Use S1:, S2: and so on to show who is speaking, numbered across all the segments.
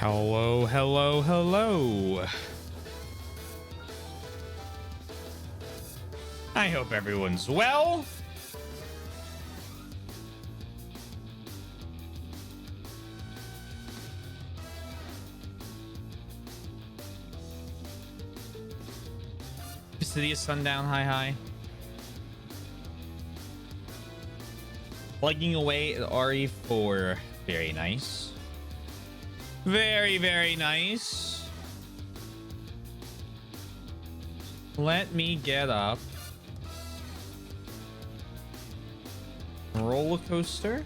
S1: Hello, hello, hello. I hope everyone's well. City of Sundown, hi. Plugging away at RE4. Very nice. Very, very nice. Let me get up. Roller coaster.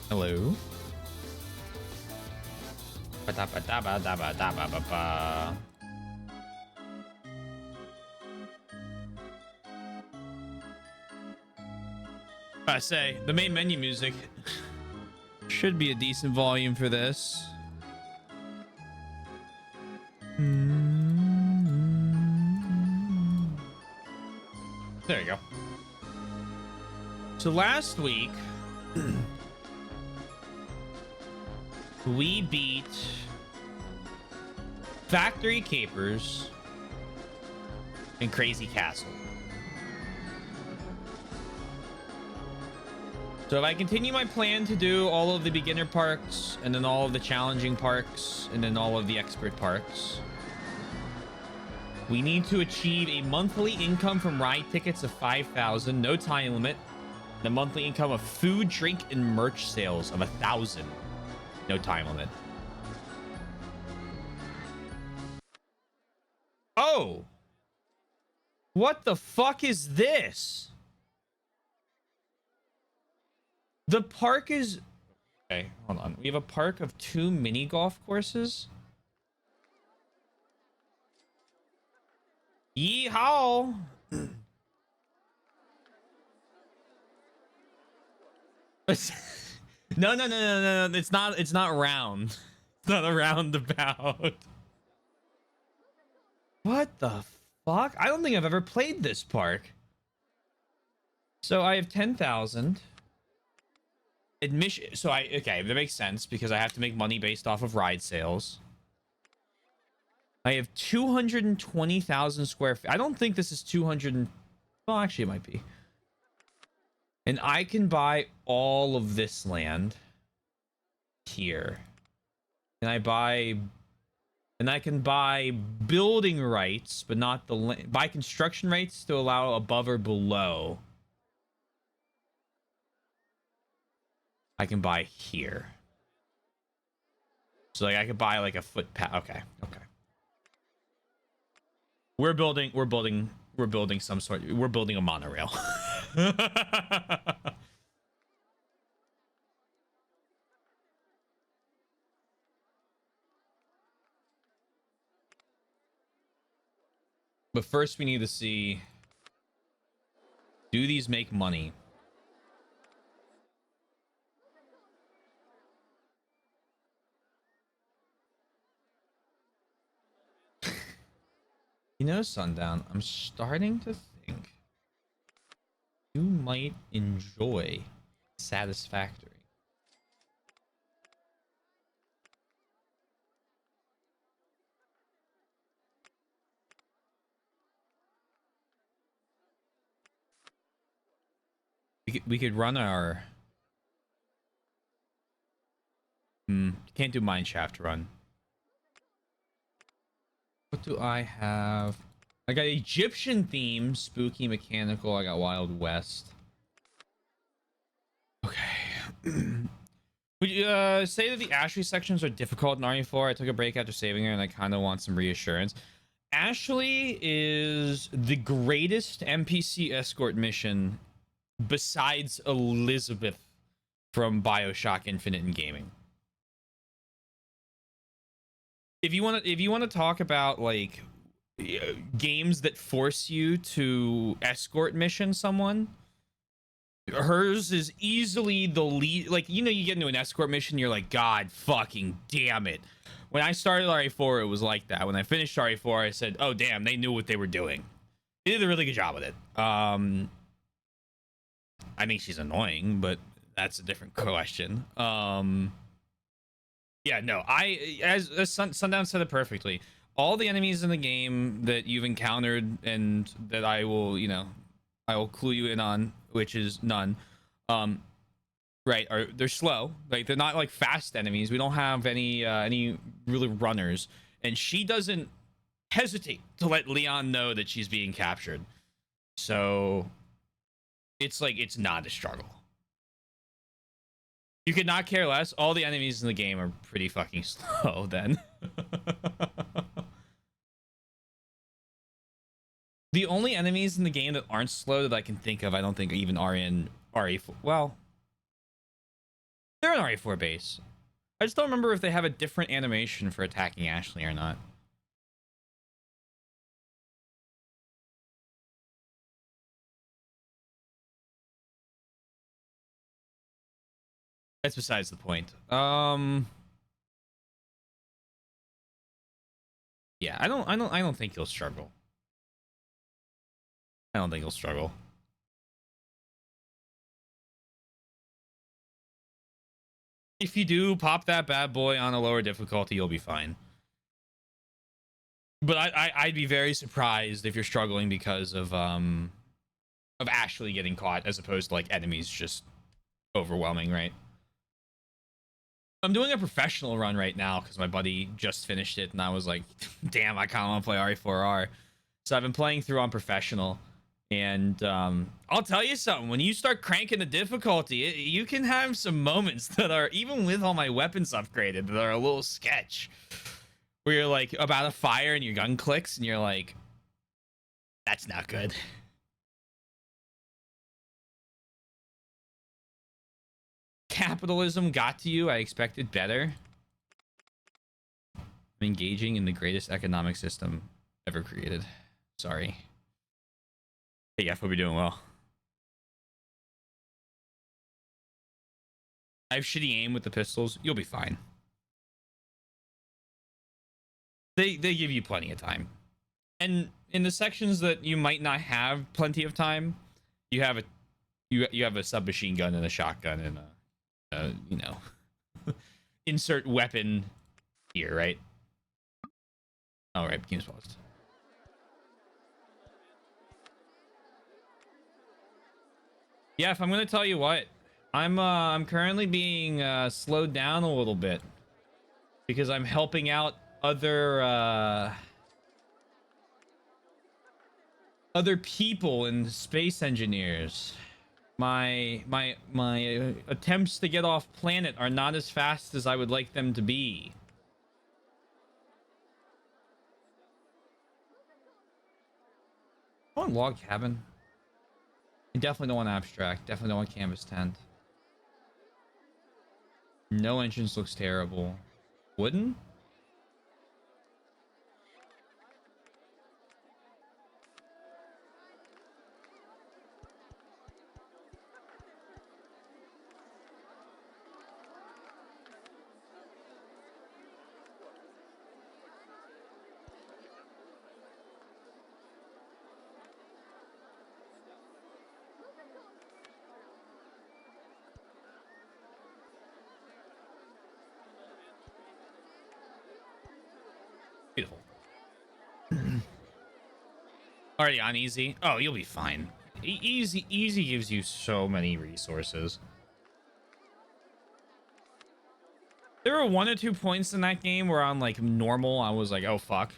S1: Hello. Ba-da-ba-da-ba-da-ba-da-ba-ba-ba. I say the main menu music should be a decent volume for this. There you go. So last week we beat Factory Capers and Crazy Castle. So if I continue my plan to do all of the beginner parks and then all of the challenging parks and then all of the expert parks, we need to achieve a monthly income from ride tickets of 5,000, no time limit, and a monthly income of food, drink, and merch sales of 1,000, no time limit. Oh, what the fuck is this? The park is... Okay, hold on. We have a park of 2 mini golf courses. Yeehaw! No. It's not round. It's not a roundabout. What the fuck? I don't think I've ever played this park. So I have 10,000. Admission. So okay, that makes sense because I have to make money based off of ride sales. I have 220,000 square feet. I don't think this is 200. Well, actually, it might be. And I can buy all of this land here. And I can buy building rights, but not the land. Buy construction rights to allow above or below. I can buy here. So like I could buy like a footpath. Okay. We're building some sort. We're building a monorail. But first we need to see, do these make money? You know, Sundown, I'm starting to think you might enjoy Satisfactory. We could run our... can't do Mineshaft run. What do I have? I got Egyptian theme, spooky, mechanical. I got Wild West. Okay. Would you say that the Ashley sections are difficult in RE4? I took a break after saving her and I kind of want some reassurance. Ashley is the greatest NPC escort mission besides Elizabeth from BioShock Infinite in gaming. If you want to talk about like games that force you to escort mission someone, hers is easily the lead. Like, you know, you get into an escort mission, you're like, God fucking damn it. When I started RE4, it was like that. When I finished RE4, I said, oh damn, they knew what they were doing. They did a really good job with it. I think she's annoying, but that's a different question. Yeah, no, as Sundown said it perfectly. All the enemies in the game that you've encountered and that I will, I will clue you in on, which is none. Right, are they're slow. Like they're not like fast enemies. We don't have any really runners, and she doesn't hesitate to let Leon know that she's being captured. So it's like it's not a struggle. You could not care less. All the enemies in the game are pretty fucking slow then. The only enemies in the game that aren't slow that I can think of, I don't think even are in RA4. Well, they're in RA4 base. I just don't remember if they have a different animation for attacking Ashley or not. That's besides the point. Yeah, I don't think he'll struggle. I don't think he'll struggle. If you do pop that bad boy on a lower difficulty, you'll be fine. But I'd be very surprised if you're struggling because of Ashley getting caught as opposed to like enemies just overwhelming, right? I'm doing a professional run right now because my buddy just finished it and I was like, damn, I kind of want to play RE4R. So I've been playing through on professional. And I'll tell you something, when you start cranking the difficulty, you can have some moments that are, even with all my weapons upgraded, that are a little sketch. Where you're like about to fire and your gun clicks and you're like, that's not good. Capitalism got to you. I expected better. I'm engaging in the greatest economic system ever created. Sorry. Hey, yeah, hope you're doing well. I have shitty aim with the pistols. You'll be fine. They give you plenty of time. And in the sections that you might not have plenty of time, you have a submachine gun and a shotgun and insert weapon here, right? All right, game's paused. Yeah, if I'm gonna tell you what, I'm currently being slowed down a little bit because I'm helping out other people and space engineers. My attempts to get off planet are not as fast as I would like them to be. I want log cabin. I definitely don't want abstract. Definitely don't want canvas tent. No entrance looks terrible. Wooden? Beautiful. Already on easy. Oh, you'll be fine. Easy gives you so many resources. There were 1 or 2 points in that game where on like normal I was like, oh fuck.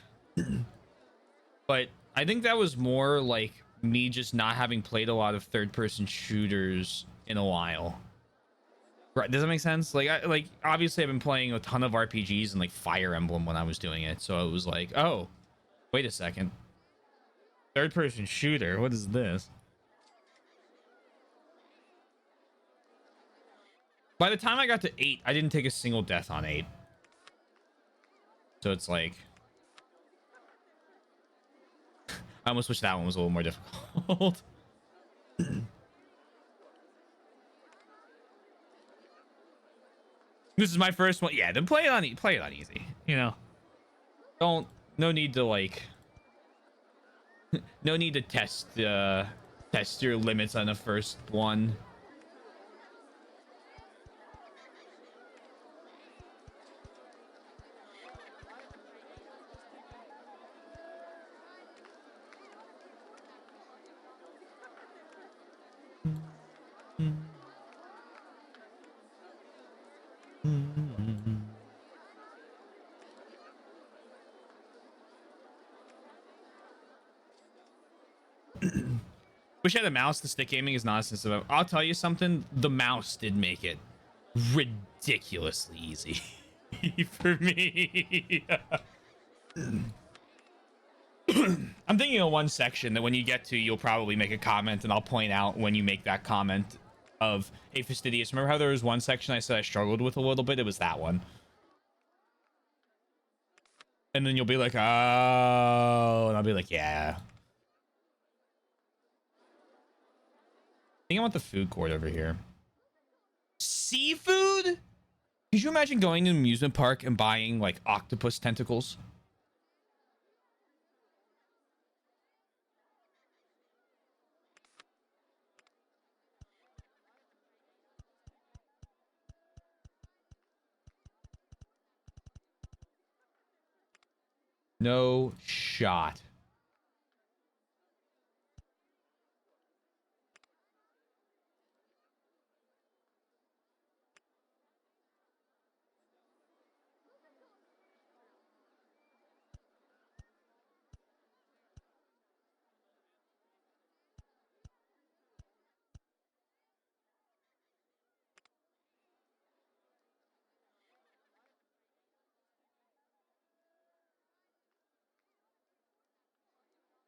S1: But I think that was more like me just not having played a lot of third-person shooters in a while. Right? Does that make sense? Like obviously I've been playing a ton of RPGs and like Fire Emblem when I was doing it, so it was like, oh, wait a second. Third-person shooter. What is this? By the time I got to 8, I didn't take a single death on 8. So it's like, I almost wish that one was a little more difficult. This is my first one. Yeah, then play it on easy. You know, no need to like, no need to test Test your limits on the first one. Wish I had a mouse. The stick aiming is not sensitive. I'll tell you something. The mouse did make it ridiculously easy for me. I'm thinking of one section that when you get to, you'll probably make a comment, and I'll point out when you make that comment of, hey, Fastidious, remember how there was one section I said I struggled with a little bit? It was that one. And then you'll be like, oh, and I'll be like, yeah. I think I want the food court over here. Seafood? Could you imagine going to an amusement park and buying like octopus tentacles? No shot.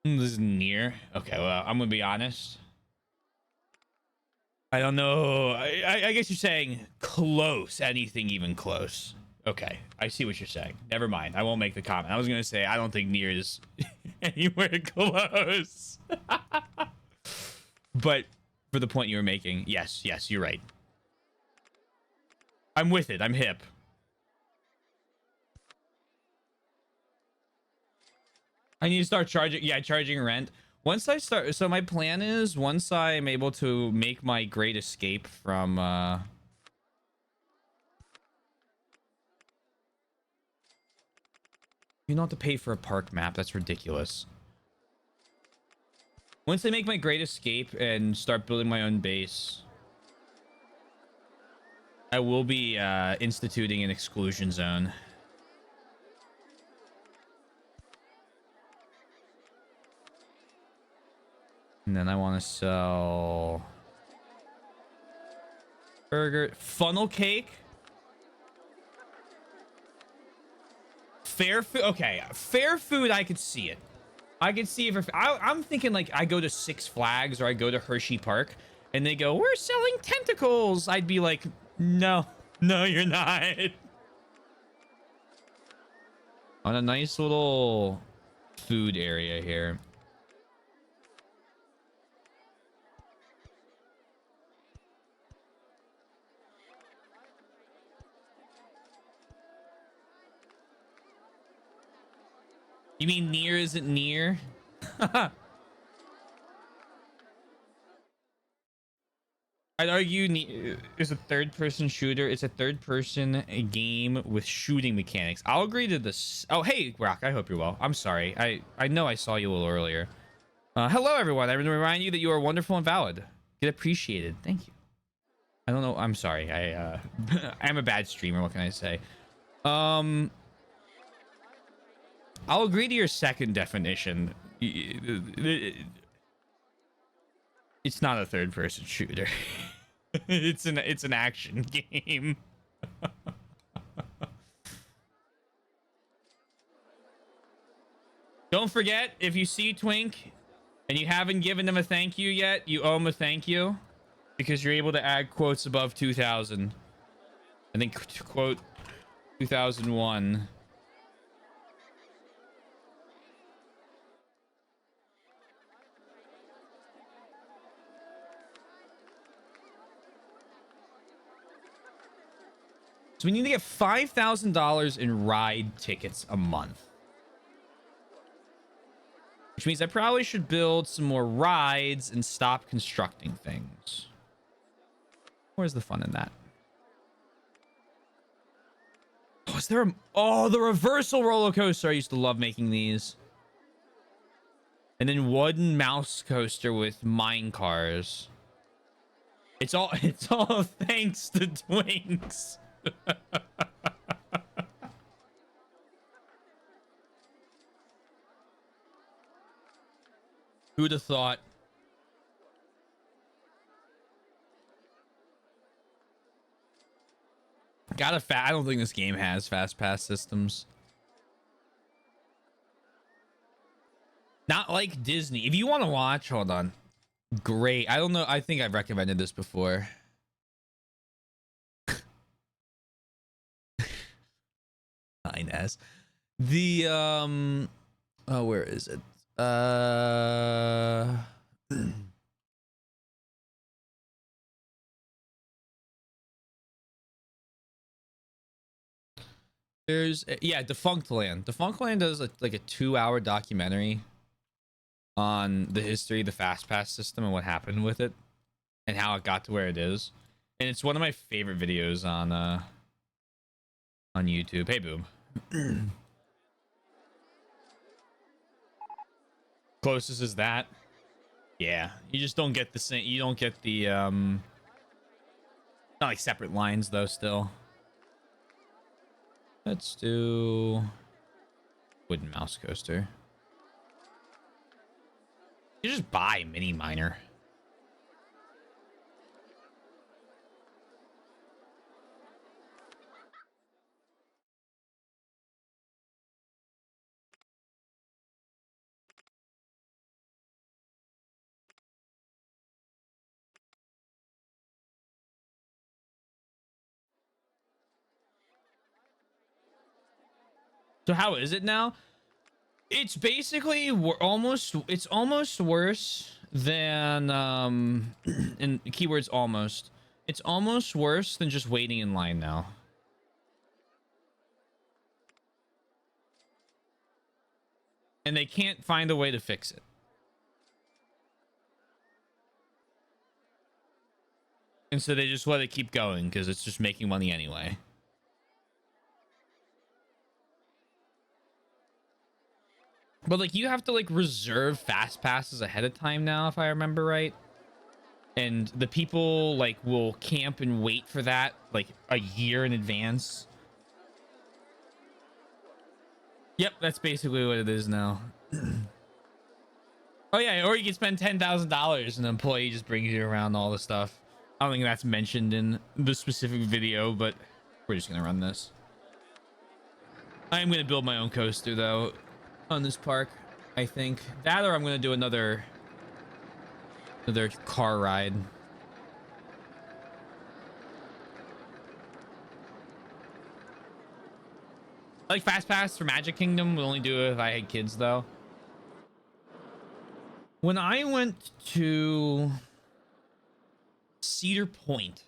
S1: This is near. Okay, well, I'm gonna be honest. I don't know. I guess you're saying close. Anything even close. Okay, I see what you're saying. Never mind. I won't make the comment. I was gonna say I don't think near is anywhere close. But for the point you were making, yes, you're right. I'm with it. I'm hip. I need to start charging. Yeah, charging rent. Once I start, so my plan is once I'm able to make my great escape from you don't have to pay for a park map. That's ridiculous. Once I make my great escape and start building my own base, I will be instituting an exclusion zone. And then I want to sell burger, funnel cake, fair food. Okay, fair food. I could see it. I could see if I'm thinking like I go to Six Flags or I go to Hershey Park and they go, we're selling tentacles. I'd be like, no, you're not. On a nice little food area here. You mean near isn't near? I'd argue is a third-person shooter. It's a third-person game with shooting mechanics. I'll agree to this. Oh, hey, Rock. I hope you're well. I'm sorry. I know I saw you a little earlier. Hello, everyone. I want to remind you that you are wonderful and valid. Get appreciated. Thank you. I don't know. I'm sorry. I'm a bad streamer. What can I say? I'll agree to your second definition. It's not a third-person shooter. it's an action game. Don't forget, if you see Twink and you haven't given them a thank you yet, you owe them a thank you because you're able to add quotes above 2000. I think quote 2001. So we need to get $5,000 in ride tickets a month. which means I probably should build some more rides and stop constructing things. Where's the fun in that? Oh, is there oh, the reversal roller coaster. I used to love making these. And then wooden mouse coaster with mine cars. It's all thanks to Twinks. Who'd have thought? I don't think this game has fast pass systems. Not like Disney. If you want to watch, hold on. Great. I don't know. I think I've recommended this before. S. The oh, where is it? There's Defunct Land. Defunct Land does like a 2-hour documentary on the history of the fast pass system and what happened with it and how it got to where it is. And it's one of my favorite videos on YouTube. Hey, Boom. Closest is that. Yeah, you just don't get the same. You don't get the not like separate lines though. Still, let's do wooden mouse coaster. You just buy mini miner. So how is it now? It's basically it's almost worse than in keywords almost. It's almost worse than just waiting in line now. And they can't find a way to fix it. And so they just let it keep going because it's just making money anyway. But like you have to like reserve fast passes ahead of time now, if I remember right. And the people like will camp and wait for that like a year in advance. Yep, that's basically what it is now. Oh yeah, or you can spend $10,000 and an employee just brings you around all the stuff. I don't think that's mentioned in the specific video, but we're just gonna run this. I am gonna build my own coaster though on this park. I think that, or I'm gonna do another car ride. I like Fast Pass for Magic Kingdom. We'll only do it if I had kids though. When I went to Cedar Point,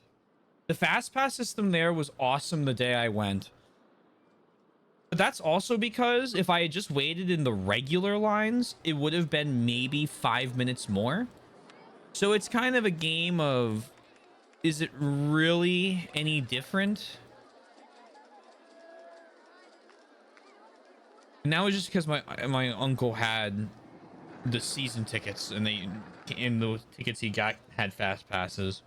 S1: the Fast Pass system there was awesome the day I went. But that's also because if I had just waited in the regular lines, it would have been maybe 5 minutes more. So it's kind of a game of, is it really any different? And that was just because my uncle had the season tickets and the tickets he got had fast passes.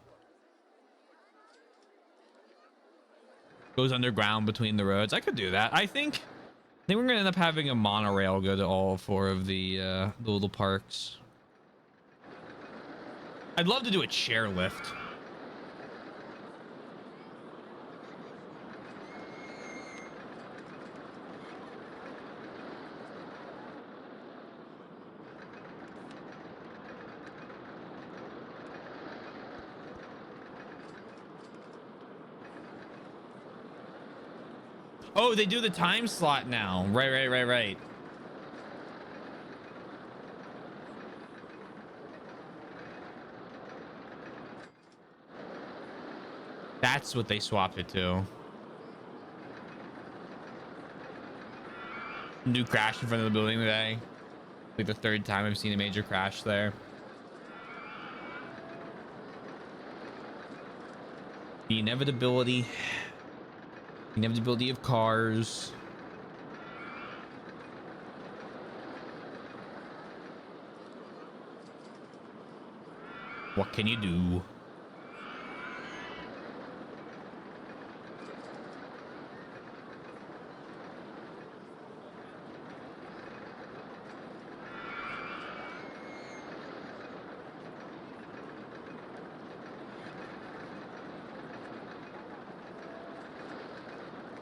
S1: Goes underground between the roads. I could do that. I think we're gonna end up having a monorail go to all 4 of the little parks. I'd love to do a chairlift. Oh, they do the time slot now. Right. That's what they swapped it to. New crash in front of the building today. Like the third time I've seen a major crash there. The inevitability of cars. What can you do?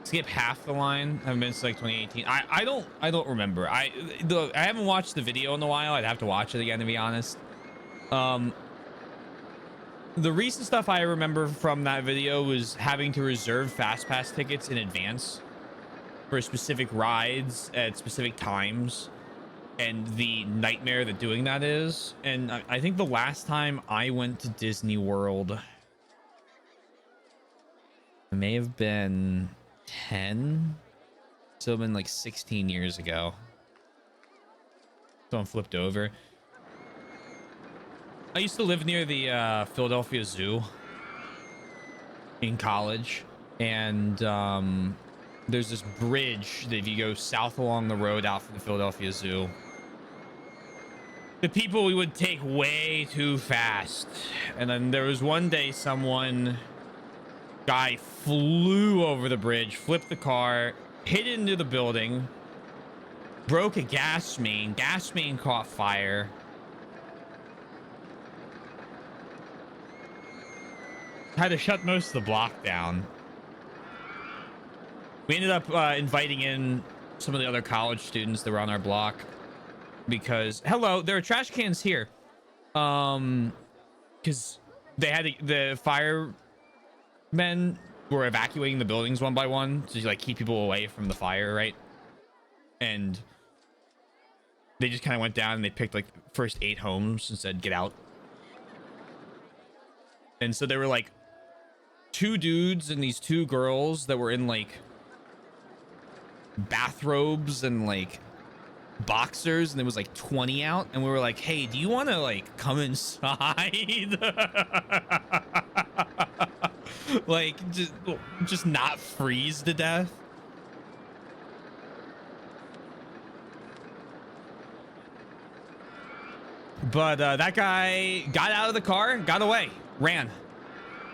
S1: Skip half the line. I haven't been since like 2018. I don't remember. I haven't watched the video in a while. I'd have to watch it again to be honest. The recent stuff I remember from that video was having to reserve fast pass tickets in advance for specific rides at specific times, and the nightmare that doing that is. And I think the last time I went to Disney World may have been 10, so it's been like 16 years ago. Someone flipped over. I used to live near the Philadelphia Zoo in college, and there's this bridge that if you go south along the road out from the Philadelphia Zoo, the people we would take way too fast. And then there was one day guy flew over the bridge, flipped the car, hit into the building, broke a gas main caught fire. Had to shut most of the block down. We ended up inviting in some of the other college students that were on our block because there are trash cans here. Because they had the firemen were evacuating the buildings one by one to like keep people away from the fire, right? And they just kind of went down and they picked like first 8 homes and said, "Get out." And so there were like 2 dudes and these 2 girls that were in like bathrobes and like boxers, and there was like 20 out, and we were like, "Hey, do you want to like come inside?" Like just not freeze to death. But that guy got out of the car, got away, ran.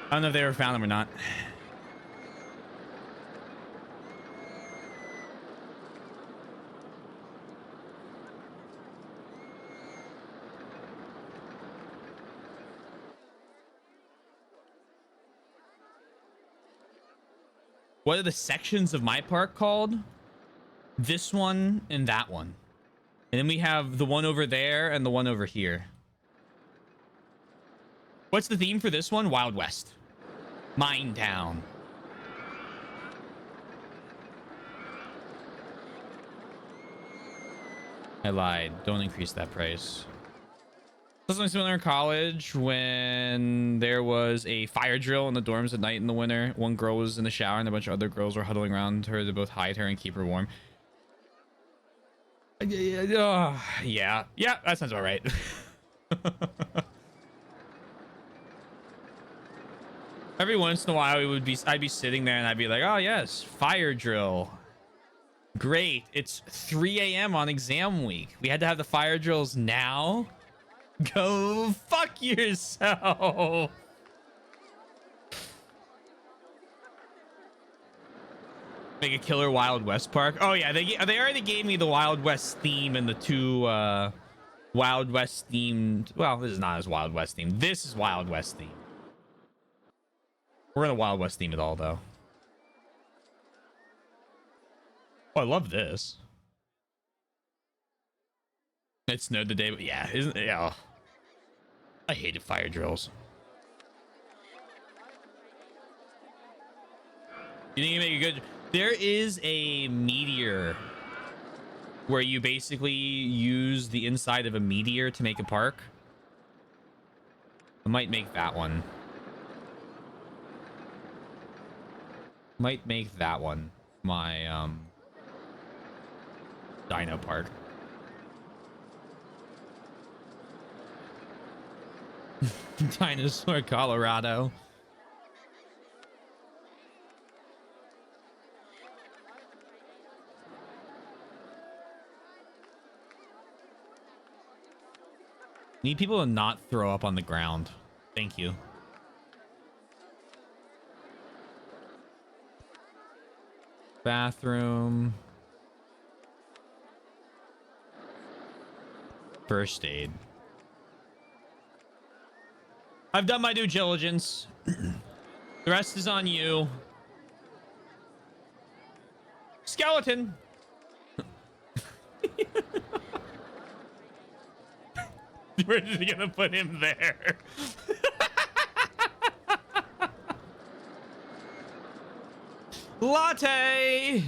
S1: I don't know if they ever found him or not. What are the sections of my park called? This one and that one. And then we have the one over there and the one over here. What's the theme for this one? Wild West. Mine Town. I lied. Don't increase that price. Something similar in college when there was a fire drill in the dorms at night in the winter. One girl was in the shower and a bunch of other girls were huddling around her to both hide her and keep her warm. Yeah, that sounds about right. Every once in a while, I'd be sitting there and I'd be like, "Oh yes, fire drill. Great. It's 3 a.m. on exam week. We had to have the fire drills now. Go fuck yourself." Make a killer Wild West park. Oh yeah, they already gave me the Wild West theme and the 2 Wild West themed. Well, this is not as Wild West themed. This is Wild West themed. We're in a Wild West theme at all though. Oh, I love this. It snowed the day, but yeah, isn't it? Yeah. I hated fire drills. You think you make a good... There is a meteor where you basically use the inside of a meteor to make a park. I might make that one. Might make that one my Dino Park. Dinosaur, Colorado. Need people to not throw up on the ground. Thank you. Bathroom. First aid. I've done my due diligence. The rest is on you. Skeleton. We're just gonna put him there. Latte.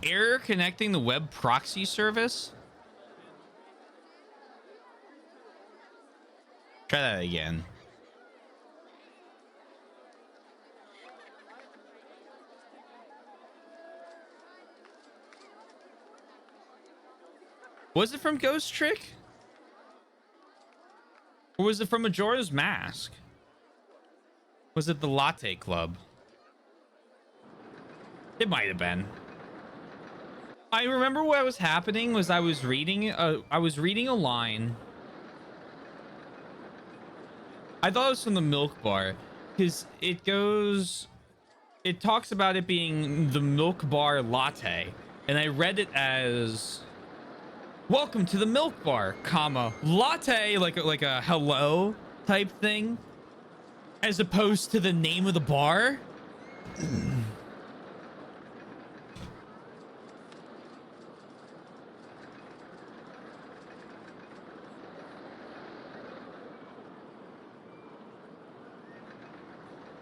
S1: Error connecting the web proxy service. Try that again. Was it from Ghost Trick? Or was it from Majora's Mask? Was it the Latte Club? It might have been. I remember what was happening was I was reading a line. I thought it was from the milk bar because it talks about it being the milk bar latte, and I read it as welcome to the milk bar, comma, latte, like a hello type thing, as opposed to the name of the bar.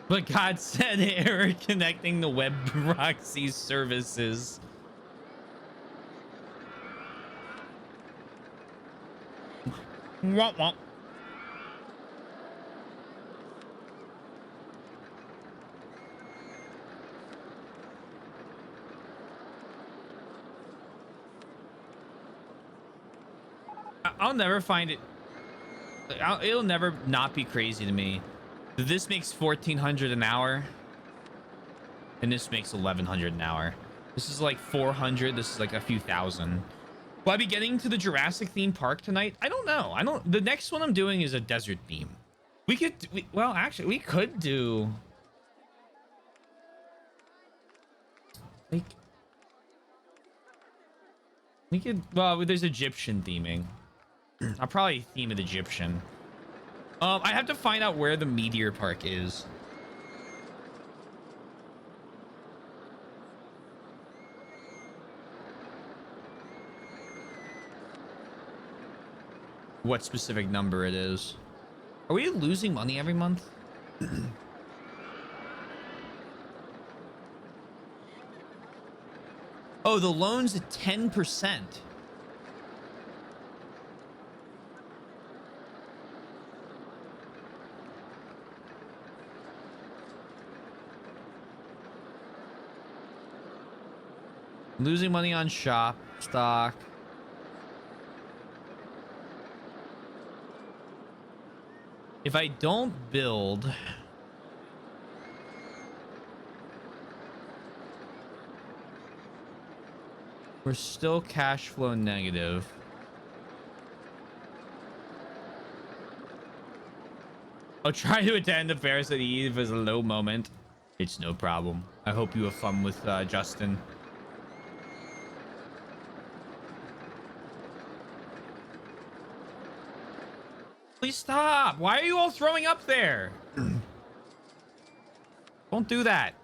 S1: But God said error connecting the web proxy services. Womp womp. I'll never find it. It'll never not be crazy to me. This makes 1,400 an hour, and this makes 1,100 an hour. This is like 400. This is like a few thousand. Will I be getting to the Jurassic theme park tonight? I don't know. The next one I'm doing is a desert theme. Well, actually, we could do like well, there's Egyptian theming. I'll probably theme it Egyptian. I have to find out where the Meteor Park is. What specific number it is. Are we losing money every month? Oh, the loan's at 10%. Losing money on shop stock. If I don't build, we're still cash flow negative. I'll try to attend the fairs at Eve as a low moment. It's no problem. I hope you have fun with Justin. Please stop. Why are you all throwing up there? Don't do that.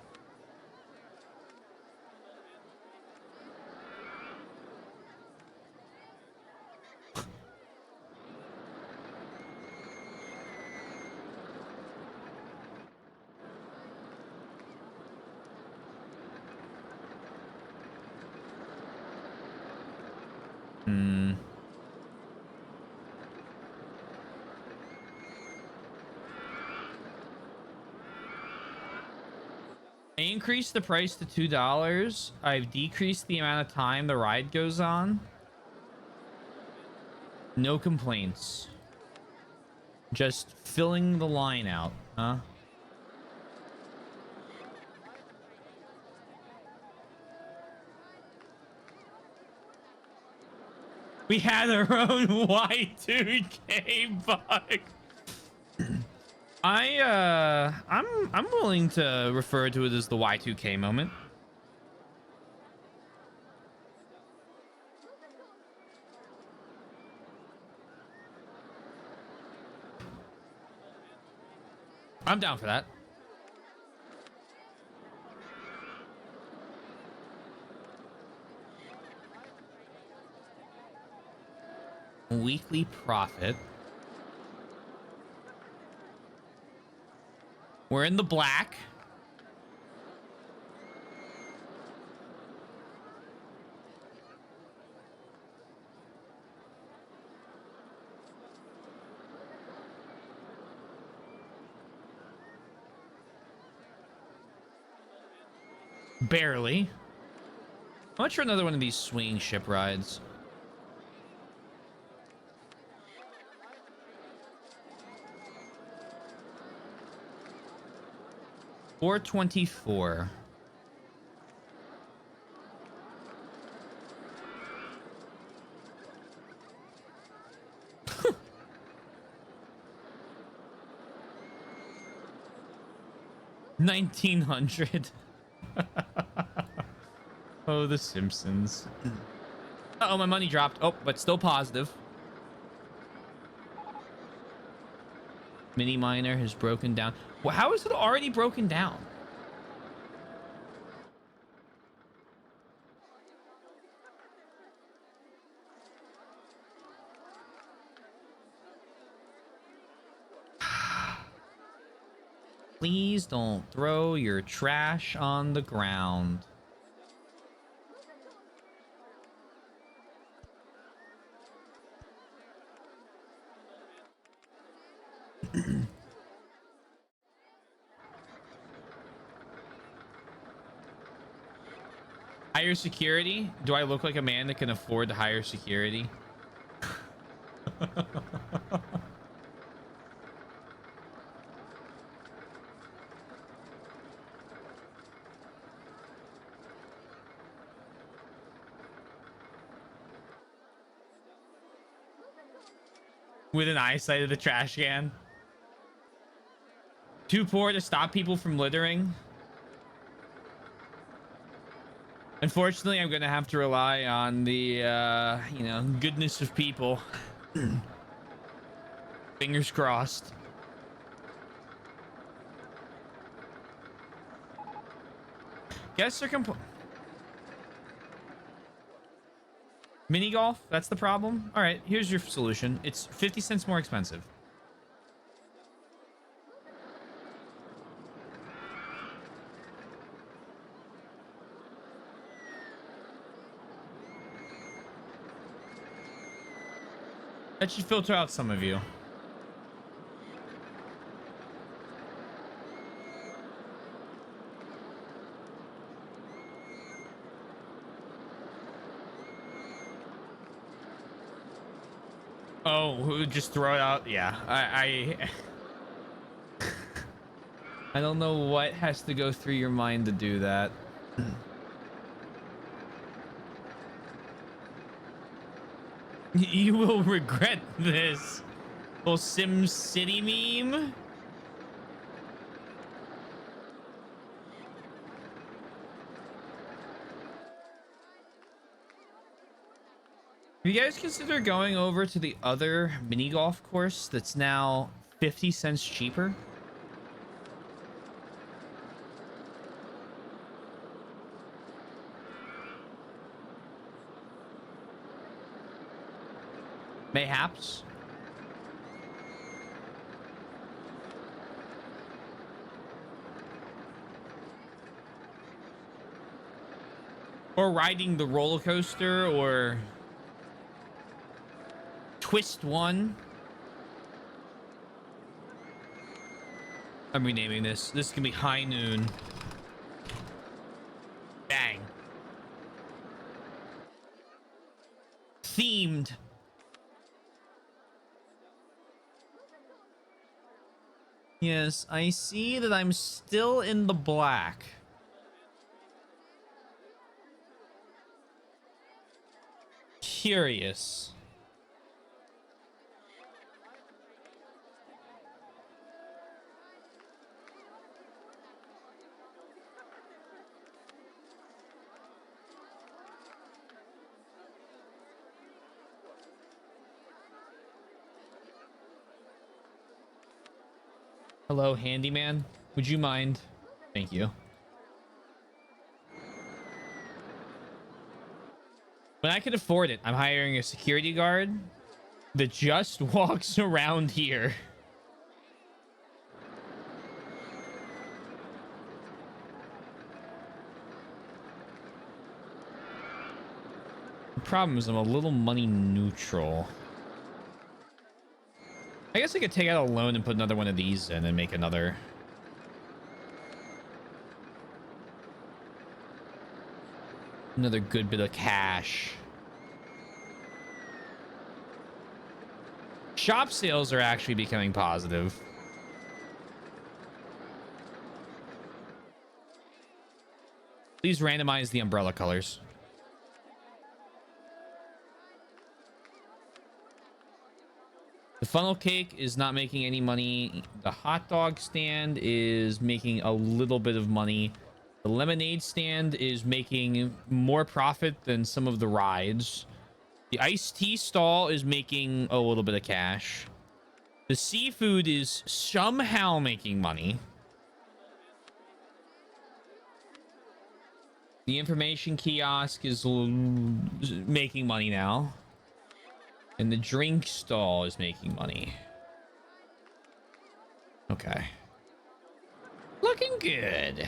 S1: increased the price to $2. I've decreased the amount of time the ride goes on. No complaints. Just filling the line out, huh? We had our own Y2K bug. I'm willing to refer to it as the Y2K moment. I'm down for that. Weekly profit. We're in the black. Barely. How much for another one of these swinging ship rides? $424. $1,900. Oh, The Simpsons. Uh-oh, my money dropped. Oh, but still positive. Mini miner has broken down. Well, how is it already broken down? Please don't throw your trash on the ground. Higher security? Do I look like a man that can afford to hire security? With an eyesight of the trash can. Too poor to stop people from littering. Unfortunately, I'm gonna have to rely on the goodness of people. Fingers crossed. Guess they're mini golf, that's the problem. All right, here's your solution. It's 50 cents more expensive. That should filter out some of you. Oh, just throw it out. Yeah, I I don't know what has to go through your mind to do that. You will regret this. Little Sim City meme. Have you guys consider going over to the other mini golf course that's now 50 cents cheaper? Mayhaps. Or riding the roller coaster, or Twist One. I'm renaming this. This can be High Noon. themed. Yes, I see that I'm still in the black. Curious. Hello, handyman. Would you mind? Thank you. When I can afford it, I'm hiring a security guard that just walks around here. The problem is I'm a little money neutral. I guess I could take out a loan and put another one of these in and make another good bit of cash. Shop sales are actually becoming positive. Please randomize the umbrella colors. The funnel cake is not making any money. The hot dog stand is making a little bit of money. The lemonade stand is making more profit than some of the rides. The iced tea stall is making a little bit of cash. The seafood is somehow making money. The information kiosk is making money now. And the drink stall is making money. Okay. Looking good.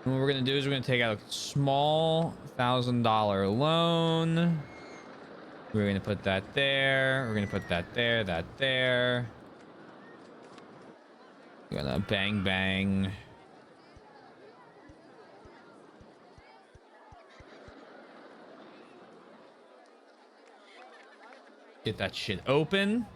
S1: And what we're going to do is we're going to take out a small $1,000 loan. We're going to put that there. We're going to put that there, that there. We're going to bang, bang. Get that shit open.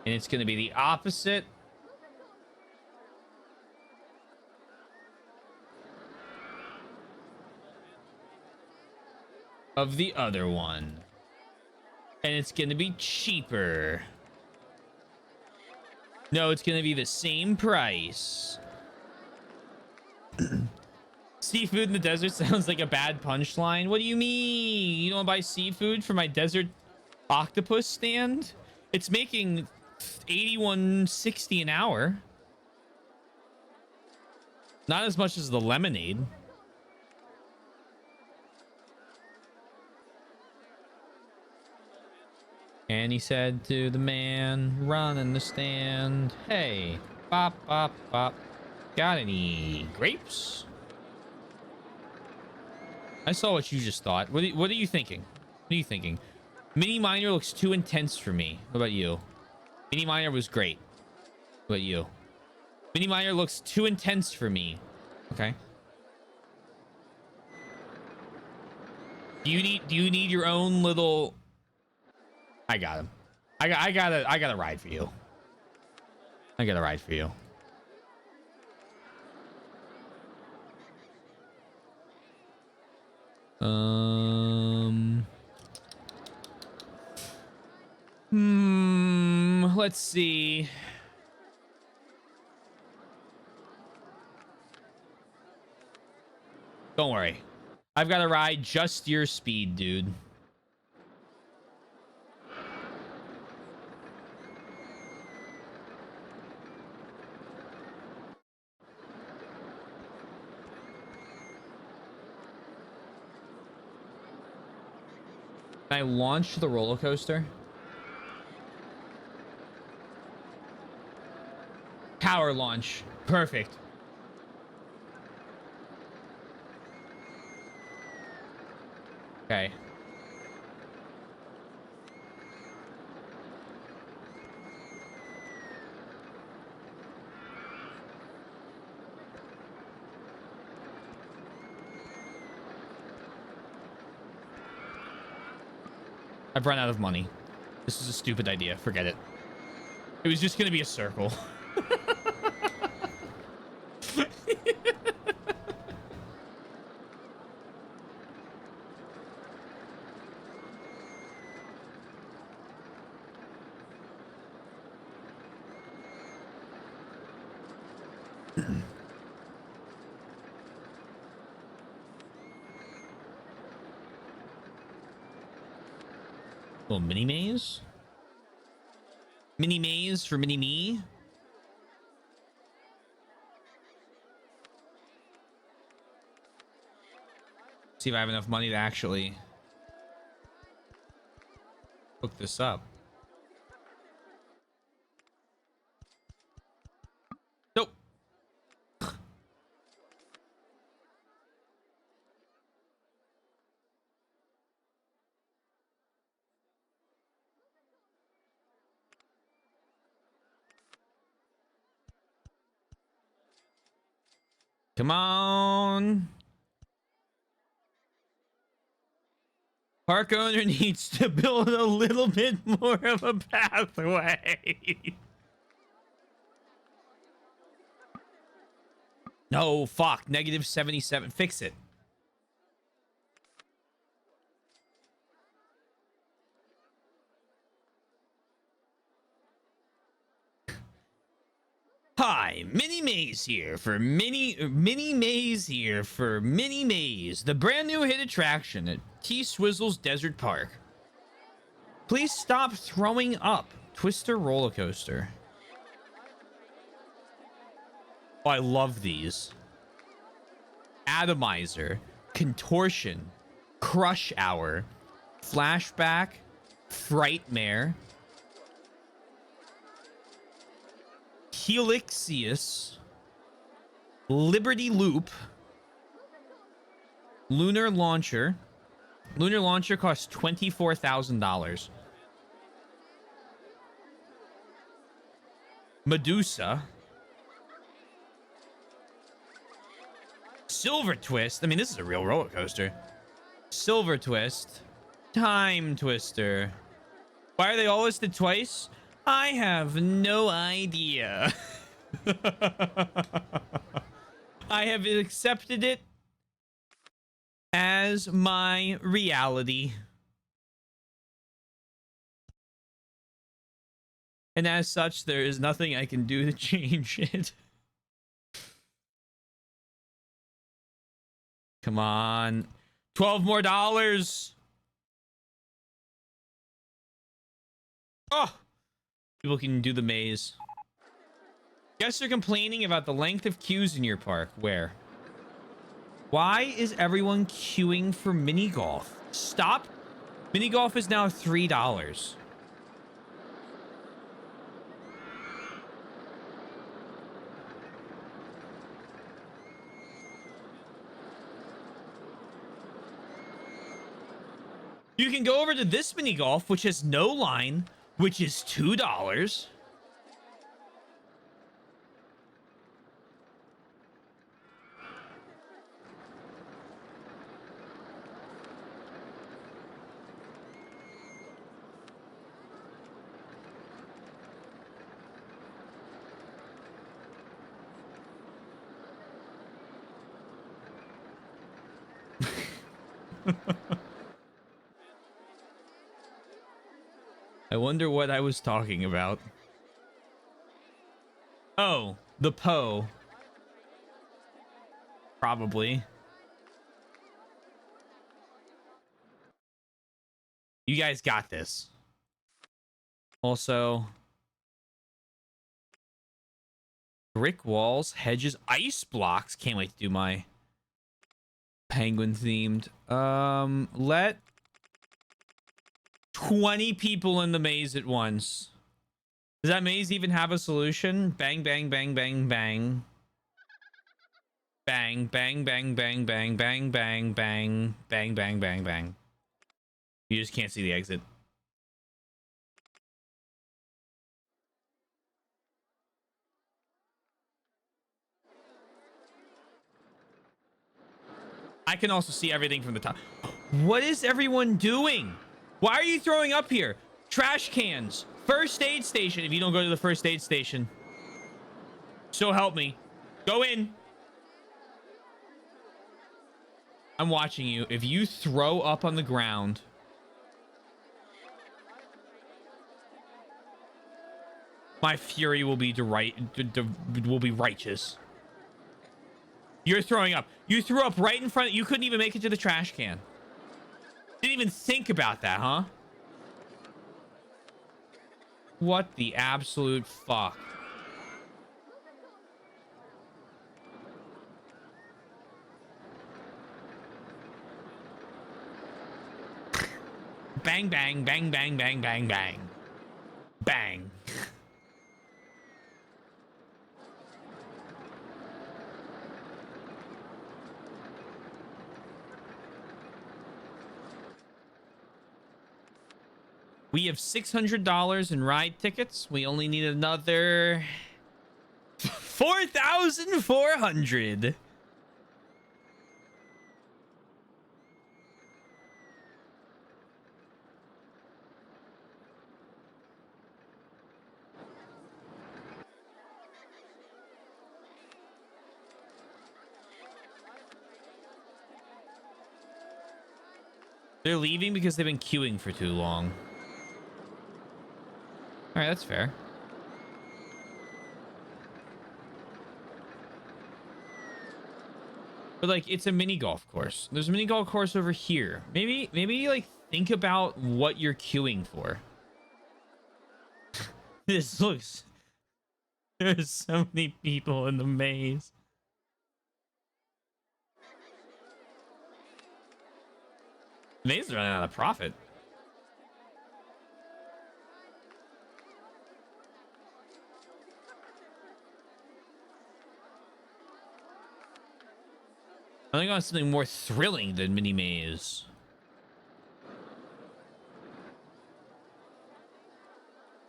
S1: And it's going to be the opposite of the other one. And it's going to be cheaper. No, it's going to be the same price. Seafood in the desert sounds like a bad punchline. What do you mean? You don't buy seafood for my desert octopus stand? It's making $81.60 an hour. Not as much as the lemonade. And he said to the man running the stand, "Hey, bop, bop, bop. Got any grapes?" I saw what you just thought. What are you thinking? What are you thinking? Mini Miner looks too intense for me. What about you? Mini Miner was great. What about you? Mini Miner looks too intense for me. Okay. Do you need your own little... I got him. I got a ride for you. I got a ride for you. Let's see. Don't worry. I've got a ride just your speed, dude. Can I launch the roller coaster? Power launch. Perfect. Okay. I've run out of money. This is a stupid idea. Forget it. It was just going to be a circle. Little mini maze. Mini maze for mini me. See if I have enough money to actually hook this up. Nope. Come on. Park owner needs to build a little bit more of a pathway. No, fuck. Negative 77. Fix it. Hi, Mini Maze here for Mini Maze here for Mini Maze, the brand new hit attraction at T Swizzle's Desert Park. Please stop throwing up. Twister roller coaster. Oh, I love these. Atomizer, contortion, crush hour, flashback, frightmare, Helixius, Liberty Loop, Lunar Launcher. Lunar Launcher costs $24,000. Medusa. Silver Twist. I mean, this is a real roller coaster. Silver Twist. Time Twister. Why are they all listed twice? I have no idea. I have accepted it as my reality. And as such, there is nothing I can do to change it. Come on. $12 more. Oh! People can do the maze. Guests are complaining about the length of queues in your park. Where? Why is everyone queuing for mini golf? Stop. Mini golf is now $3. You can go over to this mini golf, which has no line, which is $2. I wonder what I was talking about. Oh, the Poe. Probably. You guys got this. Also, brick walls, hedges, ice blocks. Can't wait to do my penguin themed. Let 20 people in the maze at once. Does that maze even have a solution? Bang, bang, bang, bang, bang. Bang, bang, bang, bang, bang, bang, bang, bang, bang, bang, bang, bang. You just can't see the exit. I can also see everything from the top. What is everyone doing? Why are you throwing up here? Trash cans. First aid station. If you don't go to the first aid station. So help me. Go in. I'm watching you. If you throw up on the ground. My fury will be righteous. You're throwing up. You threw up right in front. You couldn't even make it to the trash can. Didn't even think about that, huh? What the absolute fuck? Bang, bang, bang, bang, bang, bang, bang. Bang. We have $600 in ride tickets. We only need another 4,400. They're leaving because they've been queuing for too long. All right, that's fair. But like, it's a mini golf course. There's a mini golf course over here. Maybe like think about what you're queuing for. This looks. There's so many people in the maze. Maze is running out of profit. I think I want something more thrilling than mini maze.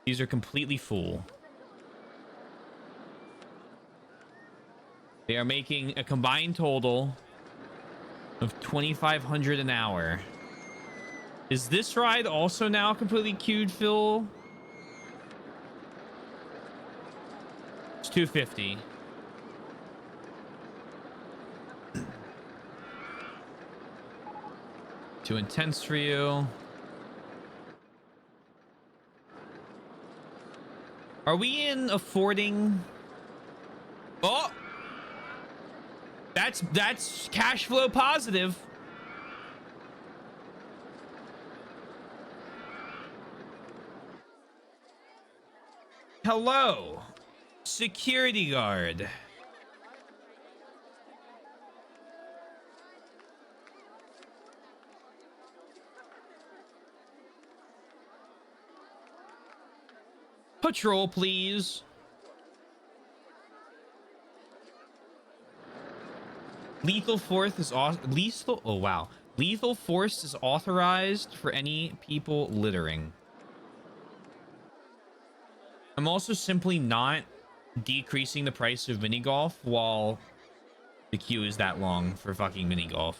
S1: These are completely full. They are making a combined total of 2,500 an hour. Is this ride also now completely queued, Phil? It's 250. Too intense for you. Are we in affording? Oh, that's cash flow positive. Hello, security guard. Patrol, please. Lethal force is lethal. Oh wow, lethal force is authorized for any people littering. I'm also simply not decreasing the price of mini golf while the queue is that long for fucking mini golf.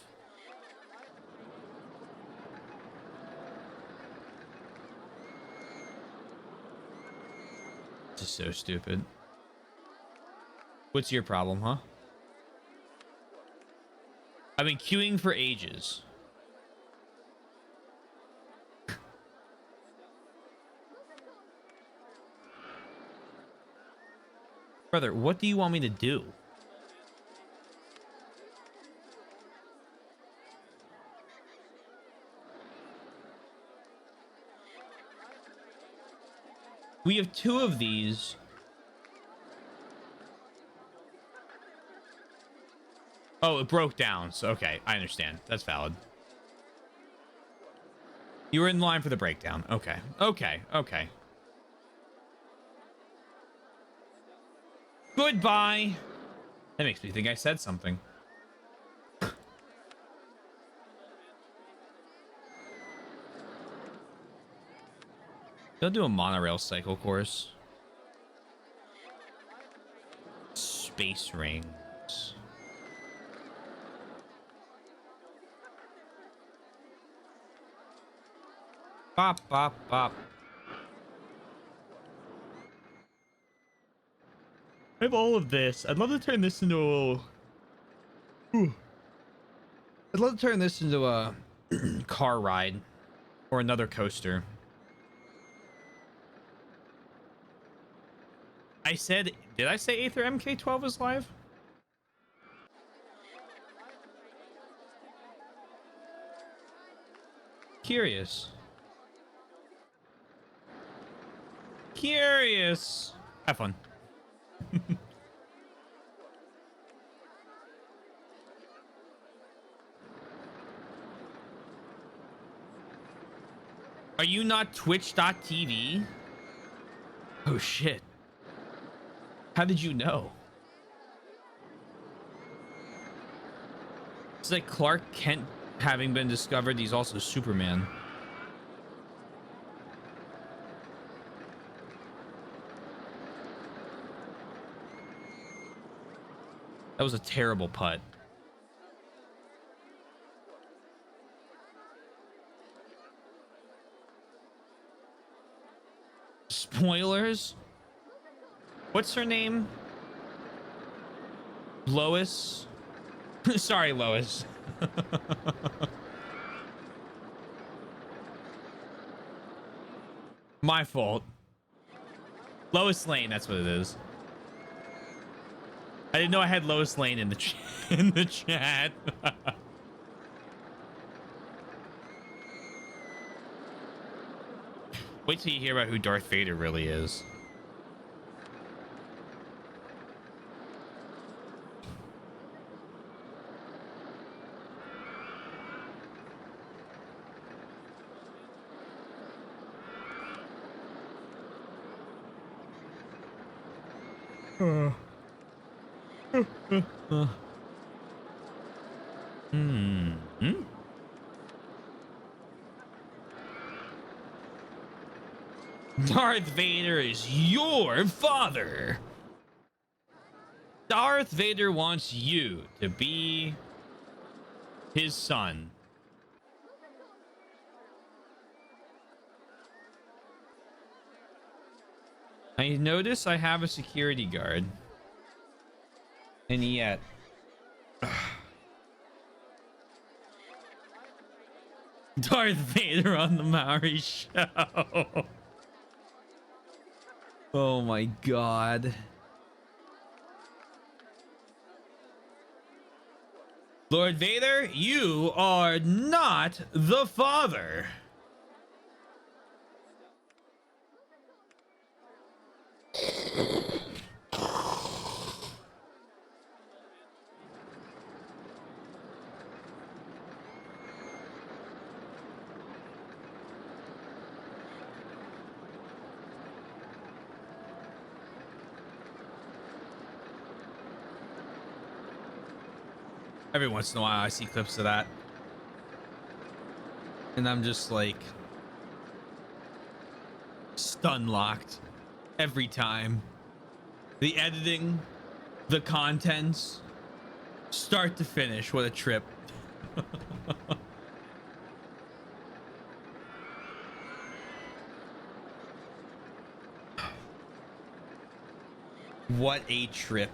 S1: This is so stupid. What's your problem, huh? I've been queuing for ages. Brother, what do you want me to do? We have 2 of these. Oh, it broke down. So, okay, I understand. That's valid. You were in line for the breakdown. Okay. Okay. Okay. Goodbye. That makes me think I said something. They'll do a monorail cycle course. Space rings. Bop, bop, bop. I have all of this. I'd love to turn this into a... Ooh. I'd love to turn this into a car ride or another coaster. I said, did I say Aether MK12 is live? Curious. Curious. Have fun. Are you not twitch.tv? Oh shit. How did you know? It's like Clark Kent having been discovered. He's also Superman. That was a terrible putt. Spoilers? What's her name? Lois? Sorry, Lois. My fault. Lois Lane, that's what it is. I didn't know I had Lois Lane in the in the chat. Wait till you hear about who Darth Vader really is. Darth Vader is your father. Darth Vader wants you to be his son. I notice I have a security guard. And yet... Darth Vader on the Maori show. Oh my god. Lord Vader, you are not the father. Every once in a while I see clips of that. And I'm just like stun locked every time. The editing, the contents, start to finish, what a trip. What a trip.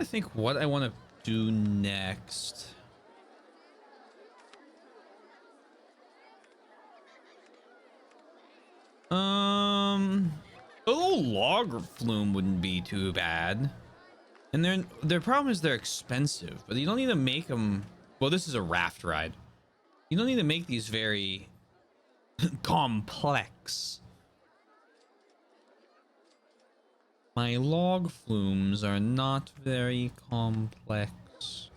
S1: I think what I want to do next. A little log flume wouldn't be too bad. And their problem is they're expensive, but you don't need to make them. Well, this is a raft ride. You don't need to make these very complex. My log flumes are not very complex.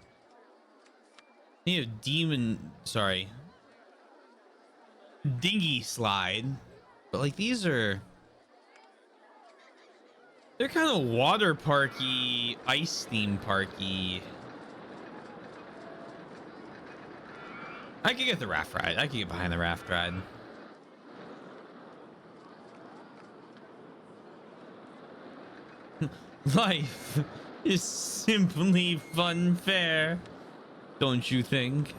S1: Need a demon, sorry, dinghy slide. But like these are, they're kind of water parky, ice theme parky. I could get the raft ride. I could get behind the raft ride. Life is simply fun fair, don't you think?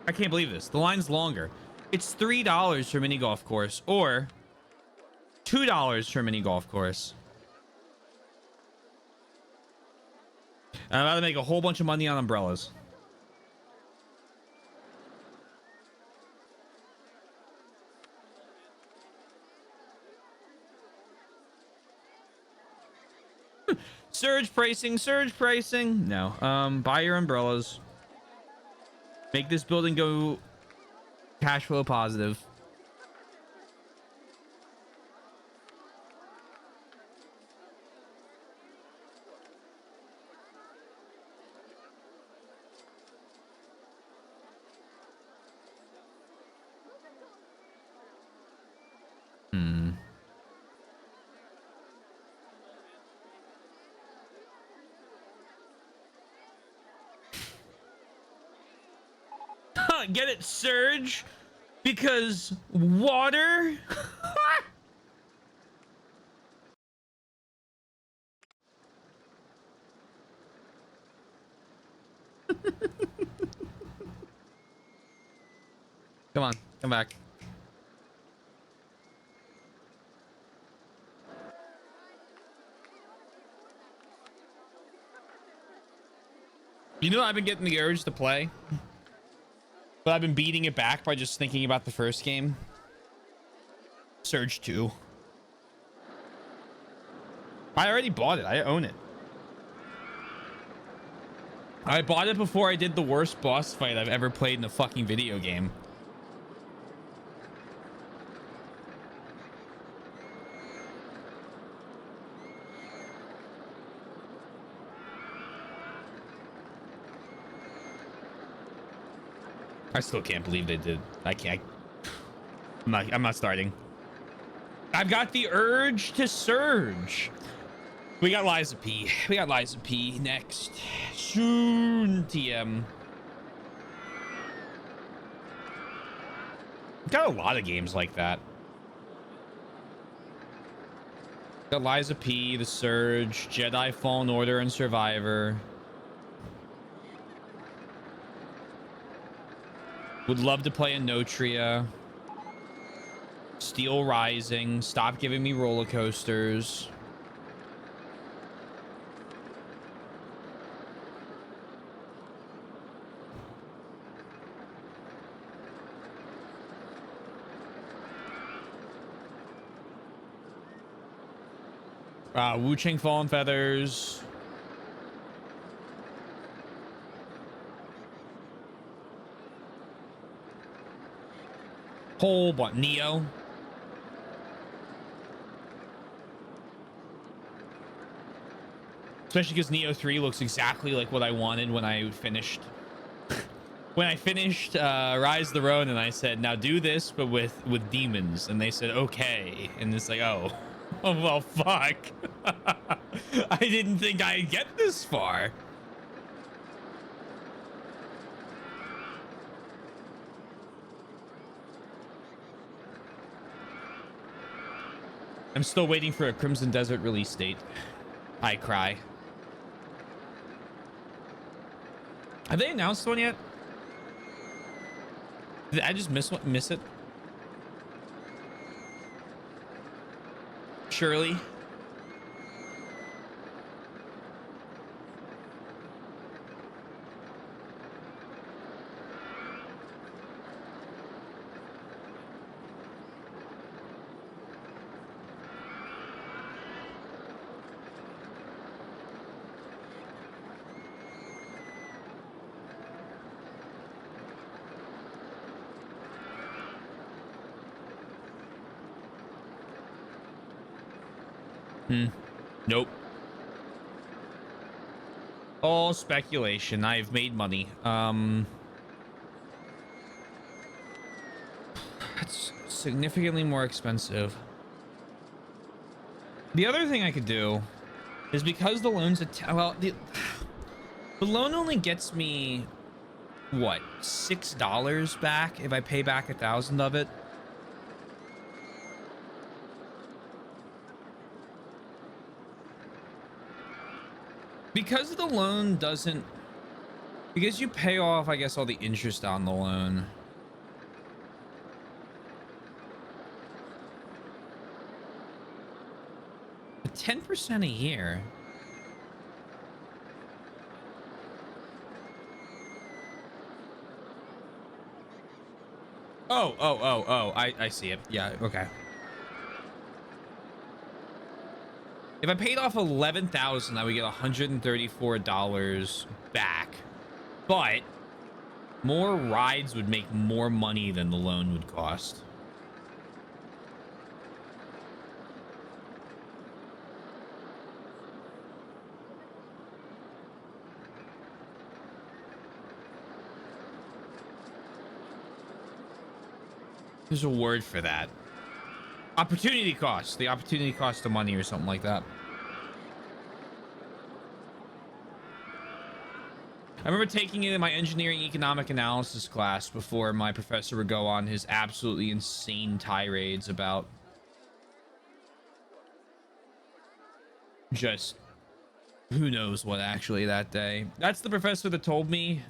S1: I can't believe this. The line's longer. It's $3 for mini golf course or $2 for mini golf course. I'm about to make a whole bunch of money on umbrellas. Surge pricing, surge pricing. No. Buy your umbrellas. Make this building go cash flow positive. Get it, surge? Because water? Come on, come back. You know, I've been getting the urge to play, but I've been beating it back by just thinking about the first game. Surge 2. I already bought it. I own it. I bought it before I did the worst boss fight I've ever played in a fucking video game. I still can't believe they did. I can't. I'm not starting. I've got the urge to surge. We got Liza P. We got Liza P next. Soon, TM. Got a lot of games like that. Got Liza P, The Surge, Jedi Fallen Order, and Survivor. Would love to play a Notria. Steel Rising. Stop giving me roller coasters. Wu Ching Fallen Feathers. Whole what? Neo. Especially because Neo 3 looks exactly like what I wanted when I finished. When I finished Rise of the Ronin, and I said, now do this, but with demons. And they said, okay. And it's like, oh. Oh, well, fuck. I didn't think I'd get this far. I'm still waiting for a Crimson Desert release date. I cry. Have they announced one yet? Did I just miss it? Surely. Hmm. Nope. All speculation. I've made money. That's significantly more expensive. The other thing I could do is because the loan's well, the loan only gets me what, $6 back if I pay back 1,000 of it. Because the loan doesn't, because you pay off, I guess, all the interest on the loan. But 10% a year. Oh, I see it. Yeah, okay. If I paid off 11,000, I would get $134 back. But more rides would make more money than the loan would cost. There's a word for that. Opportunity cost. The opportunity cost of money or something like that. I remember taking it in my engineering economic analysis class before my professor would go on his absolutely insane tirades about just who knows what actually that day. That's the professor that told me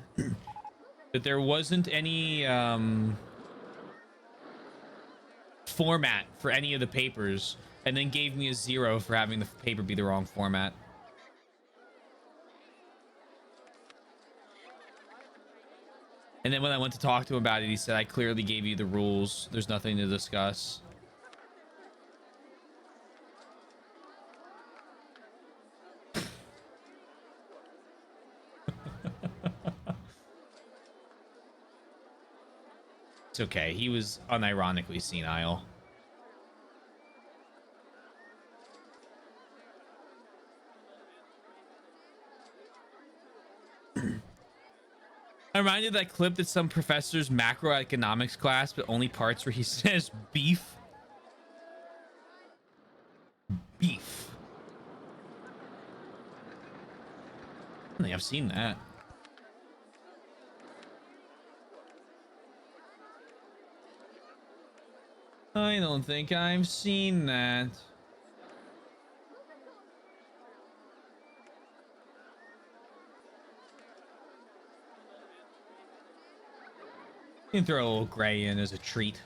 S1: that there wasn't any format for any of the papers and then gave me a 0 for having the paper be the wrong format. And then when I went to talk to him about it, he said, I clearly gave you the rules. There's nothing to discuss. It's okay. He was unironically senile. I'm reminded of that clip that some professor's macroeconomics class, but only parts where he says beef. Beef. I think I've seen that. I don't think I've seen that. You can throw a little gray in as a treat.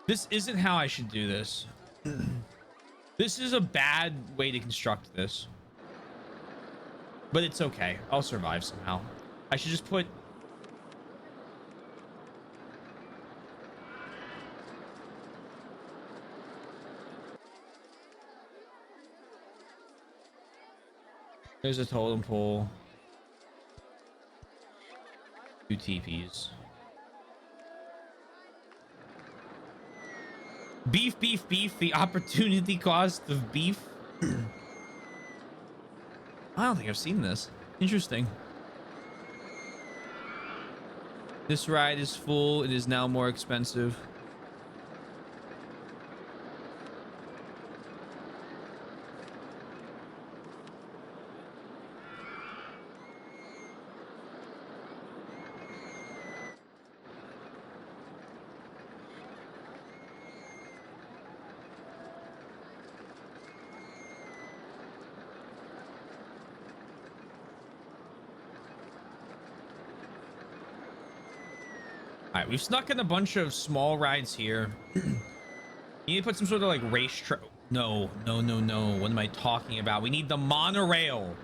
S1: This isn't how I should do this. This is a bad way to construct this. But it's okay. I'll survive somehow. I should just put... There's a totem pole. 2 TPs. Beef, beef, beef. The opportunity cost of beef. I don't think I've seen this. Interesting. This ride is full. It is now more expensive. All right, we've snuck in a bunch of small rides here. You need to put some sort of like race track. No. What am I talking about? We need the monorail.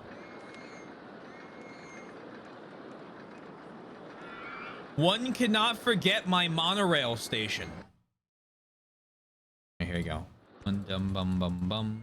S1: One cannot forget my monorail station. Here we go. Bum bum bum bum.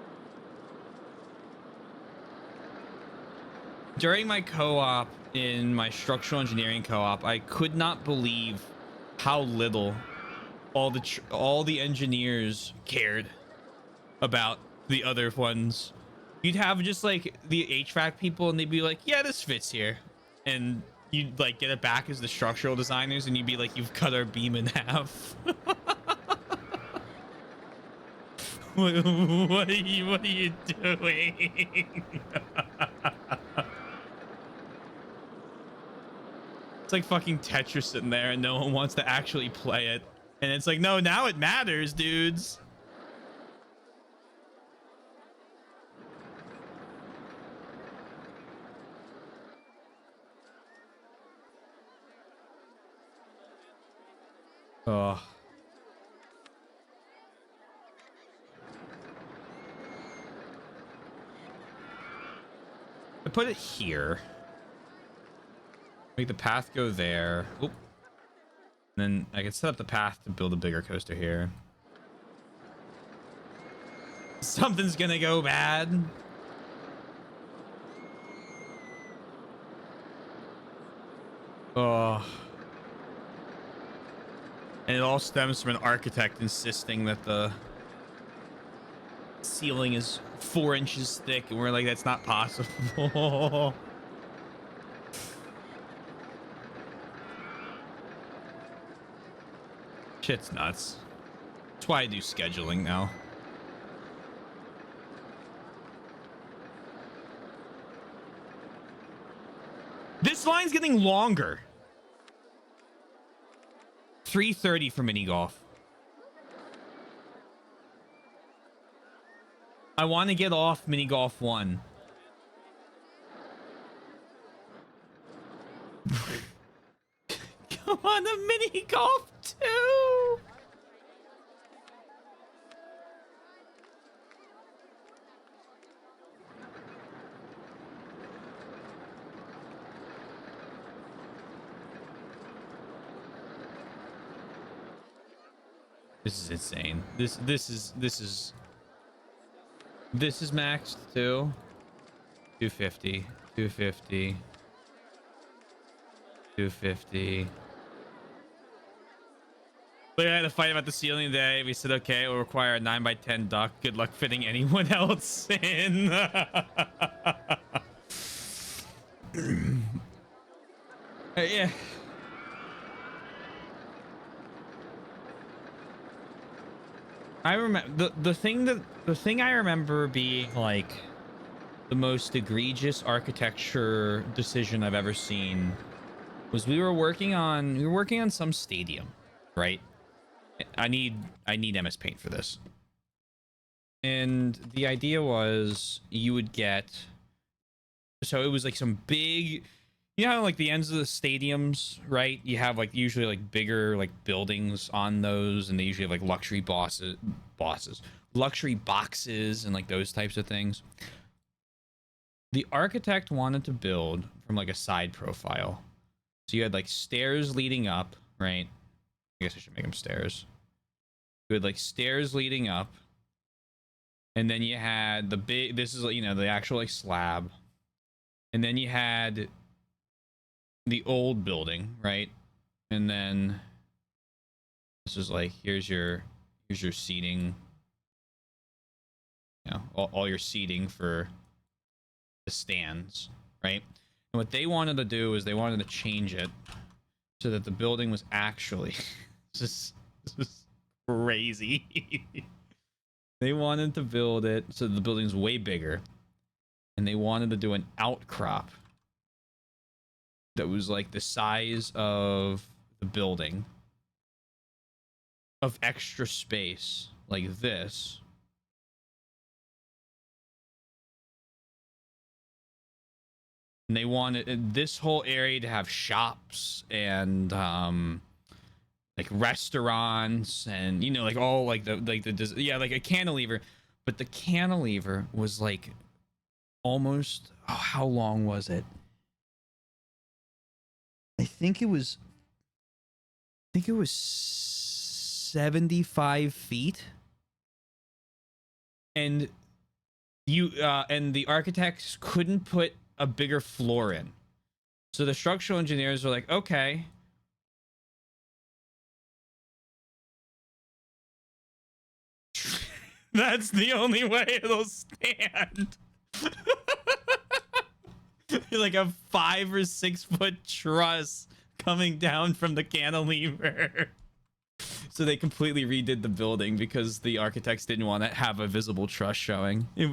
S1: During my co-op in my structural engineering co-op, I could not believe how little all the engineers cared about the other ones. You'd have just like the HVAC people and they'd be like, yeah, this fits here. And you'd like get it back as the structural designers and you'd be like, you've cut our beam in half. What are you doing? It's like fucking Tetris sitting there and no one wants to actually play it. And it's like, no, now it matters, dudes. Oh. I put it here. Make the path go there. Oop. And then I can set up the path to build a bigger coaster here. Something's gonna go bad. Oh. And it all stems from an architect insisting that the ceiling is 4 inches thick, and we're like, that's not possible. Shit's nuts. That's why I do scheduling now. This line's getting longer. 3:30 for mini golf. I want to get off mini golf 1. Come on, the mini golf 2. This is insane. This is maxed too. 250, 250, 250. We had a fight about the ceiling today. We said, okay, it will require a 9x10 duck. Good luck fitting anyone else in. Yeah. I remember the thing I remember being like the most egregious architecture decision I've ever seen was we were working on some stadium, right? I need MS Paint for this. And the idea was you would get, so it was like some big, you know how like the ends of the stadiums, right? You have like usually like bigger like buildings on those, and they usually have like luxury luxury boxes and like those types of things. The architect wanted to build from like a side profile. So you had like stairs leading up, right? I guess I should make them stairs. You had like stairs leading up. And then you had the big, this is, you know, the actual like slab. And then you had the old building, right? And then this is like, here's your seating, you know, all your seating for the stands, right? And what they wanted to do is they wanted to change it so that the building was actually this is crazy. They wanted to build it so the building's way bigger, and they wanted to do an outcrop that was like the size of the building, of extra space like this. And they wanted this whole area to have shops and like restaurants and, you know, like all like the yeah, like a cantilever. But the cantilever was like almost, oh, how long was it? I think it was 75 feet. And you and the architects couldn't put a bigger floor in. So the structural engineers were like, okay. That's the only way it'll stand. Like a 5 or 6 foot truss coming down from the cantilever. So they completely redid the building because the architects didn't want to have a visible truss showing. I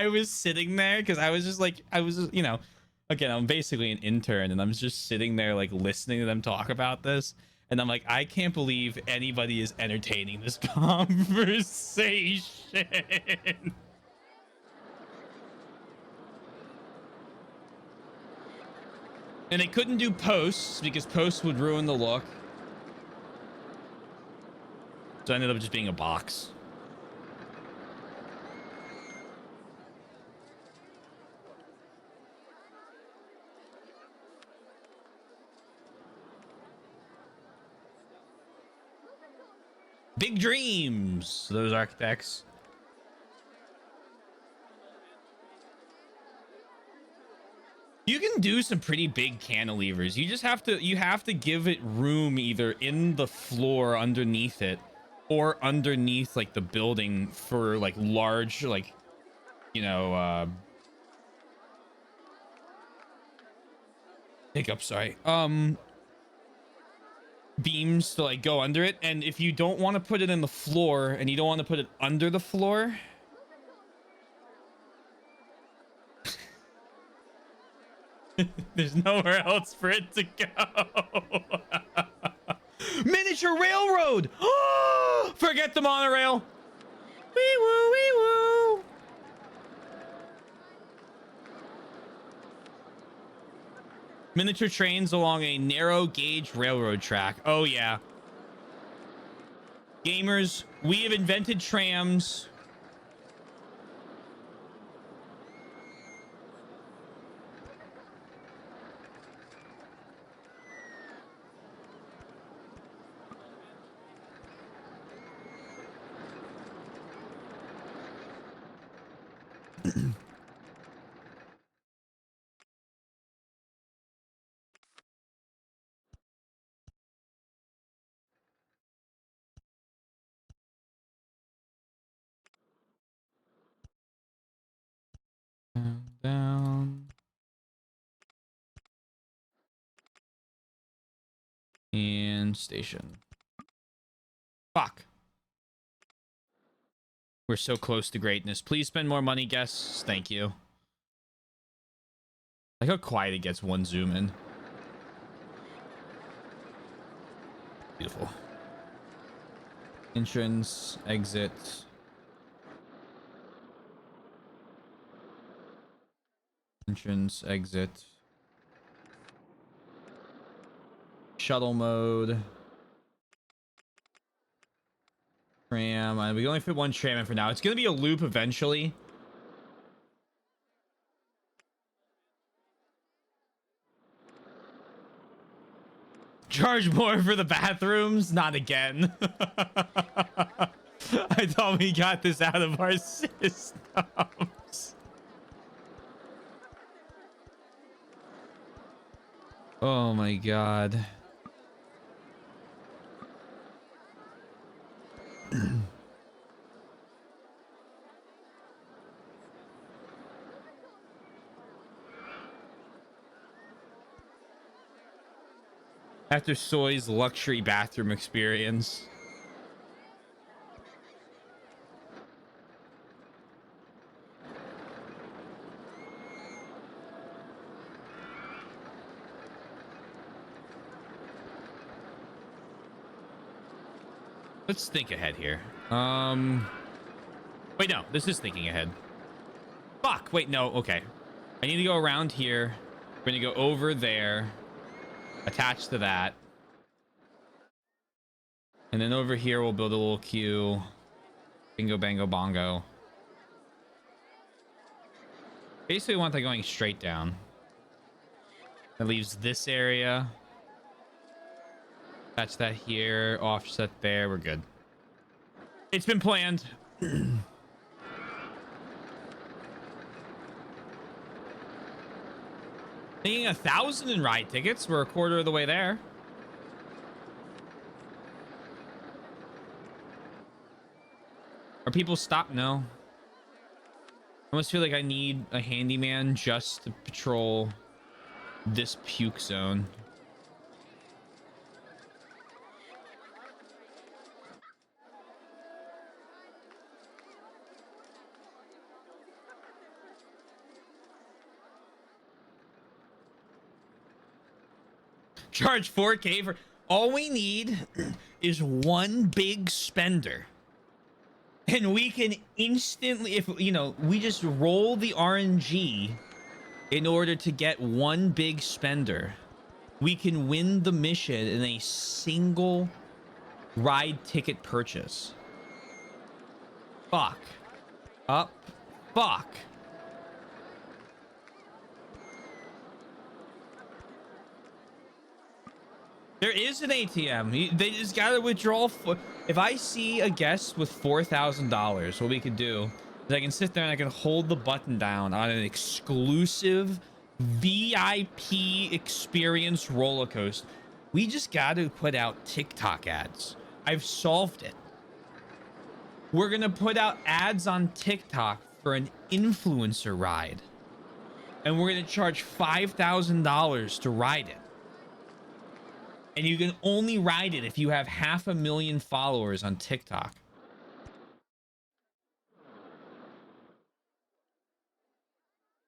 S1: was sitting there because I was just like, again, I'm basically an intern and I'm just sitting there like listening to them talk about this. And I'm like, I can't believe anybody is entertaining this conversation. And they couldn't do posts because posts would ruin the look. So it ended up just being a box. Big dreams, those architects. You can do some pretty big cantilevers. You have to give it room either in the floor underneath it or underneath like the building for like large, like, beams to like go under it. And if you don't want to put it in the floor and you don't want to put it under the floor, there's nowhere else for it to go. Miniature railroad. Forget the monorail. Wee woo, wee woo. Miniature trains along a narrow gauge railroad track. Oh yeah. Gamers, we have invented trams. Down. And station. Fuck. We're so close to greatness. Please spend more money, guests. Thank you. Like how quiet it gets one zoom in. Beautiful. Entrance, exit. Entrance, exit. Shuttle mode. Tram. We can only fit one tram in for now. It's going to be a loop eventually. Charge more for the bathrooms? Not again. I thought we got this out of our systems. Oh my god. After Soy's luxury bathroom experience. Let's think ahead here. Wait, no, this is thinking ahead. Fuck, wait, no, okay. I need to go around here. We're gonna go over there. Attach to that. And then over here, we'll build a little queue. Bingo, bango, bongo. Basically, we want that going straight down. That leaves this area. Attach that here. Offset there. We're good. It's been planned. Making 1,000 in ride tickets. We're a quarter of the way there. Are people stopped? No. I almost feel like I need a handyman just to patrol this puke zone. Charge 4K for... All we need is one big spender. And we can instantly, if, you know, we just roll the RNG in order to get one big spender, we can win the mission in a single ride ticket purchase. Fuck. Up. Fuck. There is an ATM. They just gotta withdraw. If I see a guest with $4,000, what we could do is I can sit there and I can hold the button down on an exclusive VIP experience roller coaster. We just gotta put out TikTok ads. I've solved it. We're gonna put out ads on TikTok for an influencer ride, and we're gonna charge $5,000 to ride it. And you can only ride it if you have 500,000 followers on TikTok.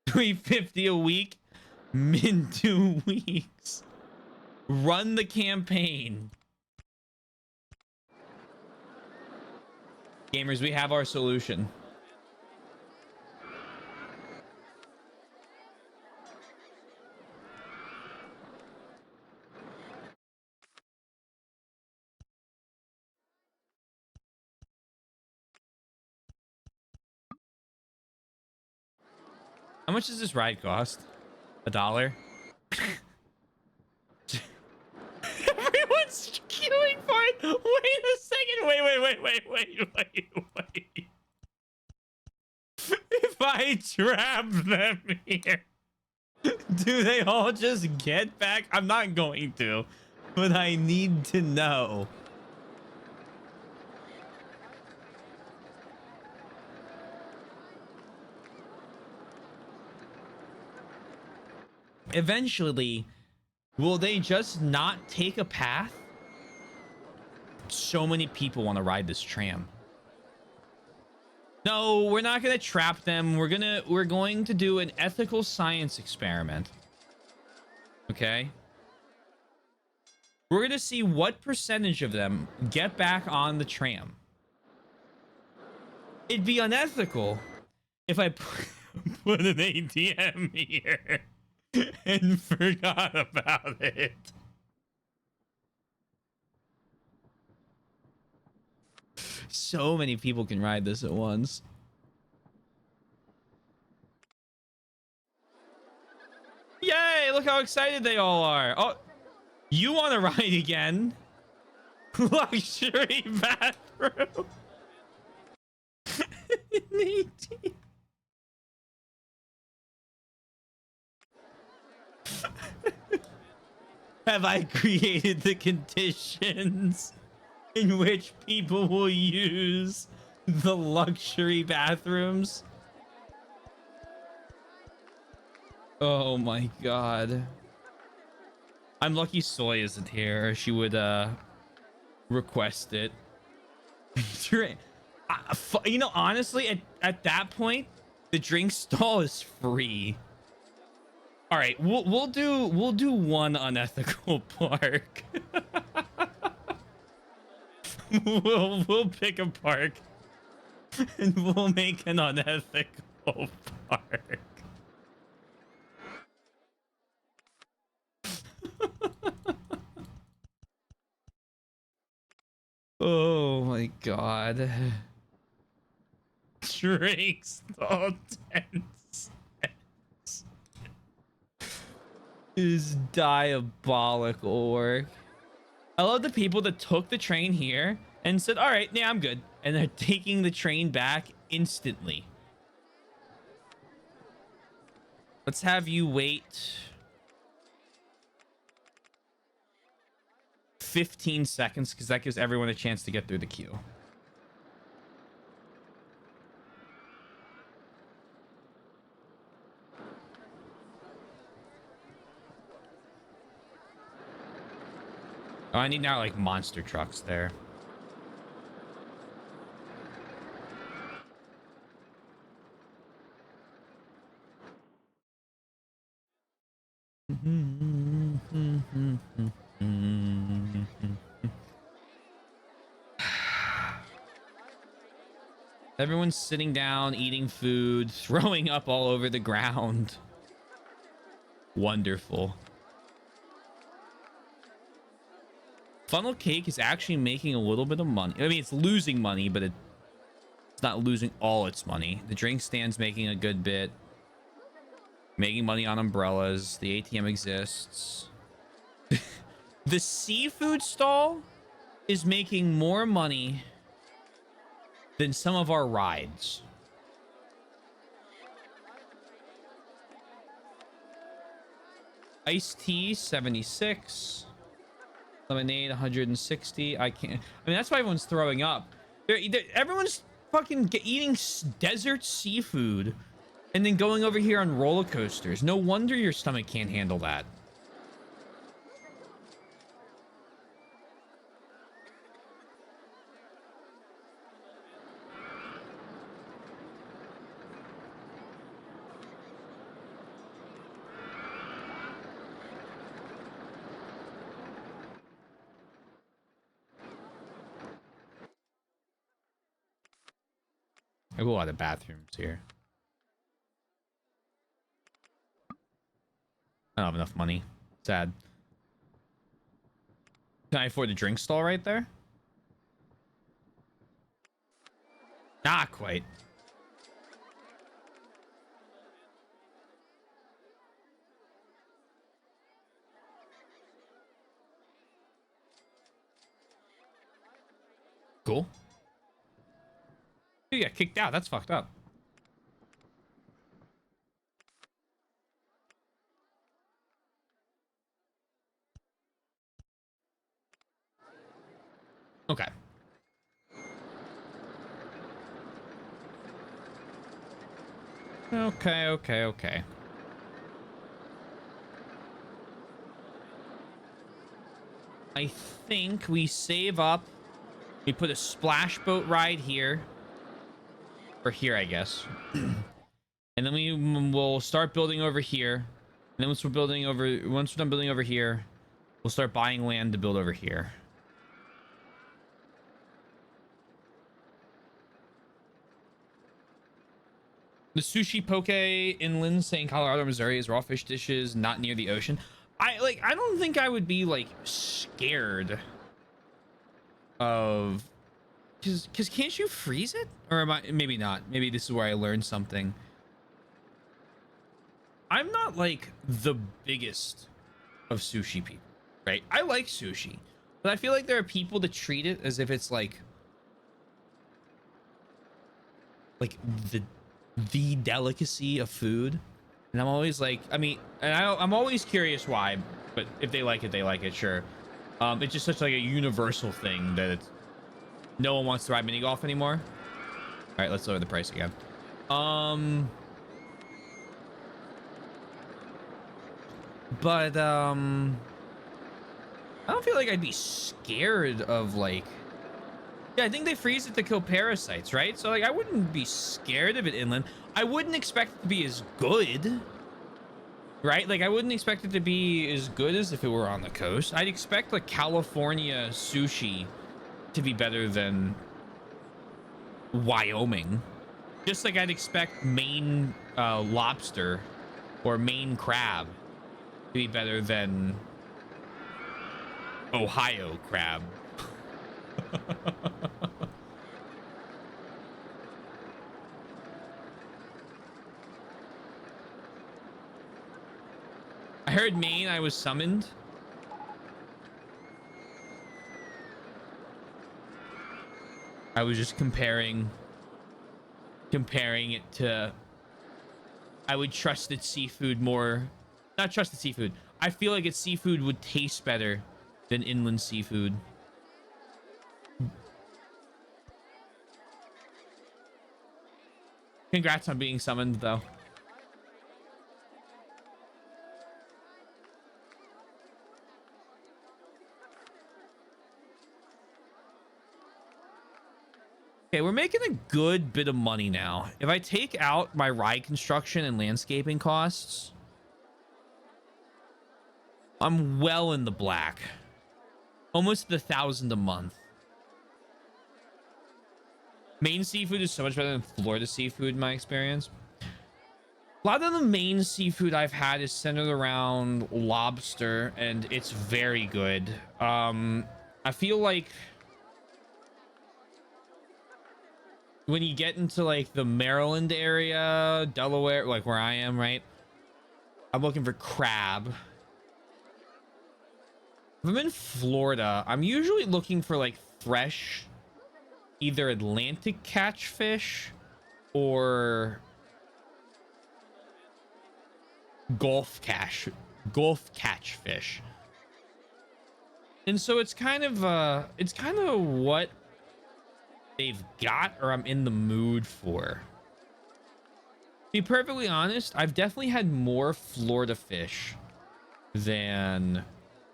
S1: $350 a week, min 2 weeks. Run the campaign. Gamers, we have our solution. How much does this ride cost? $1? Everyone's queuing for it. Wait a second. Wait. If I trap them here, do they all just get back? I'm not going to, but I need to know. Eventually, will they just not take a path? So many people want to ride this tram. No, we're not going to trap them. We're going to do an ethical science experiment. Okay? We're going to see what percentage of them get back on the tram. It'd be unethical if I put an ATM here and forgot about it. So many people can ride this at once. Yay, look how excited they all are. Oh, you want to ride again? Luxury bathroom. Have I created the conditions in which people will use the luxury bathrooms? Oh my god. I'm lucky Soy isn't here. She would request it. You know, honestly, at that point, the drink stall is free. All right, we'll do one unethical park. we'll pick a park and we'll make an unethical park. Oh my god. Drink stall 10 cents is diabolical work. I love the people that took the train here and said, all right, yeah, I'm good. And they're taking the train back instantly. Let's have you wait 15 seconds because that gives everyone a chance to get through the queue. Oh, I need now like monster trucks there. Everyone's sitting down, eating food, throwing up all over the ground. Wonderful. Funnel Cake is actually making a little bit of money. I mean, it's losing money, but it's not losing all its money. The drink stand's making a good bit. Making money on umbrellas. The ATM exists. The seafood stall is making more money than some of our rides. Iced tea, 76. Lemonade, 160. I can't. I mean, that's why everyone's throwing up. Everyone's fucking eating desert seafood and then going over here on roller coasters. No wonder your stomach can't handle that. I have a lot of bathrooms here. I don't have enough money. Sad. Can I afford the drink stall right there? Not quite. Cool. You got kicked out. That's fucked up. Okay. Okay. I think we save up. We put a splash boat ride here. Or here, I guess. And then we'll start building over here. And then once we're done building over here, we'll start buying land to build over here. The sushi poke inland saying Colorado, Missouri is raw fish dishes not near the ocean. I don't think I would be like scared of because can't you freeze it? Or am I maybe not? Maybe this is where I learned something. I'm not like the biggest of sushi people, right? I like sushi, but I feel like there are people that treat it as if it's like the delicacy of food. And I'm always like, I mean, and I'm always curious why, but if they like it, they like it, sure. It's just such like a universal thing that no one wants to ride mini golf anymore. All right, let's lower the price again. But I don't feel like I'd be scared of like, yeah, I think they freeze it to kill parasites, right? So like I wouldn't be scared of it inland. I wouldn't expect it to be as good, right? Like I wouldn't expect it to be as good as if it were on the coast. I'd expect like California sushi to be better than Wyoming. Just like I'd expect Maine lobster or Maine crab to be better than Ohio crab. I heard Maine, I was summoned. I was just comparing it to, I would trust its seafood more. Not trust the seafood. I feel like its seafood would taste better than inland seafood. Congrats on being summoned, though. Okay, we're making a good bit of money now. If I take out my ride construction and landscaping costs, I'm well in the black. Almost 1,000 a month. Maine seafood is so much better than Florida seafood in my experience. A lot of the main seafood I've had is centered around lobster, and it's very good. I feel like when you get into like the Maryland area, Delaware, like where I am, right? I'm looking for crab. If I'm in Florida, I'm usually looking for like fresh, either Atlantic catfish or Gulf catch fish. And so it's kind of what they've got or I'm in the mood for. To be perfectly honest, I've definitely had more Florida fish than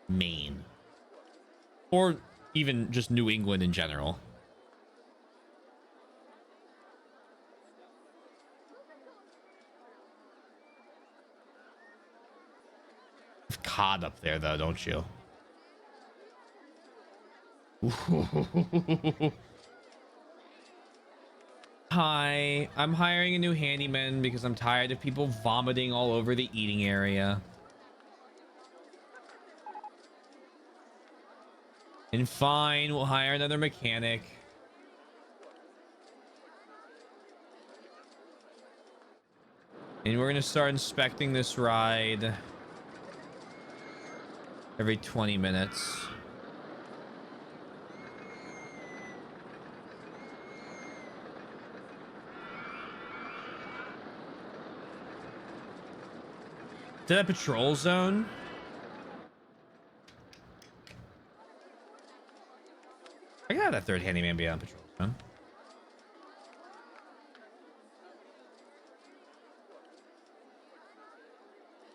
S1: Maine. Or even just New England in general. You've cod up there though, don't you? Hi, I'm hiring a new handyman because I'm tired of people vomiting all over the eating area. And fine, we'll hire another mechanic. And we're gonna start inspecting this ride every 20 minutes. Did that patrol zone? I gotta have that third handyman be on patrol zone.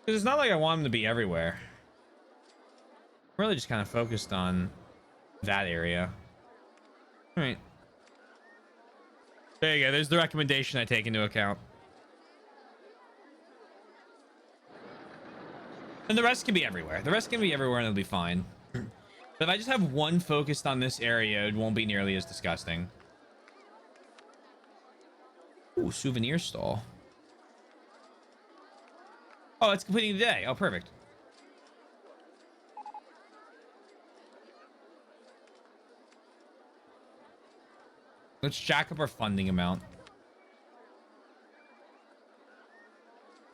S1: Because it's not like I want him to be everywhere. I'm really just kind of focused on that area. All right. There you go. There's the recommendation I take into account. And the rest can be everywhere. The rest can be everywhere and it'll be fine. But if I just have one focused on this area, it won't be nearly as disgusting. Ooh, souvenir stall. Oh, it's completing the day. Oh, perfect. Let's jack up our funding amount.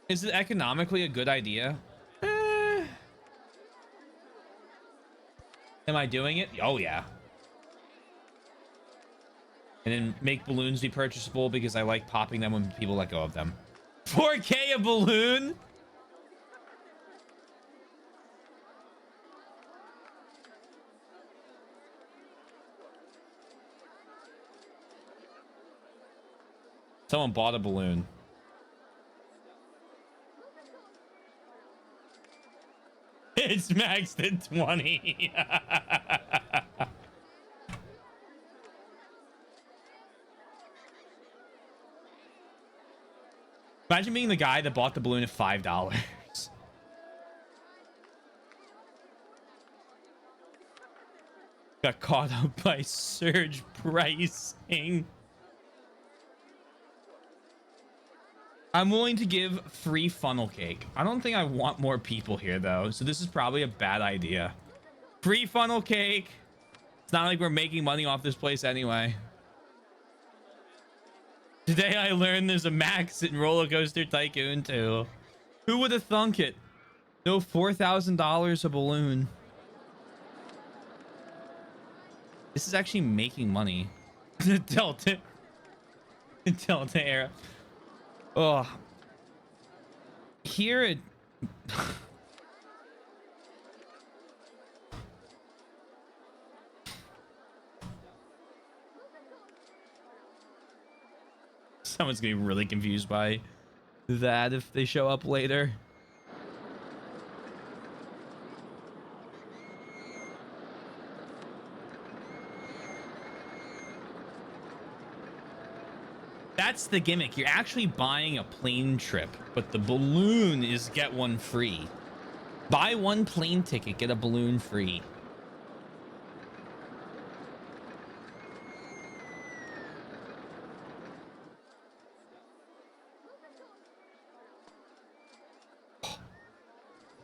S1: Is it economically a good idea? Am I doing it? Oh, yeah. And then make balloons be purchasable because I like popping them when people let go of them. 4K a balloon? Someone bought a balloon. It's maxed at 20. Imagine being the guy that bought the balloon at $5. Got caught up by surge pricing. I'm willing to give free funnel cake. I don't think I want more people here though, so this is probably a bad idea. Free funnel cake. It's not like we're making money off this place anyway. Today I learned there's a max in Roller Coaster Tycoon too. Who would have thunk it? No, $4,000 a balloon. This is actually making money. Delta era. Oh, here it Someone's gonna be really confused by that if they show up later. That's the gimmick. You're actually buying a plane trip, but the balloon is get one free. Buy one plane ticket, get a balloon free.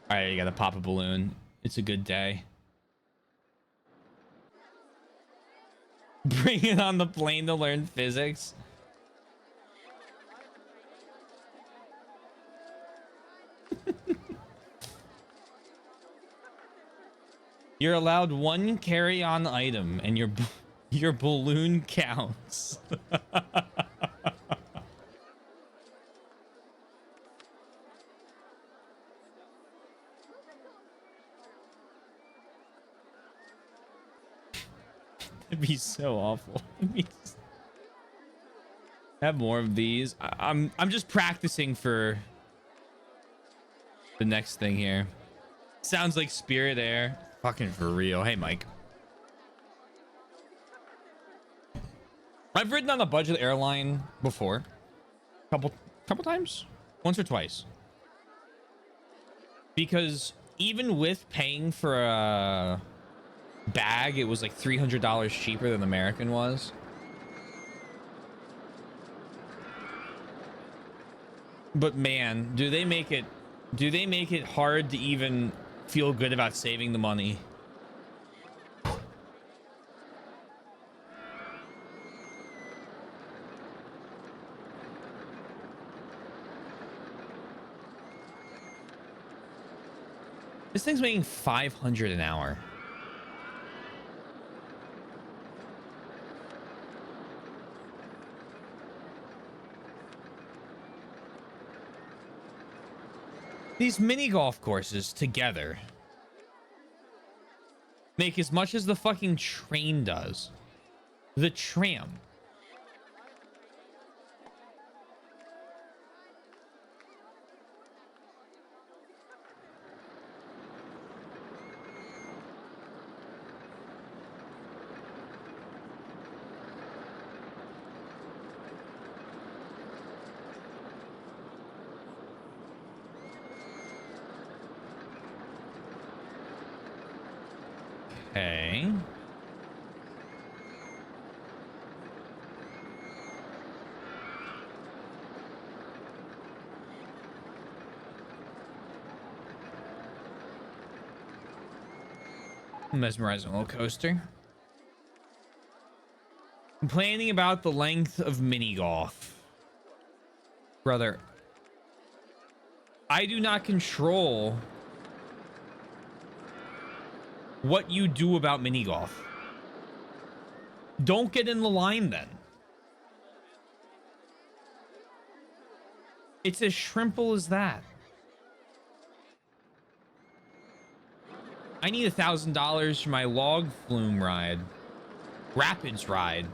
S1: All right, you gotta pop a balloon. It's a good day. Bring it on the plane to learn physics. You're allowed one carry-on item, and your balloon counts. It'd be so awful. Have more of these. I'm just practicing for the next thing here. Sounds like Spirit Air. Fucking for real. Hey, Mike. I've ridden on a budget airline before. Couple times? Once or twice. Because even with paying for a bag, it was like $300 cheaper than American was. But man, do they make it hard to even feel good about saving the money? This thing's making 500 an hour. These mini golf courses together make as much as the fucking train does. The tram. Okay. Mesmerizing roller coaster. Complaining about the length of mini golf. Brother, I do not control what you do about mini golf. Don't get in the line then. It's as shrimple as that. I need $1,000 for my log flume ride. Rapids ride.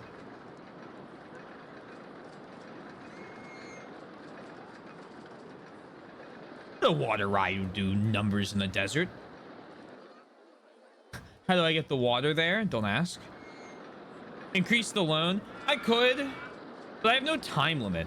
S1: The water ride will do numbers in the desert. How do I get the water there? Don't ask. Increase the loan? I could, but I have no time limit.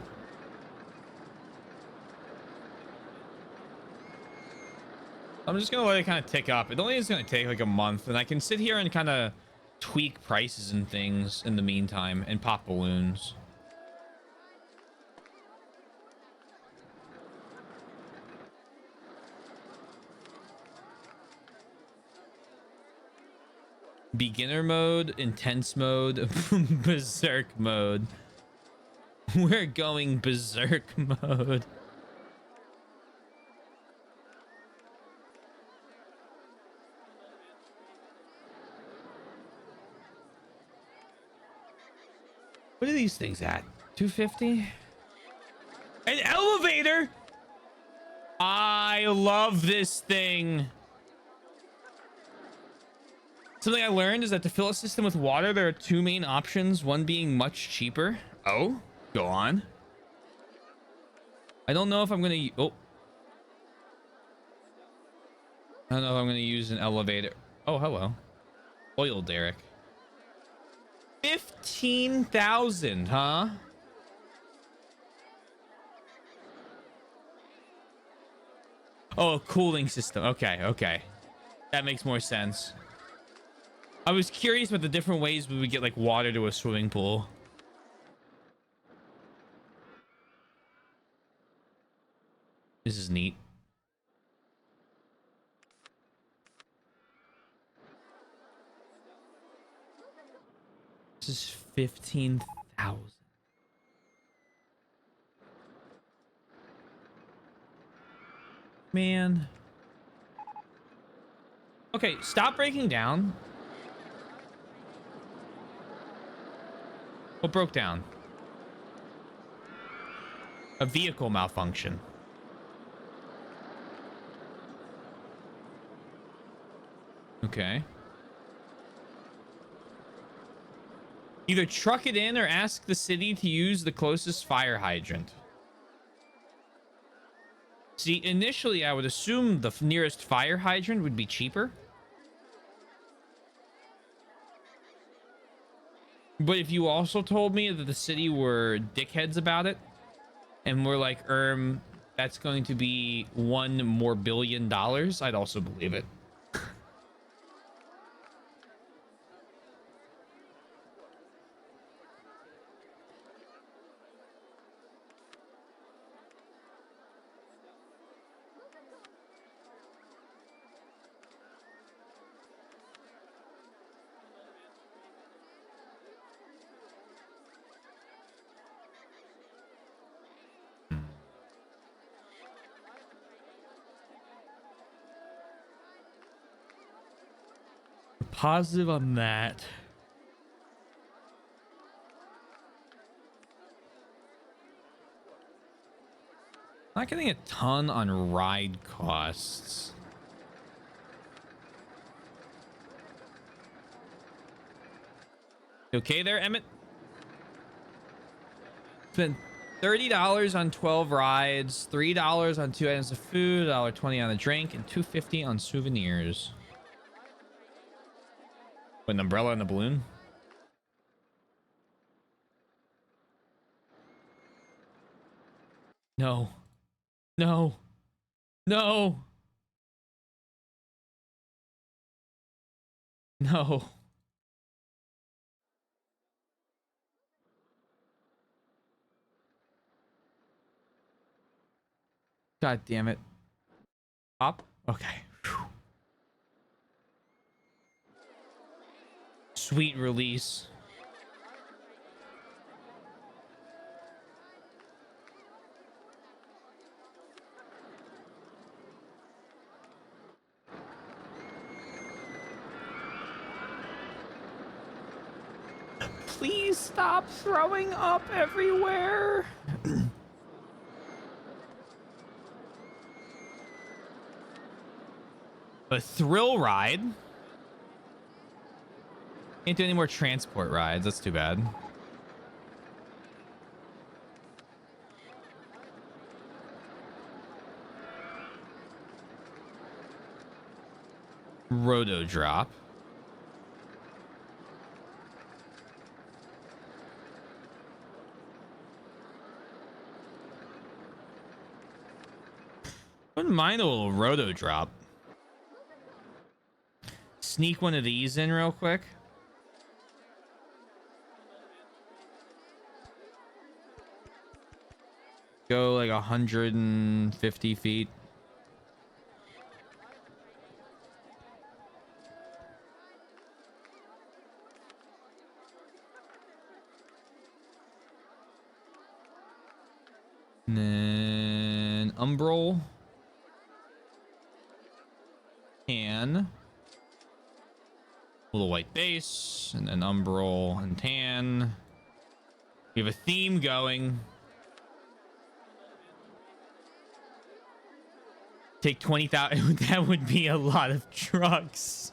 S1: I'm just gonna let it kind of tick up. It only is gonna take like a month, and I can sit here and kind of tweak prices and things in the meantime and pop balloons. Beginner mode, intense mode, berserk mode. We're going berserk mode. What are these things at? 250? An elevator? I love this thing. Something I learned is that to fill a system with water, there are two main options, one being much cheaper. Oh, go on. I don't know if I'm gonna. Oh, I don't know if I'm gonna use an elevator. Oh, hello, oil derrick. 15,000, huh? Oh, a cooling system. Okay, okay, that makes more sense. I was curious about the different ways we would get like water to a swimming pool. This is neat. This is 15,000. Man. Okay, stop breaking down. What broke down? A vehicle malfunction. Okay. Either truck it in or ask the city to use the closest fire hydrant. See, initially I would assume the nearest fire hydrant would be cheaper. But if you also told me that the city were dickheads about it, and we're like, that's going to be $1 more billion, I'd also believe it. Positive on that. Not getting a ton on ride costs. You okay there, Emmett? Spent $30 on 12 rides, $3 on 2 items of food, $1.20 on a drink, and $2.50 on souvenirs. With an umbrella and a balloon? No. No. No. No. God damn it. Up? Okay. Whew. Sweet release. Please stop throwing up everywhere. A thrill ride. Can't do any more transport rides. That's too bad. Roto drop. Wouldn't mind a little roto drop. Sneak one of these in real quick. Go like 150 feet. And then Umbral. Tan. Little white base. And then Umbral and tan. We have a theme going. Take 20,000. That would be a lot of trucks.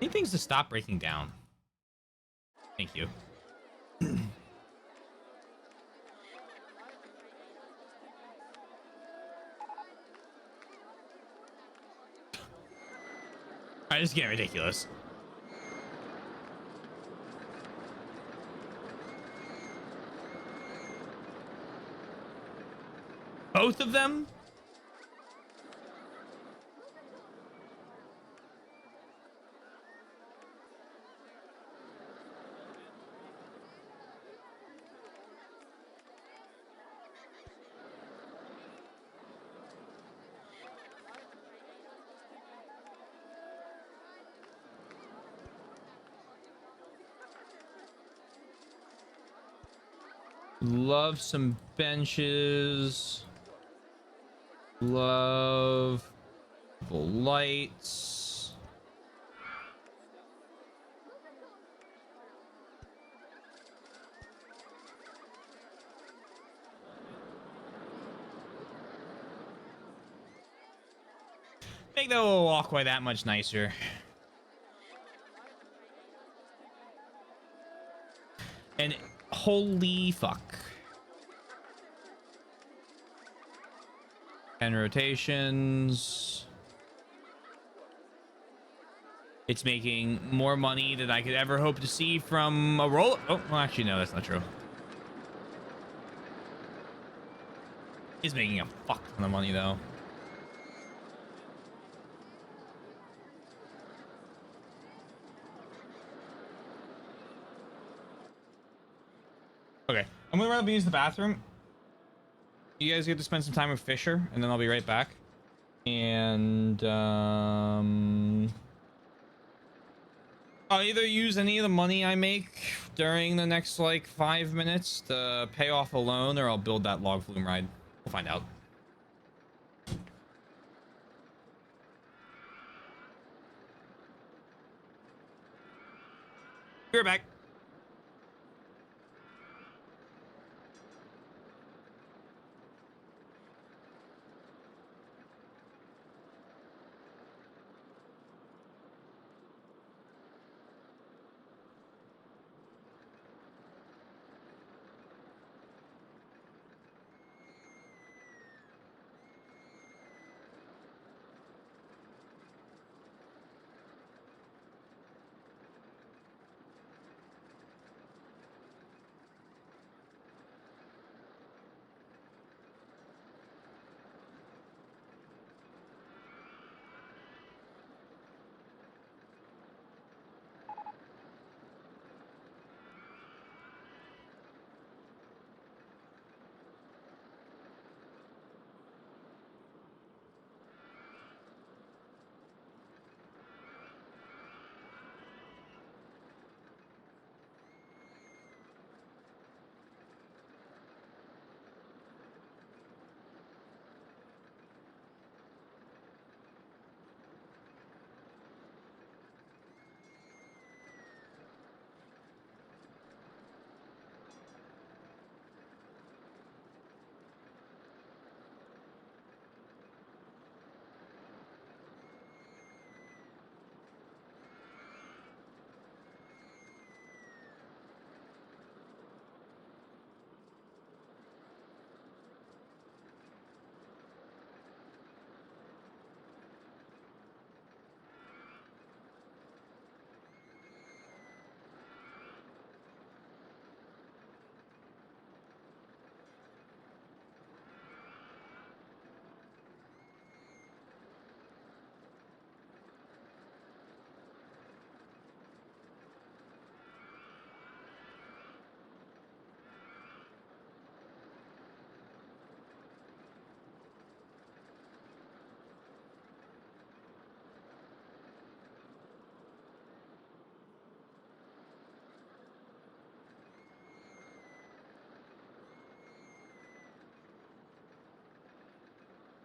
S1: Need things to stop breaking down. Thank you. Alright, this is getting ridiculous. Both of them? Love some benches. Love the lights. Make that little walkway that much nicer. And holy fuck. 10 rotations. It's making more money than I could ever hope to see from a roll. Oh, well, actually, no, that's not true. It's making a fuck ton of money, though. Okay, I'm gonna run up and use the bathroom. You guys get to spend some time with Fisher, and then I'll be right back. And I'll either use any of the money I make during the next like 5 minutes to pay off a loan, or I'll build that log flume ride. We'll find out. We're back.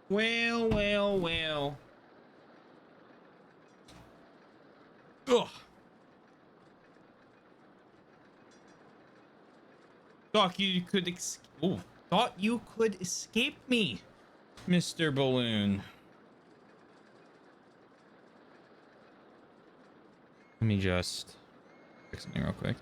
S1: Well, well, well. Ugh. Thought you could thought you could escape me, Mr. Balloon. Let me just fix something real quick.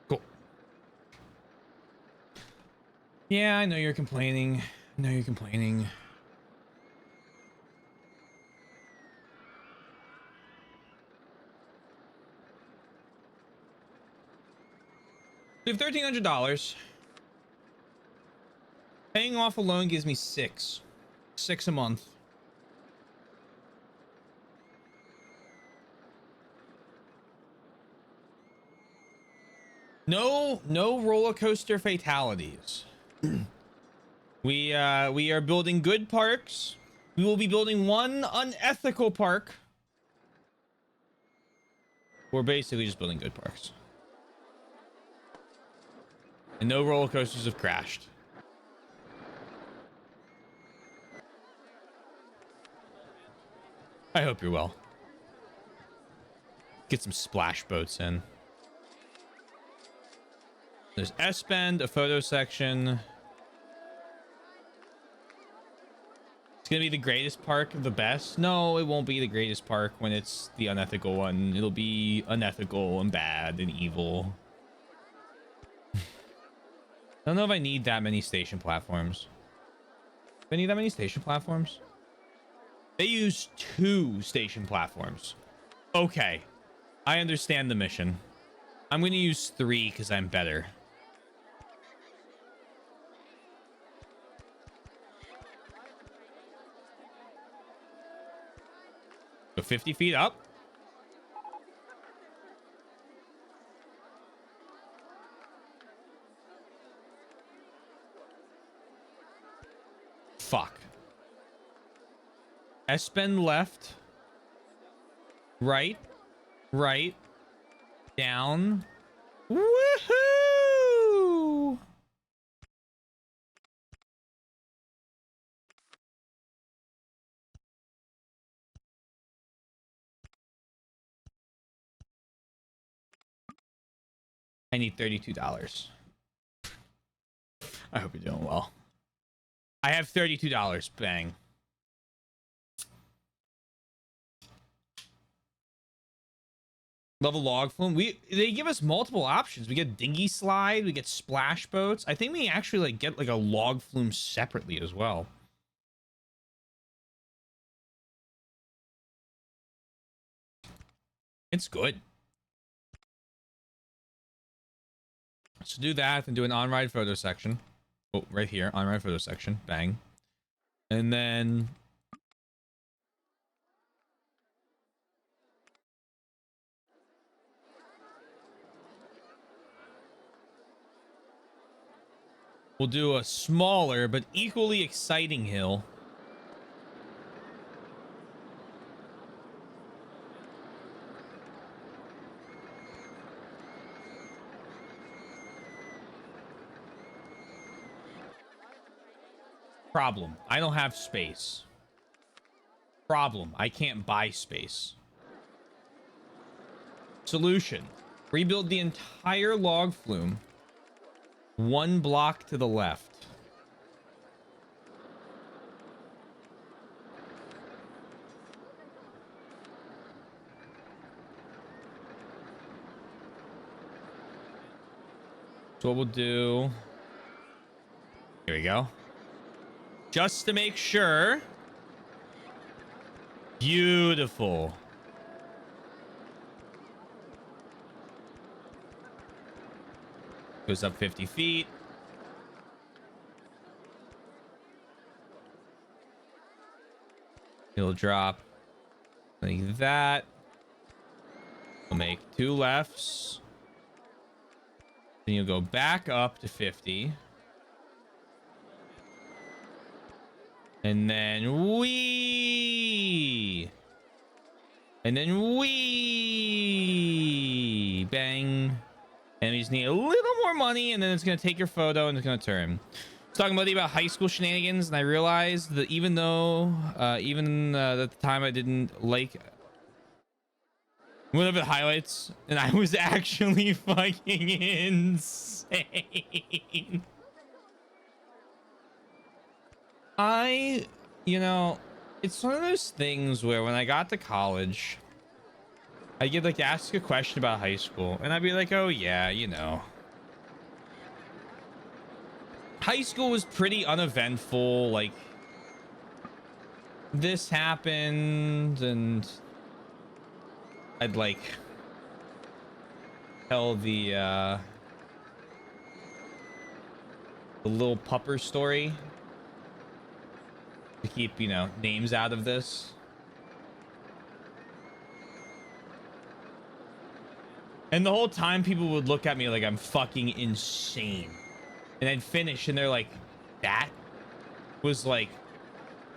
S1: Cool. Yeah, I know you're complaining. I know you're complaining. We have $1,300. Paying off a loan gives me six a month. No roller coaster fatalities. We are building good parks. We will be building one unethical park. We're basically just building good parks. And no roller coasters have crashed. I hope you're well. Get some splash boats in. There's S-Bend, a photo section. It's gonna be the greatest park of the best. No, it won't be the greatest park when it's the unethical one. It'll be unethical and bad and evil. I don't know if I need that many station platforms. Do I need that many station platforms? They use 2 station platforms. Okay. I understand the mission. I'm going to use 3 because I'm better. So 50 feet up. Fuck. S-Bend left. Right. Right. Down. Woohoo! I need $32. I hope you're doing well. I have $32. Bang. Level log flume. They give us multiple options. We get dinghy slide, we get splash boats. I think we actually like get like a log flume separately as well. It's good. So do that and do an on-ride photo section. Oh, right here, on-ride photo section. Bang. And then we'll do a smaller but equally exciting hill. Problem. I don't have space. Problem. I can't buy space. Solution. Rebuild the entire log flume 1 block to the left. So what we'll do... Here we go. Just to make sure. Beautiful. Goes up 50 feet. It'll drop like that. We'll make 2 lefts. Then you'll go back up to 50. And then wee. And then wee. Bang. And we just need a little more money, and then it's going to take your photo and it's going to turn. Stop talking about high school shenanigans, and I realized that even though, at the time I didn't like one of the highlights, and I was actually fucking insane. You know, it's one of those things where when I got to college, I get like ask a question about high school, and I'd be like, oh yeah, you know. High school was pretty uneventful. Like, this happened, and I'd like tell the little pupper story to keep, you know, names out of this. And the whole time people would look at me like I'm fucking insane. And I'd finish and they're like, that was like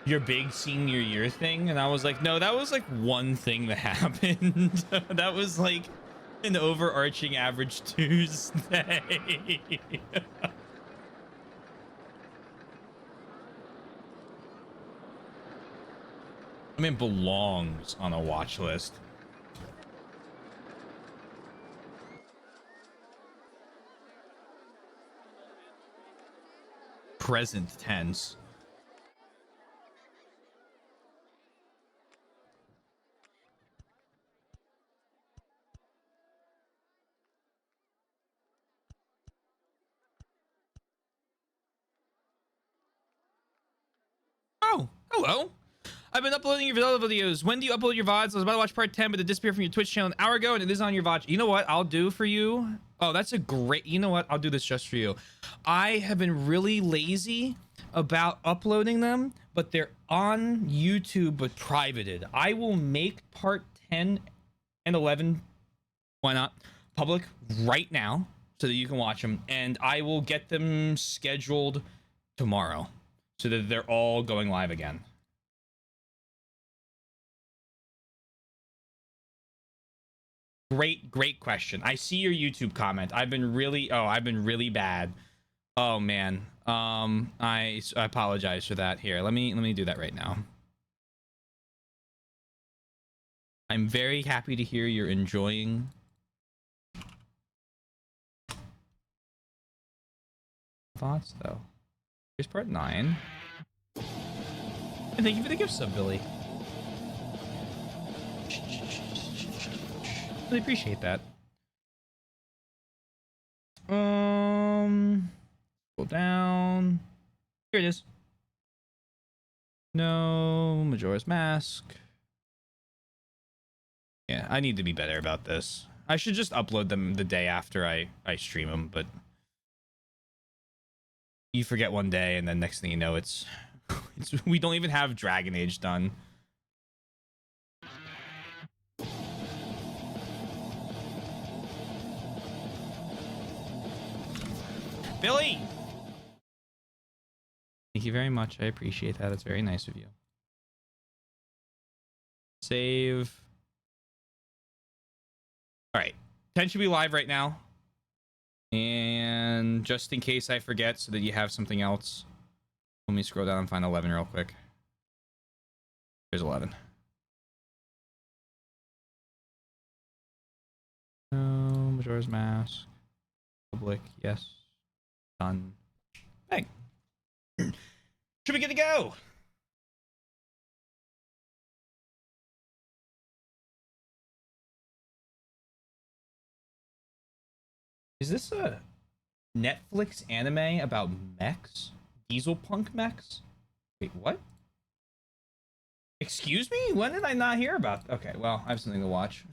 S1: your big senior year thing? And I was like, no, that was like one thing that happened. That was like an overarching average Tuesday. I mean, belongs on a watch list. Present tense. Oh, hello. I've been uploading your Vidal videos. When do you upload your VODs? I was about to watch part 10, but it disappeared from your Twitch channel an hour ago, and it is on your VOD. You know what I'll do for you? Oh, that's a great... You know what? I'll do this just for you. I have been really lazy about uploading them, but they're on YouTube, but privated. I will make part 10 and 11, why not, public right now so that you can watch them, and I will get them scheduled tomorrow so that they're all going live again. Great question. I see your YouTube comment. I've been really bad. Oh man. I apologize for that. Here, let me do that right now. I'm very happy to hear you're enjoying thoughts though. Here's part 9. And thank you for the gift sub, Billy. Really appreciate that. Go down. Here it is. No, Majora's Mask. Yeah, I need to be better about this. I should just upload them the day after I stream them, but you forget one day and then next thing you know it's we don't even have Dragon Age done. Billy! Thank you very much. I appreciate that. It's very nice of you. Save. All right. 10 should be live right now. And just in case I forget so that you have something else, let me scroll down and find 11 real quick. There's 11. Majora's Mask. Public. Yes. Done. Bang. Should we get to go? Is this a Netflix anime about mechs? Diesel punk mechs? Wait, what? Excuse me? When did I not hear about? Okay, well, I have something to watch.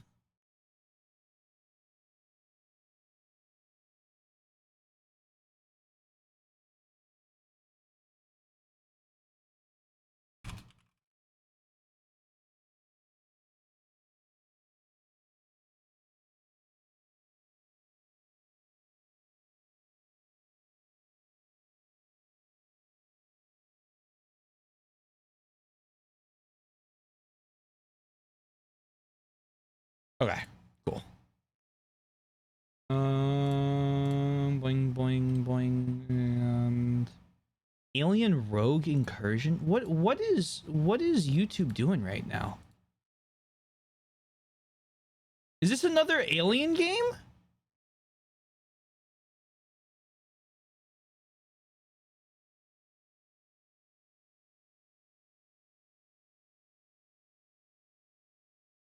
S1: Okay, cool. Boing, boing, boing, and Alien Rogue Incursion? What is YouTube doing right now? Is this another Alien game?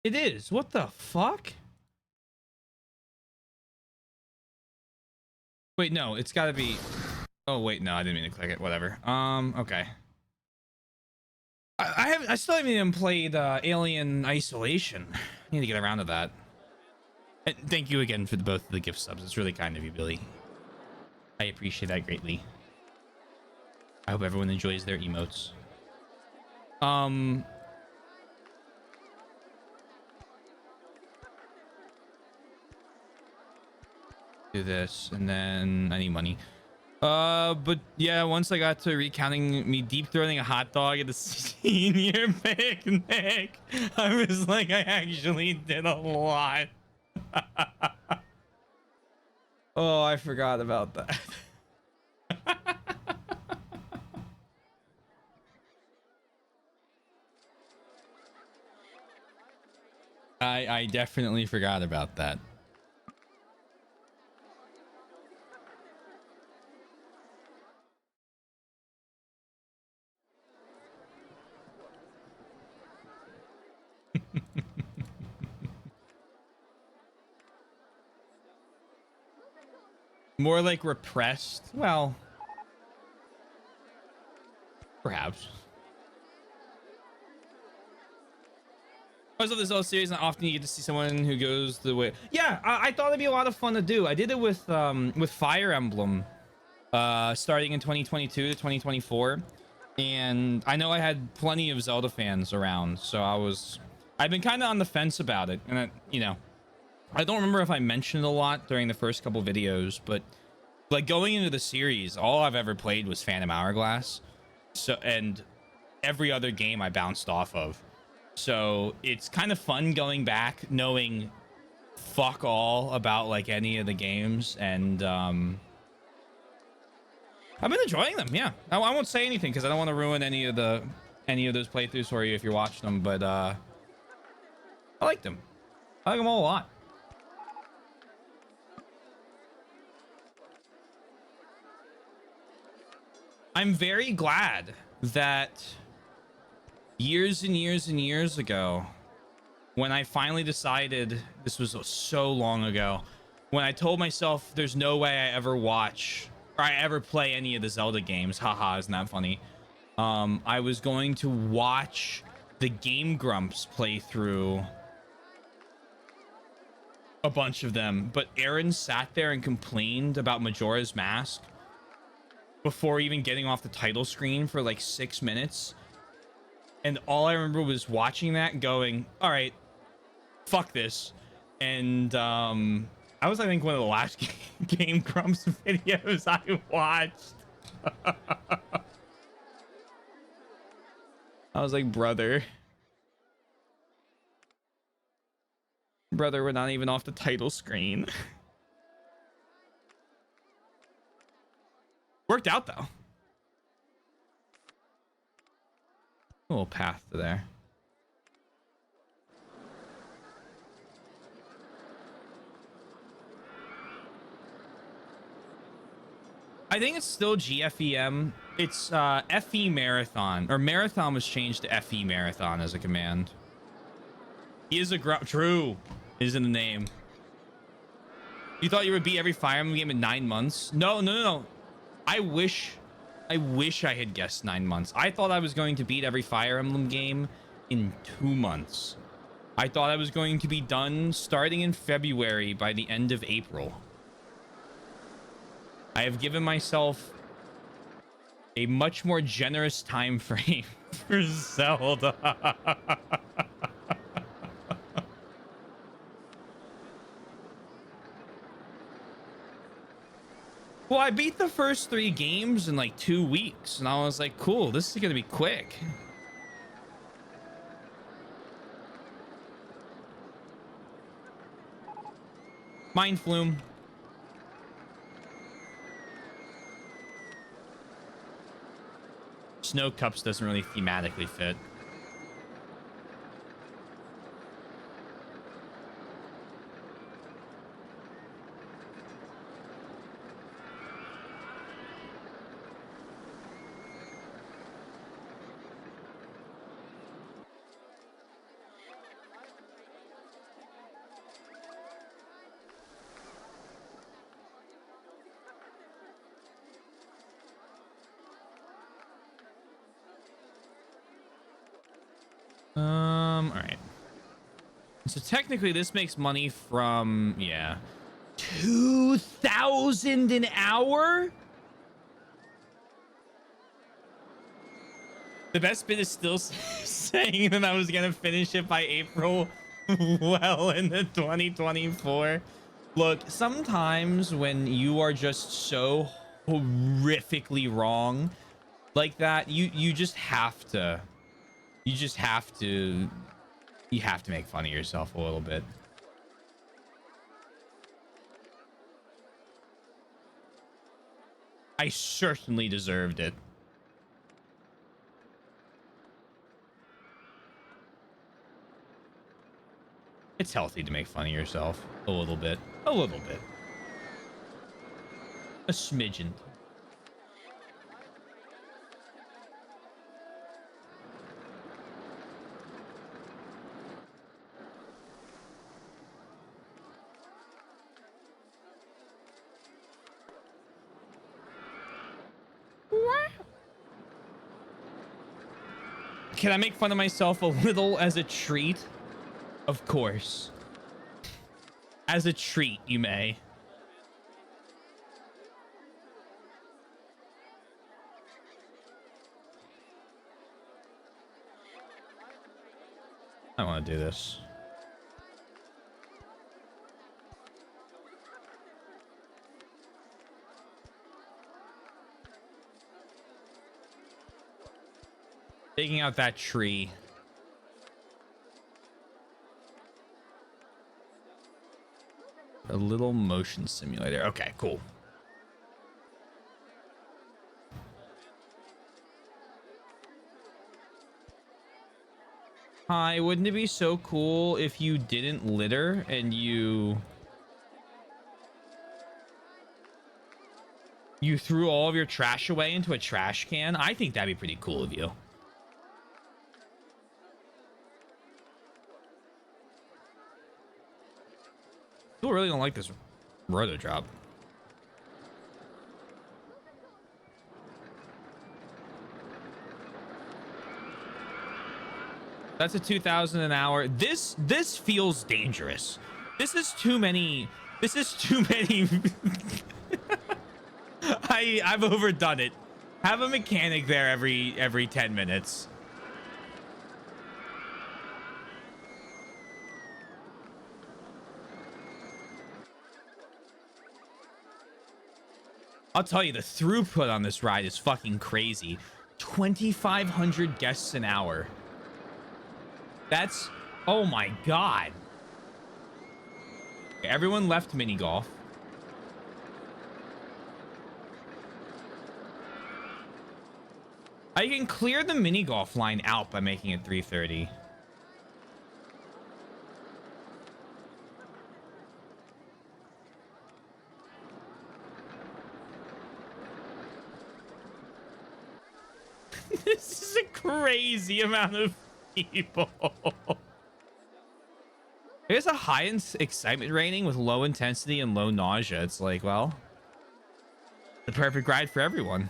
S1: It is. What the fuck? Wait, no, it's gotta be. Oh wait, no, I didn't mean to click it. Whatever. Okay. I still haven't even played Alien Isolation. I need to get around to that. And thank you again for both of the gift subs. It's really kind of you, Billy. I appreciate that greatly. I hope everyone enjoys their emotes. Do this, and then I need money. But yeah, once I got to recounting me deep throating a hot dog at the senior picnic, I was like, I actually did a lot. Oh, I forgot about that. I definitely forgot about that. More like repressed. Well, perhaps. I was of this whole series, and often you get to see someone who goes the way. Yeah, I thought it'd be a lot of fun to do. I did it with Fire Emblem, starting in 2022 to 2024, and I know I had plenty of Zelda fans around, so I've been kind of on the fence about it, and I don't remember if I mentioned it a lot during the first couple videos, but like going into the series, all I've ever played was Phantom Hourglass, and every other game I bounced off of. So it's kind of fun going back knowing fuck all about like any of the games, and I've been enjoying them. Yeah, I won't say anything because I don't want to ruin any of those playthroughs for you if you're watching them, but I like them. I like them all a lot. I'm very glad that years and years and years ago, when I finally decided, this was so long ago, when I told myself there's no way I ever watch or I ever play any of the Zelda games, haha, isn't that funny? I was going to watch the Game Grumps play through a bunch of them, but Aaron sat there and complained about Majora's Mask before even getting off the title screen for like 6 minutes. And all I remember was watching that going, all right, fuck this. And I was, I think, one of the last Game Grumps videos I watched. I was like, brother, we're not even off the title screen. Worked out though. A little path to there. I think it's still GFEM. It's FE Marathon, or Marathon was changed to FE Marathon as a command. He is a true is in the name. You thought you would beat every Fire Emblem game in 9 months? No. I wish I had guessed 9 months. I thought I was going to beat every Fire Emblem game in 2 months. I thought I was going to be done starting in February by the end of April. I have given myself a much more generous time frame for Zelda. Well, I beat the first 3 games in like 2 weeks, and I was like, cool, this is gonna be quick. Mind Flume. Snow Cups doesn't really thematically fit. All right. So technically this makes money from, yeah, 2,000 an hour. The best bit is still saying that I was going to finish it by April well into 2024. Look, sometimes when you are just so horrifically wrong like that, you just have to, you have to make fun of yourself a little bit. I certainly deserved it. It's healthy to make fun of yourself a little bit. A little bit. A smidgen. Can I make fun of myself a little as a treat? Of course. As a treat, you may. I want to do this. Taking out that tree. A little motion simulator. Okay, cool. Hi, wouldn't it be so cool if you didn't litter and you threw all of your trash away into a trash can? I think that'd be pretty cool of you. People really don't like this roto drop. That's a 2,000 an hour. This feels dangerous. This is too many. This is too many. I've overdone it. Have a mechanic there every 10 minutes. I'll tell you, the throughput on this ride is fucking crazy. 2,500 guests an hour. That's, oh my god. Everyone left mini golf. I can clear the mini golf line out by making it 330. This is a crazy amount of people. There's a high excitement rating with low intensity and low nausea. It's like, well, the perfect ride for everyone.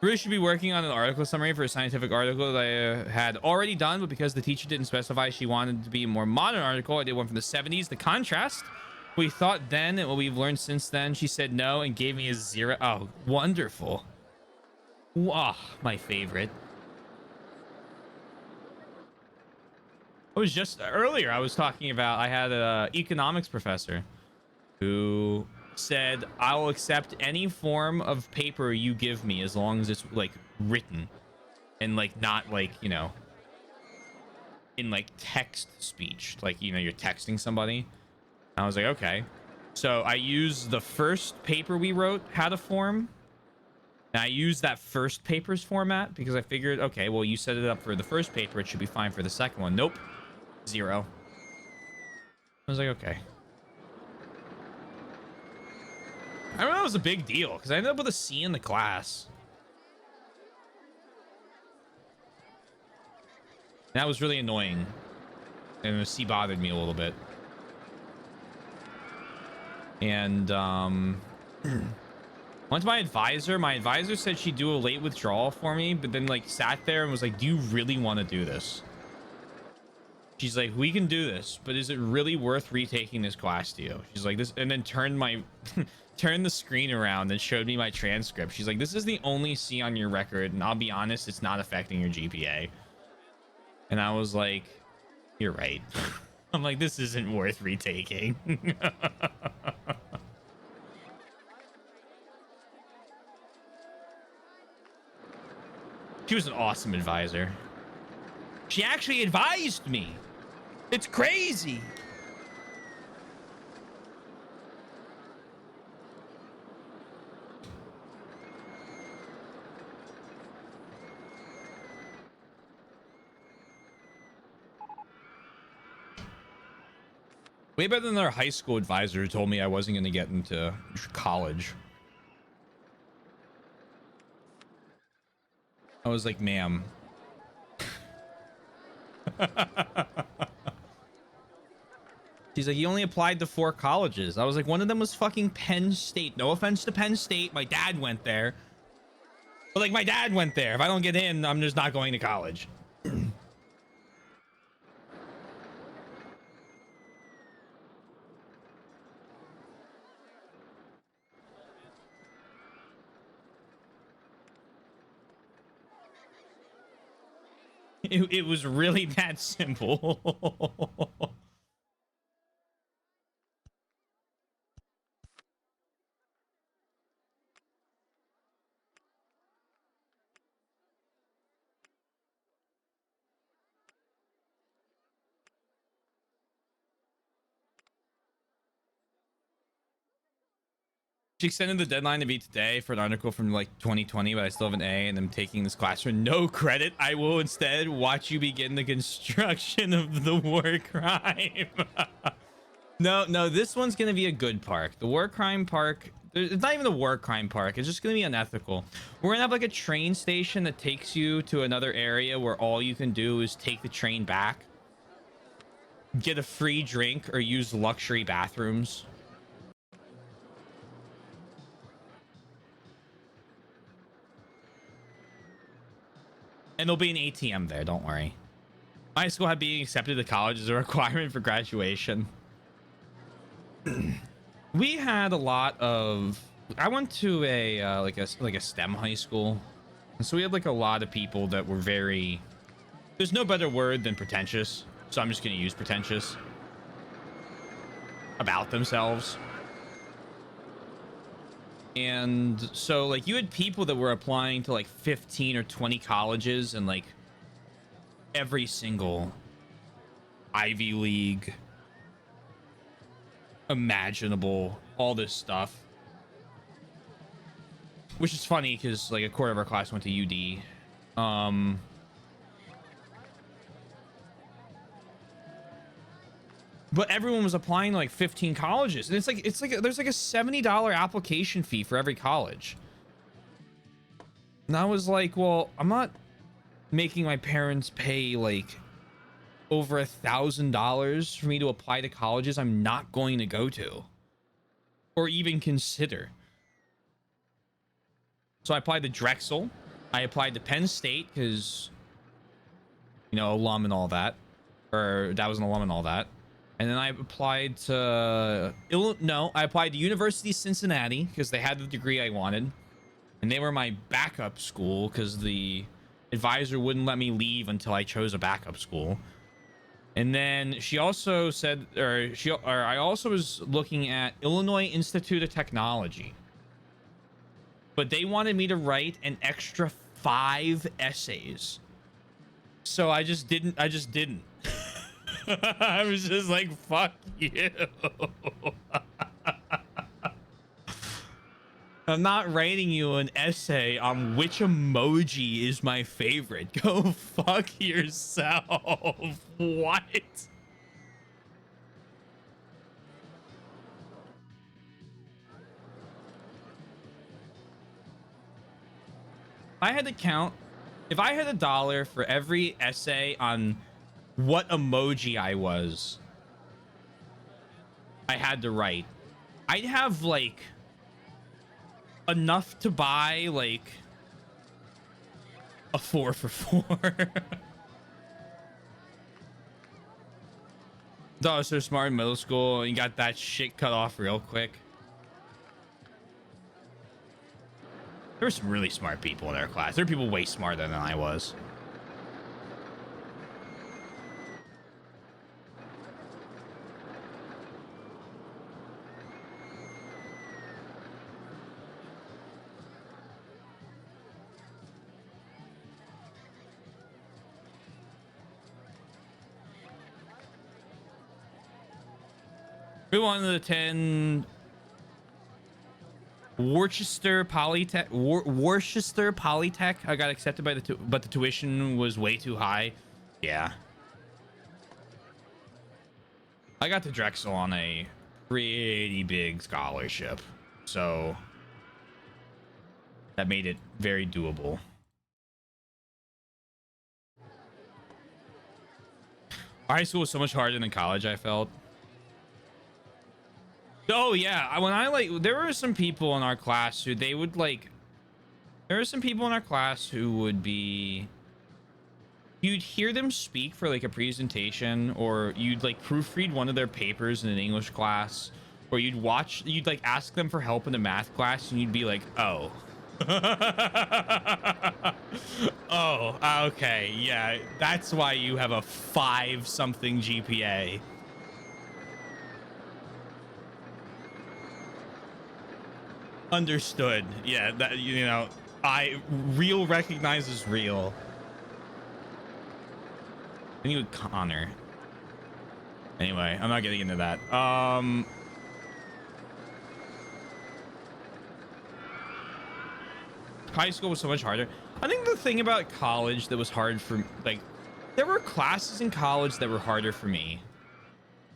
S1: Really should be working on an article summary for a scientific article that I had already done, but because the teacher didn't specify she wanted to be a more modern article, I did one from the 70s. The contrast we thought then and what we've learned since then, she said no and gave me a 0. Oh, wonderful. Wow, my favorite. It was just earlier I was talking about, I had an economics professor who said, I'll accept any form of paper you give me as long as it's like written and like not like, you know, in like text speech, like, you know, you're texting somebody. I was like, okay. So I used the first paper we wrote how to form. And I used that first paper's format because I figured, okay, well, you set it up for the first paper. It should be fine for the second one. Nope. 0. I was like, okay. I remember that was a big deal because I ended up with a C in the class. And that was really annoying. And the C bothered me a little bit. And once my advisor said she'd do a late withdrawal for me, but then like sat there and was like, do you really want to do this? She's like, we can do this, but is it really worth retaking this class to you? She's like, this, and then turned the screen around and showed me my transcript. She's like, this is the only C on your record, and I'll be honest, it's not affecting your GPA. And I was like, you're right. I'm like, this isn't worth retaking. She was an awesome advisor. She actually advised me. It's crazy. Way better than our high school advisor who told me I wasn't going to get into college. I was like, ma'am. She's like, you only applied to 4 colleges. I was like, one of them was fucking Penn State. No offense to Penn State. My dad went there. But like, my dad went there. If I don't get in, I'm just not going to college. It was really that simple. She extended the deadline to be today for an article from like 2020, but I still have an A and I'm taking this class for no credit. I will instead watch you begin the construction of the war crime. No, this one's going to be a good park. The war crime park, it's not even a war crime park. It's just going to be unethical. We're going to have like a train station that takes you to another area where all you can do is take the train back, get a free drink, or use luxury bathrooms. And there'll be an ATM there, don't worry. My school had being accepted to college as a requirement for graduation. We had a lot of... I went to a like a STEM high school. And so we had like a lot of people that were very... There's no better word than pretentious. So I'm just going to use pretentious. About themselves. And so like you had people that were applying to like 15 or 20 colleges and like every single Ivy League imaginable, all this stuff, which is funny because like a quarter of our class went to UD. But everyone was applying to like 15 colleges, and it's like there's like a $70 application fee for every college. And I was like, well, I'm not making my parents pay like over $1,000 for me to apply to colleges I'm not going to go to or even consider. So I applied to Drexel. I applied to Penn State because, you know, alum and all that, or that was an alum and all that. And then I applied to I applied to University of Cincinnati because they had the degree I wanted, and they were my backup school because the advisor wouldn't let me leave until I chose a backup school. And then she also said, I also was looking at Illinois Institute of Technology, but they wanted me to write an extra 5 essays. So I just didn't. I was just like, fuck you. I'm not writing you an essay on which emoji is my favorite. Go fuck yourself. What? I had to count. If I had $1 for every essay on what emoji I was, I had to write, I'd have like enough to buy like a 4 for 4. Thought I was so smart in middle school and got that shit cut off real quick. There were some really smart people in our class. There were people way smarter than I was. We wanted to attend Worcester Polytech. Worcester Polytech. I got accepted by but the tuition was way too high. Yeah. I got to Drexel on a pretty big scholarship, so that made it very doable. High school was so much harder than college, I felt. Oh yeah, when I like, there were some people in our class who they would like, there were some people in our class who would be, you'd hear them speak for like a presentation, or you'd like proofread one of their papers in an English class, or you'd like ask them for help in a math class, and you'd be like, oh. Oh, okay, yeah, that's why you have a 5 something GPA. Understood. Yeah, that, you know, real recognizes real. I need Connor. Anyway, I'm not getting into that. High school was so much harder. I think the thing about college that was hard for, like, there were classes in college that were harder for me,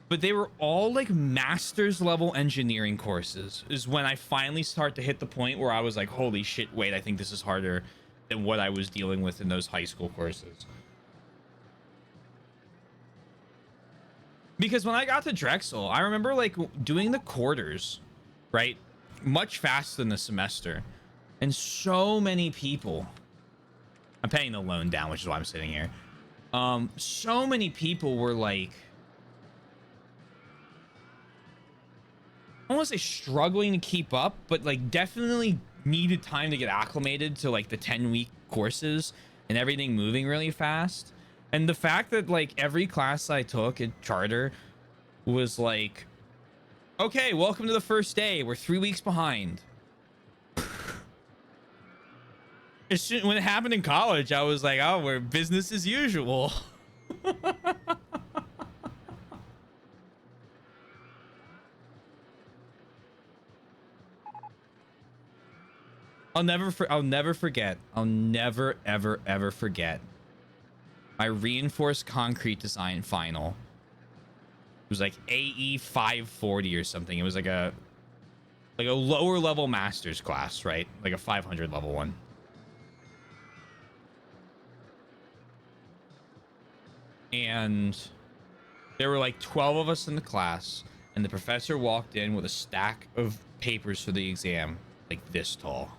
S1: but they were all like master's level engineering courses. Is when I finally start to hit the point where I was like, holy shit, wait, I think this is harder than what I was dealing with in those high school courses. Because when I got to Drexel, I remember like doing the quarters, right? Much faster than the semester. And so many people, I'm paying the loan down, which is why I'm sitting here. So many people were like, I don't want to say struggling to keep up, but like definitely needed time to get acclimated to like the 10-week courses and everything moving really fast. And the fact that like every class I took at Charter was like, okay, welcome to the first day. We're 3 weeks behind. When it happened in college, I was like, oh, we're business as usual. I'll never forget. I'll never, ever, ever forget my reinforced concrete design final. It was like AE 540 or something. It was like a lower level master's class, right? Like a 500 level one. And there were like 12 of us in the class, and the professor walked in with a stack of papers for the exam, like this tall.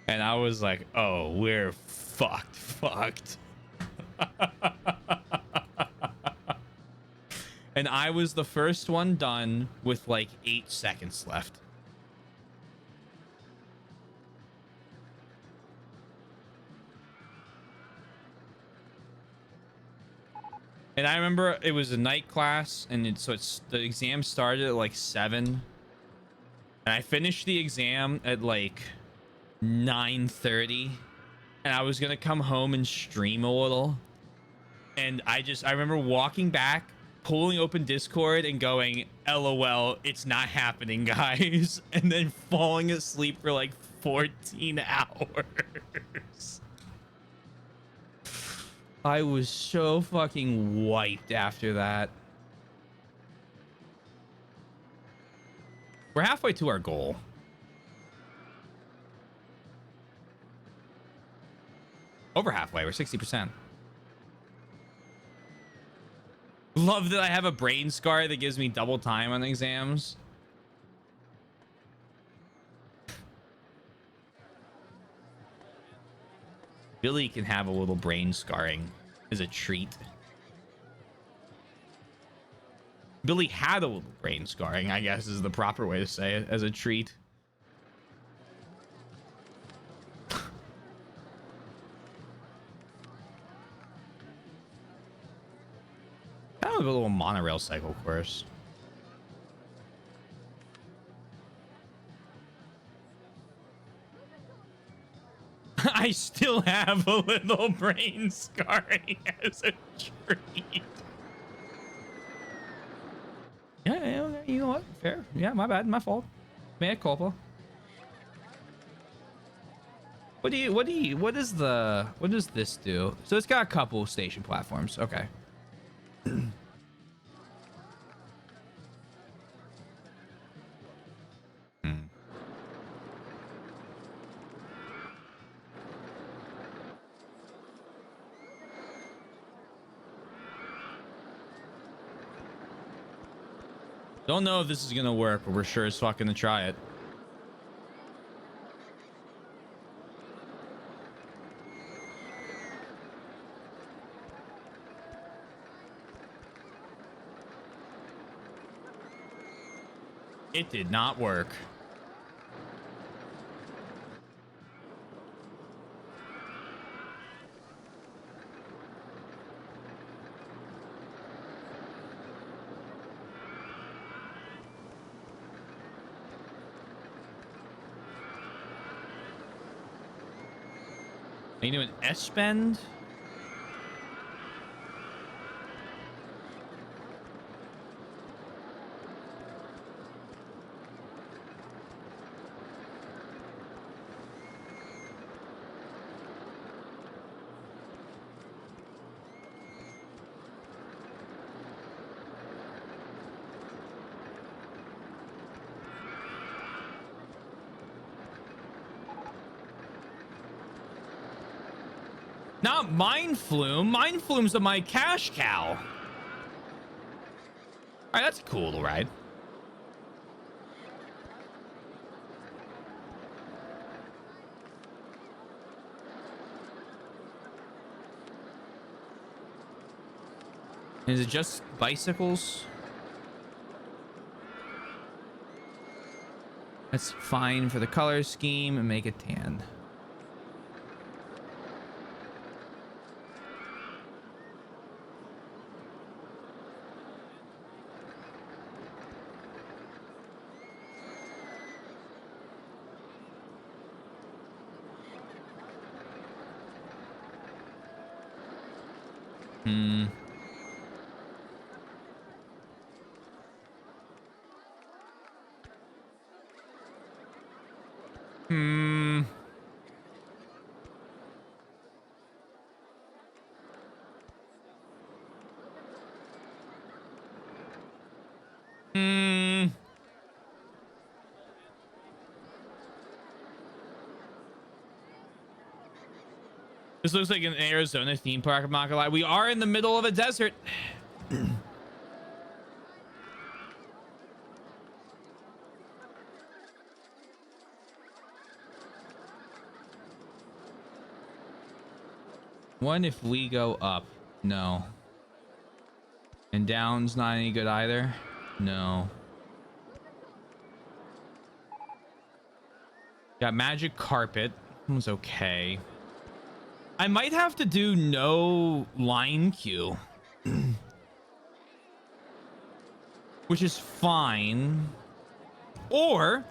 S1: And I was like, oh, we're fucked. And I was the first one done with like 8 seconds left. And I remember it was a night class, and the exam started at like 7. And I finished the exam at like 9:30, and I was gonna come home and stream a little. And I remember walking back, pulling open Discord and going, LOL, it's not happening, guys. And then falling asleep for like 14 hours. I was so fucking wiped after that. We're halfway to our goal. Over halfway. We're 60%. Love that I have a brain scar that gives me double time on exams. Billy can have a little brain scarring as a treat. Billy had a little brain scarring, I guess is the proper way to say it, as a treat. Kind of a little monorail cycle course. I still have a little brain scarring as a treat. Yeah, you know what? Fair. Yeah, my bad. My fault. Mea culpa. What does this do? So it's got a couple station platforms. Okay. Don't know if this is gonna work, but we're sure as fuck gonna try it. It did not work. Are you doing S-bend? Not Mind Flume. Mind Flume's my cash cow. All right, that's a cool little ride. Is it just bicycles? That's fine for the color scheme and make it tan. This looks like an Arizona theme park. I'm not gonna lie. We are in the middle of a desert. What if we go up? No. And down's not any good either? No. Got magic carpet. That was okay. I might have to do no line queue. Which is fine. Or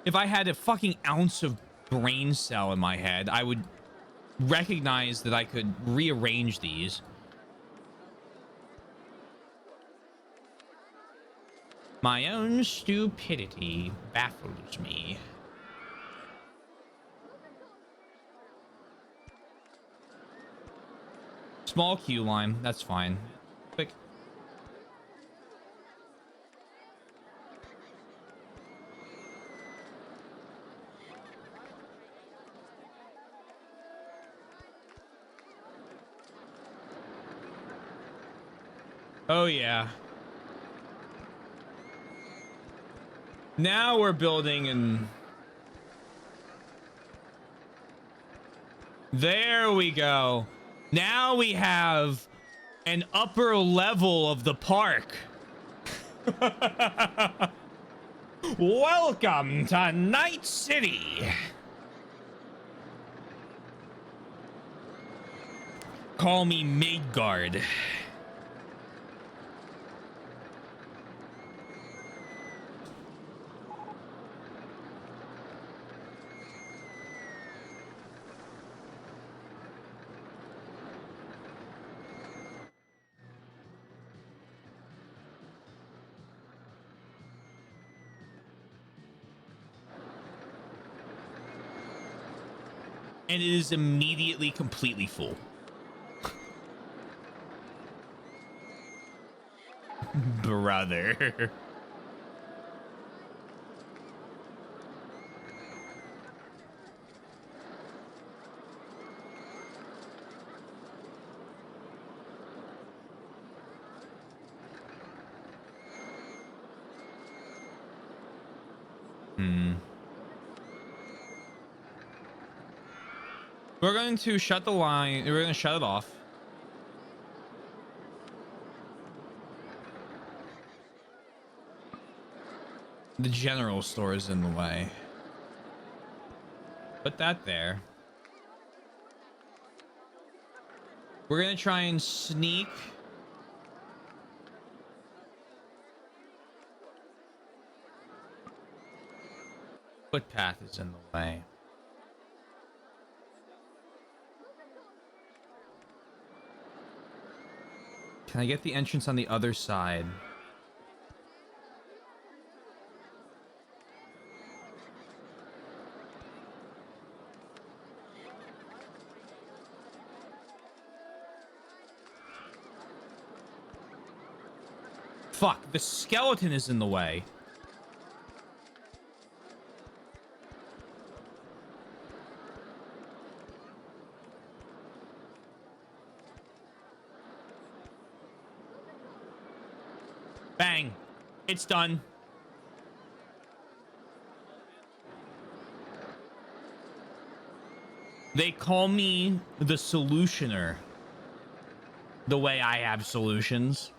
S1: if I had a fucking ounce of brain cell in my head, I would recognize that I could rearrange these My own stupidity baffles me. Small queue line, that's fine. Quick. Oh yeah. Now we're building and there we go. Now we have an upper level of the park. Welcome to Night City. Call me Midgard. And it is immediately completely full. Brother. We're going to shut the line. We're going to shut it off. The general store is in the way. Put that there. We're going to try and sneak. Footpath is in the way. Can I get the entrance on the other side? Fuck, the skeleton is in the way. Bang. It's done. They call me the solutioner. The way I have solutions.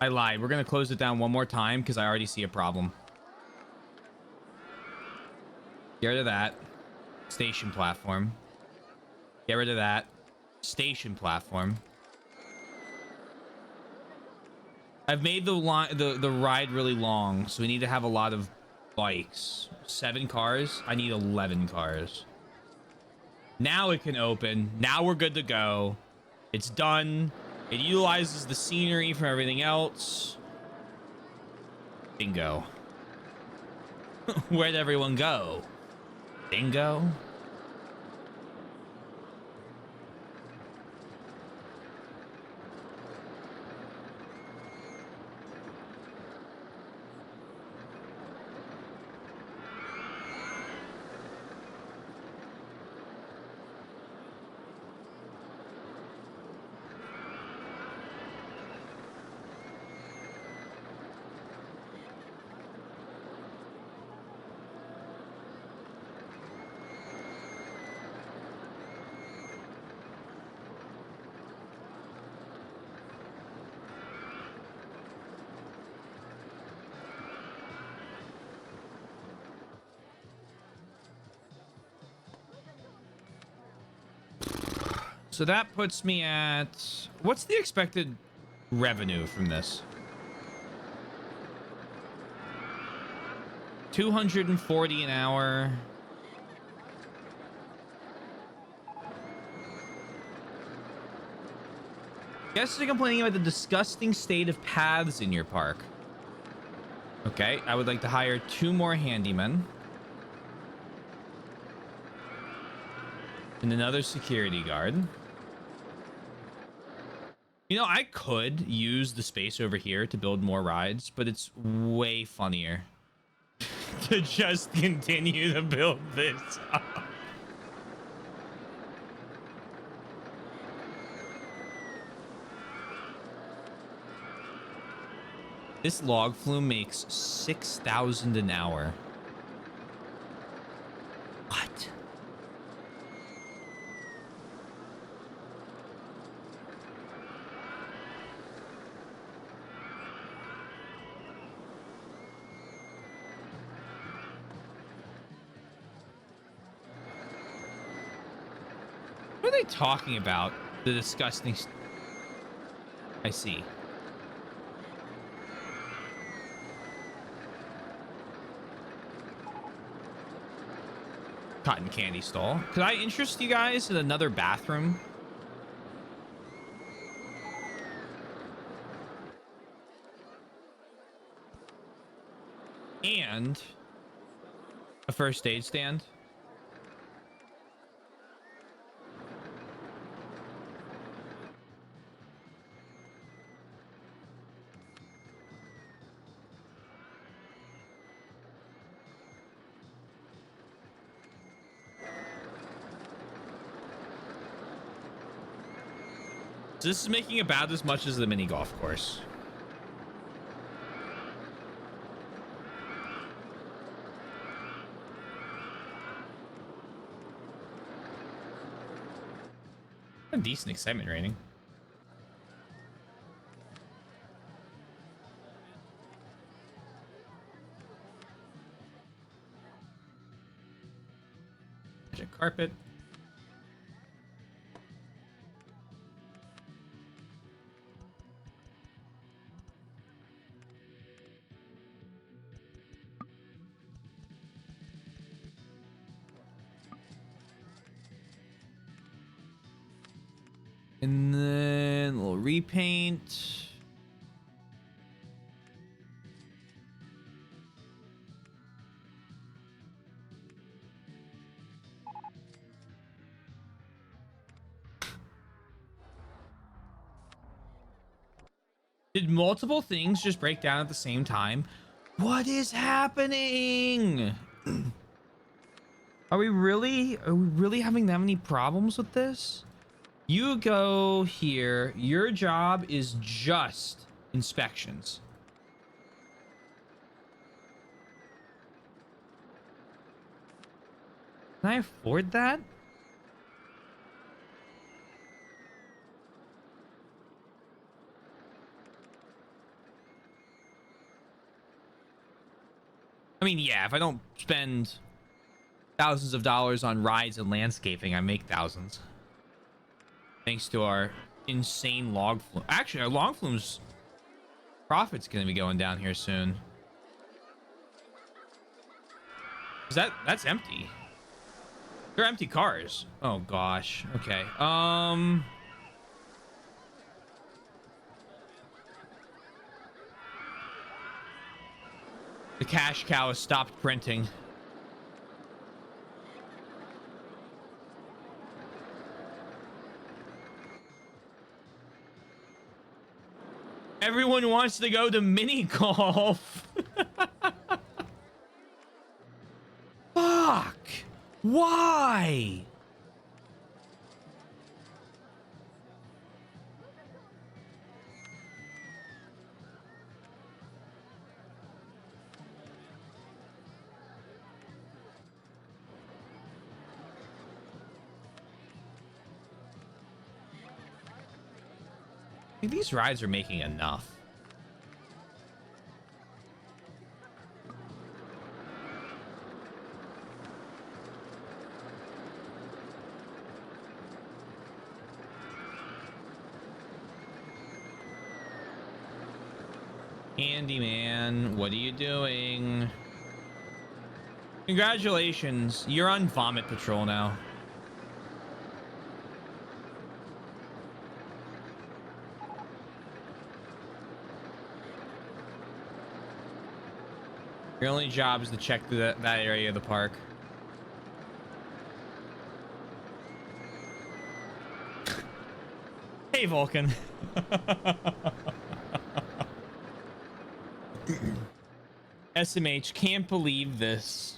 S1: I lied. We're going to close it down one more time because I already see a problem. Get rid of that. Station platform. Get rid of that. Station platform. I've made the line, the ride really long, so we need to have a lot of bikes. 7 cars. I need 11 cars. Now it can open. Now we're good to go. It's done. It utilizes the scenery from everything else. Bingo. Where'd everyone go? Bingo. So that puts me at... What's the expected revenue from this? 240 an hour. Guests are complaining about the disgusting state of paths in your park. Okay, I would like to hire 2 more handymen. And another security guard. You know, I could use the space over here to build more rides, but it's way funnier to just continue to build this up. This log flume makes 6,000 an hour. What? What are they talking about? The disgusting... I see. Cotton candy stall. Could I interest you guys in another bathroom? And a first aid stand. So this is making about as much as the mini golf course. A decent excitement rating. Magic carpet. And then a little repaint. Did multiple things just break down at the same time? What is happening? Are we really having that many problems with this? You go here. Your job is just inspections. Can I afford that? I mean, yeah, if I don't spend thousands of dollars on rides and landscaping, I make thousands. Thanks to our insane log flume. Actually, our log flume's profit's going to be going down here soon. That's empty. They're empty cars. Oh gosh. Okay. The cash cow has stopped printing. Everyone wants to go to mini golf. Fuck. Why? I think these rides are making enough. Handyman, what are you doing? Congratulations, you're on vomit patrol now. Your only job is to check through that area of the park. Hey, Vulcan. SMH, can't believe this.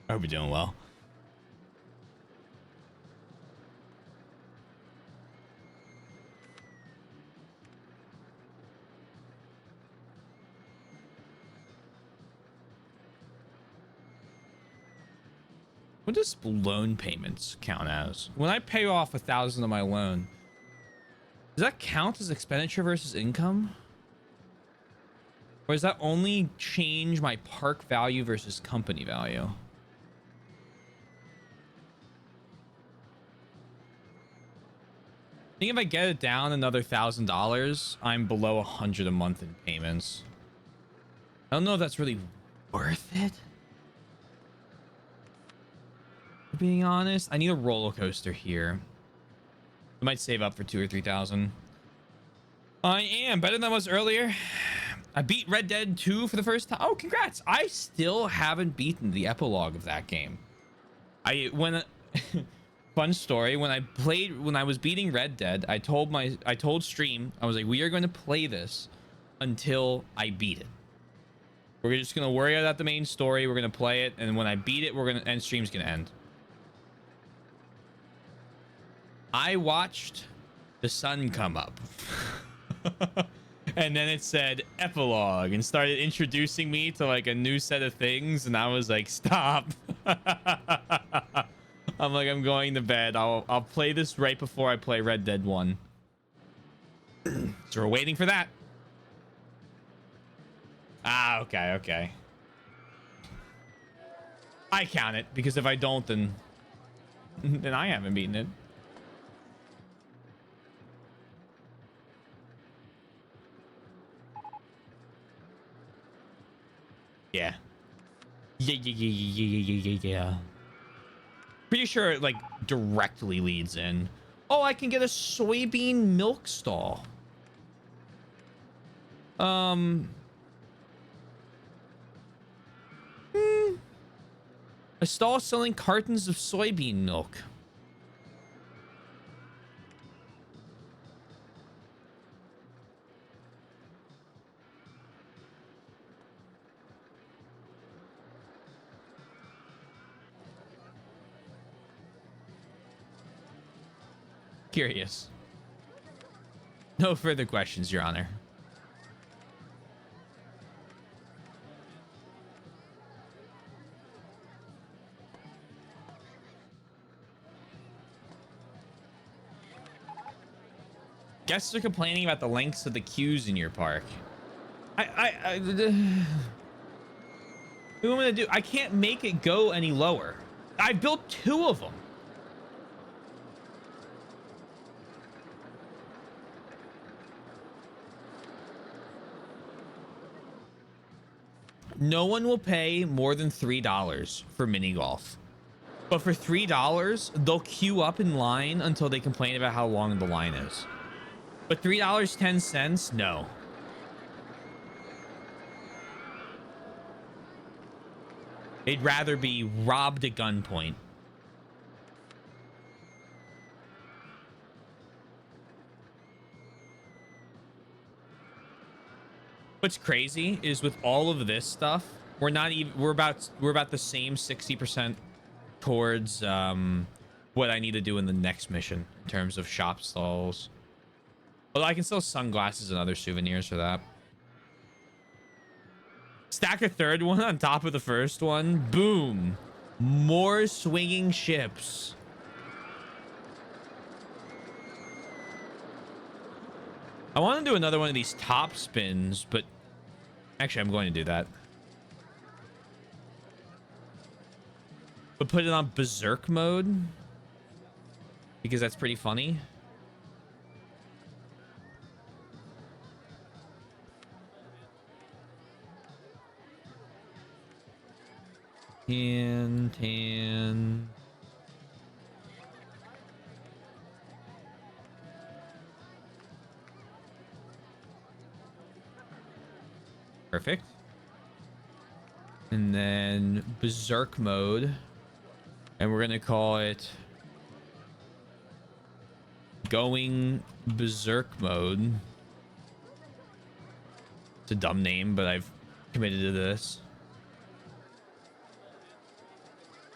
S1: I hope you're doing well. What does loan payments count as? When I pay off 1,000 of my loan, does that count as expenditure versus income? Or does that only change my park value versus company value? I think if I get it down another $1,000, I'm below 100 a month in payments. I don't know if that's really worth it. Being honest, I need a roller coaster here. I might save up for 2,000 or 3,000. I am better than I was earlier. I beat Red Dead 2 for the first time. Oh, congrats! I still haven't beaten the epilogue of that game. Fun story. When I was beating Red Dead, I told stream, I was like, we are going to play this until I beat it. We're just gonna worry about the main story. We're gonna play it, and when I beat it, stream's gonna end. I watched the sun come up. And then it said epilogue and started introducing me to like a new set of things, and I was like, stop. I'm like, I'm going to bed. I'll play this right before I play Red Dead 1. So we're waiting for that. Ah, okay. I count it, because if I don't, then I haven't beaten it. Yeah. Yeah. Pretty sure it like directly leads in. Oh, I can get a soybean milk stall. A stall selling cartons of soybean milk. Curious. No further questions, Your Honor. Guests are complaining about the lengths of the queues in your park. What am I gonna do? I can't make it go any lower. I built 2 of them. No one will pay more than $3 for mini golf. But for $3, they'll queue up in line until they complain about how long the line is. But $3.10, no. They'd rather be robbed at gunpoint. What's crazy is with all of this stuff, we're about the same 60% towards what I need to do in the next mission in terms of shop stalls. Although I can sell sunglasses and other souvenirs for that. Stack a third one on top of the first one. Boom. More swinging ships. I want to do another one of these top spins, but actually I'm going to do that. But put it on berserk mode because that's pretty funny. Tan. Perfect. And then berserk mode. And we're going to call it going berserk mode. It's a dumb name, but I've committed to this.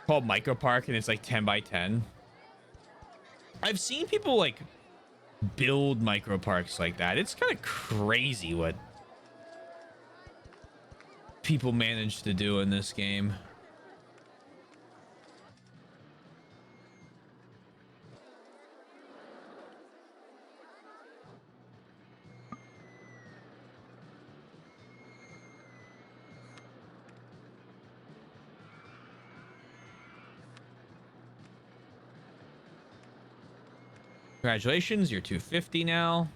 S1: Called Micro Park, and it's like 10 by 10. I've seen people like build micro parks like that. It's kind of crazy what people manage to do in this game. Congratulations, you're 250 now.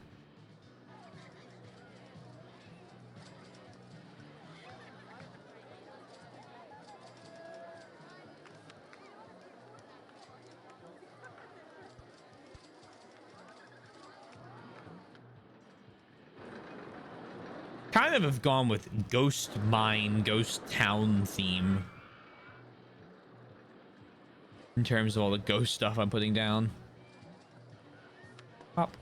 S1: Kind of have gone with ghost mine, ghost town theme in terms of all the ghost stuff I'm putting down. Up.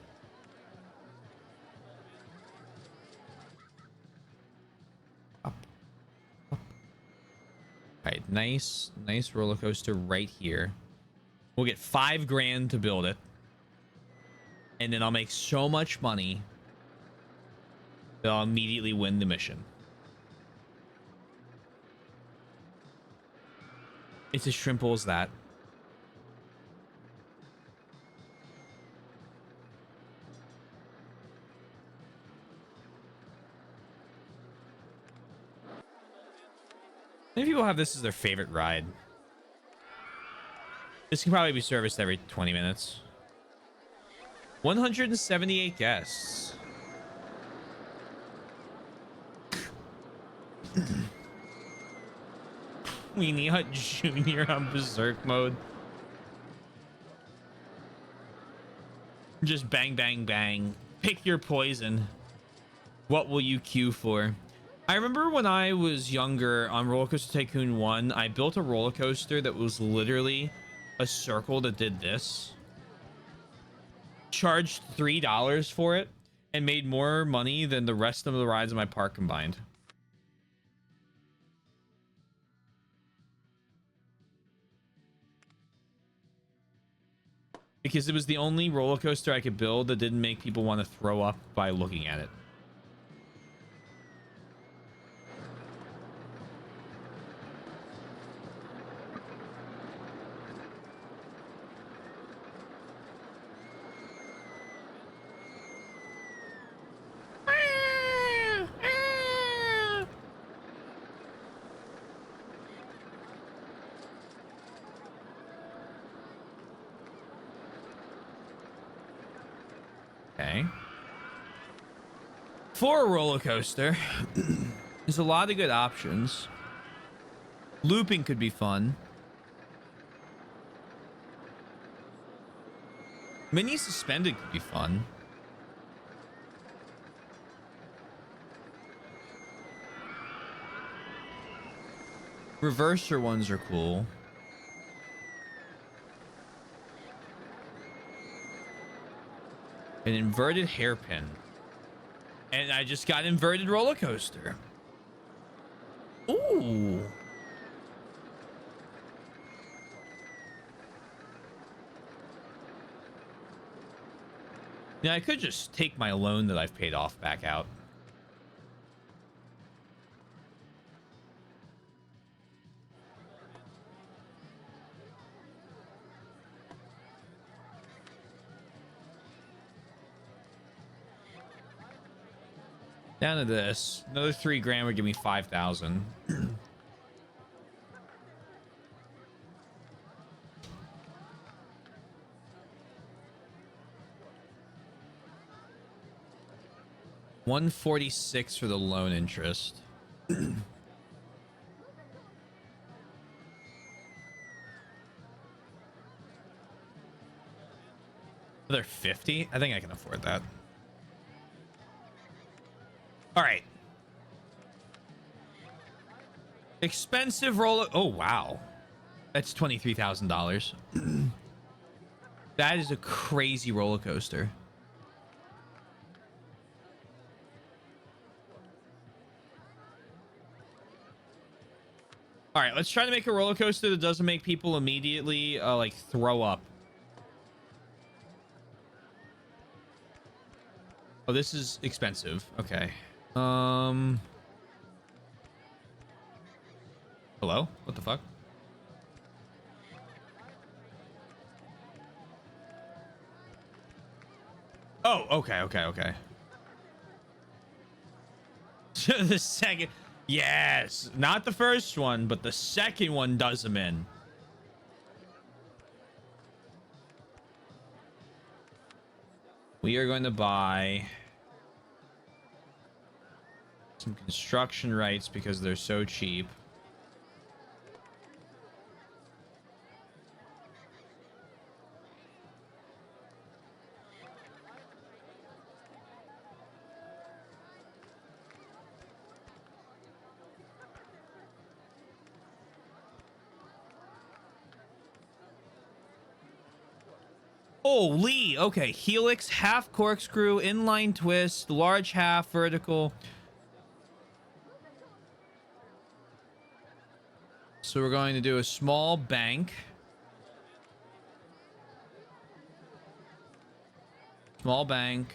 S1: Up. Up. All right, nice roller coaster right here. We'll get 5 grand to build it, and then I'll make so much money that I'll immediately win the mission. It's as simple as that. Many people have this as their favorite ride. This can probably be serviced every 20 minutes. 178 guests. Weenie Hut Jr. on Berserk mode. Just bang, bang, bang. Pick your poison. What will you queue for? I remember when I was younger on Roller Coaster Tycoon 1, I built a roller coaster that was literally a circle that did this. Charged $3 for it and made more money than the rest of the rides in my park combined. Because it was the only roller coaster I could build that didn't make people want to throw up by looking at it. Okay. For a roller coaster, there's a lot of good options. Looping could be fun. Mini suspended could be fun. Reverser ones are cool. An inverted hairpin. And I just got inverted roller coaster. Ooh. Yeah, I could just take my loan that I've paid off back out. Down to this. Another 3 grand would give me 5,000. $146 for the loan interest. Another 50? I think I can afford that. All right. Expensive roller. Oh, wow. That's $23,000. That is a crazy roller coaster. All right, let's try to make a roller coaster that doesn't make people immediately like throw up. Oh, this is expensive. Okay. Hello? What the fuck? Oh, okay. The second. Yes. Not the first one, but the second one does them in. We are going to buy some construction rights because they're so cheap. Holy, okay. Helix, half corkscrew, inline twist, large half vertical. So we're going to do a small bank. Small bank.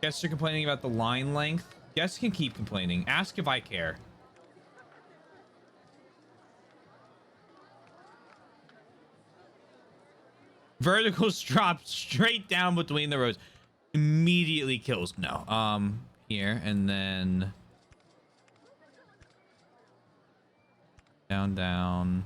S1: Guests are complaining about the line length. Guests can keep complaining. Ask if I care. Verticals drop straight down between the rows. Immediately kills. No. Here and then down.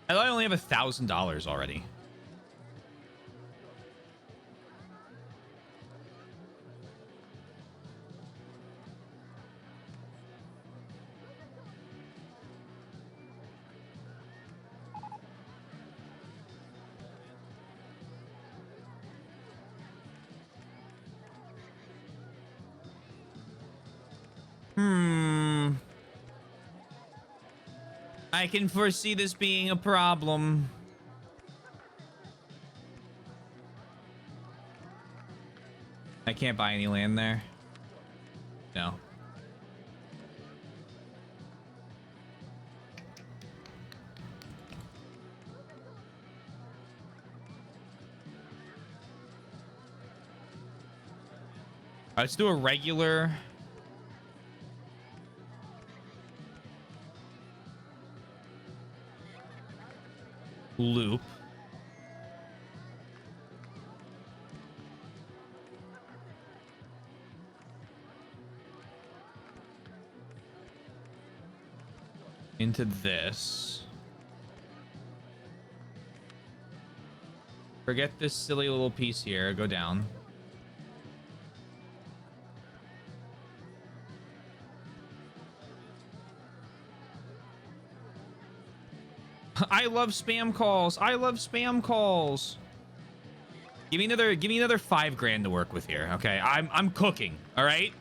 S1: I only have $1,000 already. I can foresee this being a problem. I can't buy any land there. No. Let's do a regular loop. Into this. Forget this silly little piece here. Go down. I love spam calls. I love spam calls. Give me another 5 grand to work with here. Okay, I'm cooking. All right.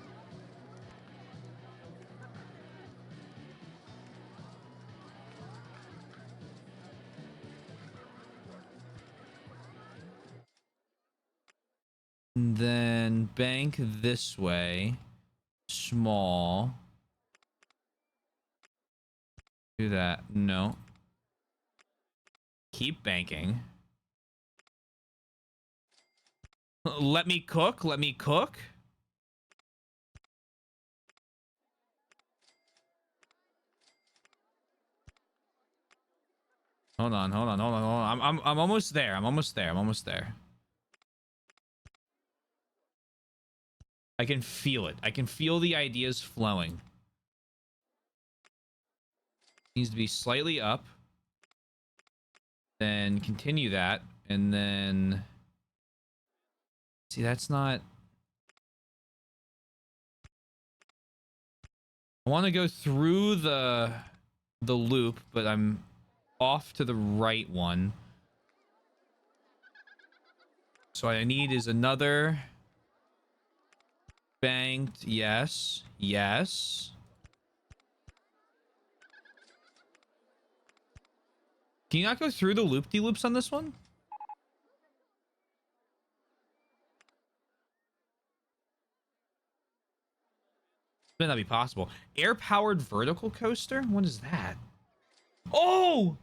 S1: And then bank this way. Small. Do that. No. Keep banking. Let me cook. Let me cook. Hold on. I'm almost there. I'm almost there. I can feel it. I can feel the ideas flowing. Needs to be slightly up. Then continue that. And then... See, that's not... I want to go through the loop, but I'm off to the right one. So what I need is another banked. Yes. Yes. Can you not go through the loop-de-loops on this one? Might not be possible. Air-powered vertical coaster? What is that? Oh!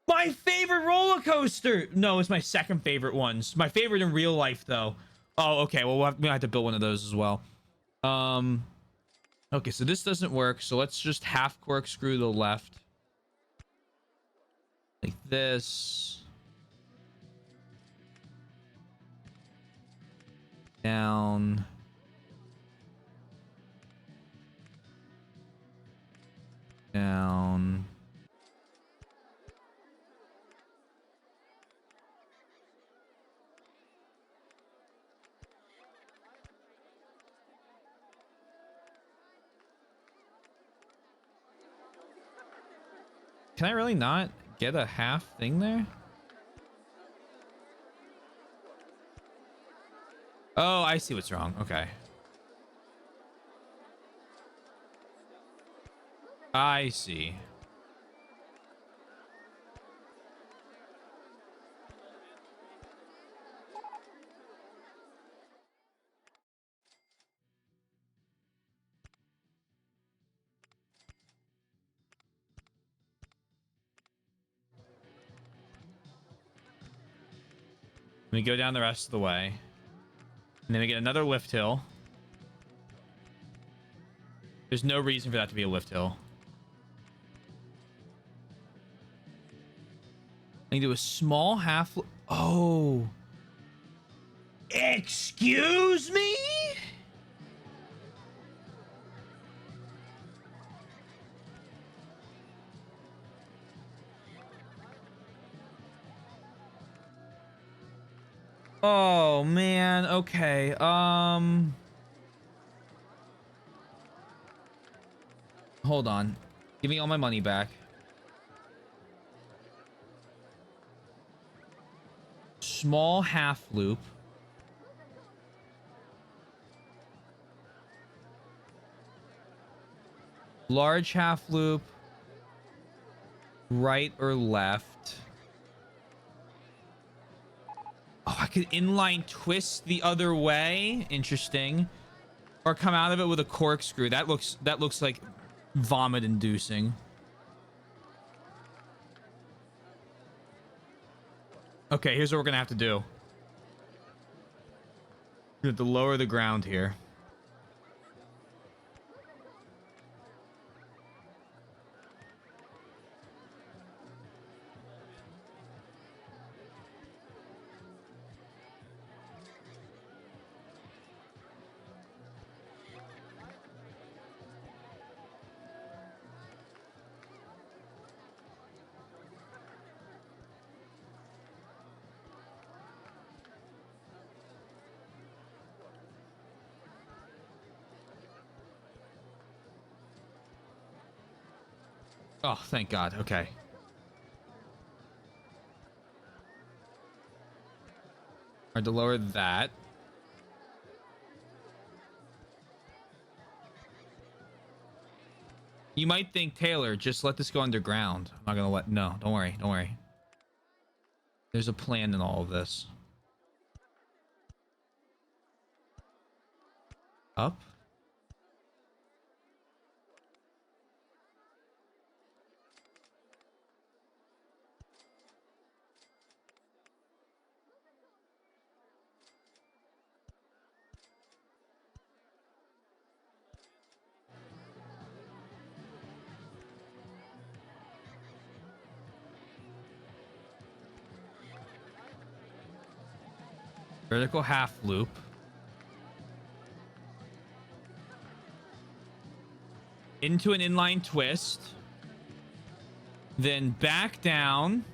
S1: My favorite roller coaster! No, it's my second favorite ones. My favorite in real life, though. Oh, okay. Well, we'll have to build one of those as well. Okay, so this doesn't work. So let's just half corkscrew the left. Like this. Down. Down. Can I really not get a half thing there? Oh, I see what's wrong. Okay. I see. Let me go down the rest of the way. And then we get another lift hill. There's no reason for that to be a lift hill. I can do a small half... Oh. Excuse me? Oh, man. Okay. Hold on. Give me all my money back. Small half loop. Large half loop. Right or left. Oh, I could inline twist the other way. Interesting. Or come out of it with a corkscrew. That looks like vomit inducing. Okay, here's what we're gonna have to do. We have to lower the ground here. Oh, thank God. Okay. Hard to lower that. You might think, Taylor, just let this go underground. I'm not gonna let... No, don't worry. Don't worry. There's a plan in all of this. Up. Vertical half loop. Into an inline twist. then back down.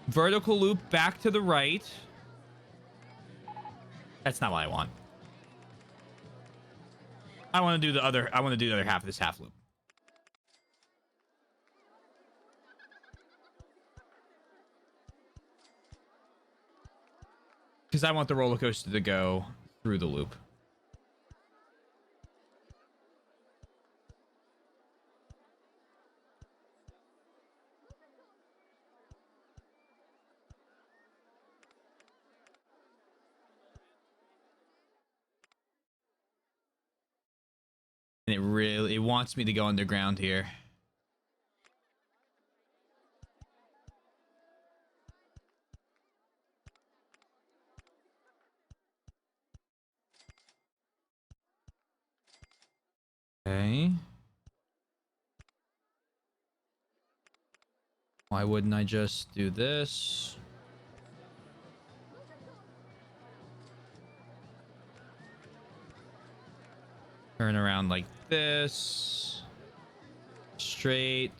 S1: Vertical loop back to the right. That's not what I want. I want to do the other half of this half loop. Because I want the roller coaster to go through the loop. And it wants me to go underground here. Okay. Why wouldn't I just do this? Turn around like this. Straight.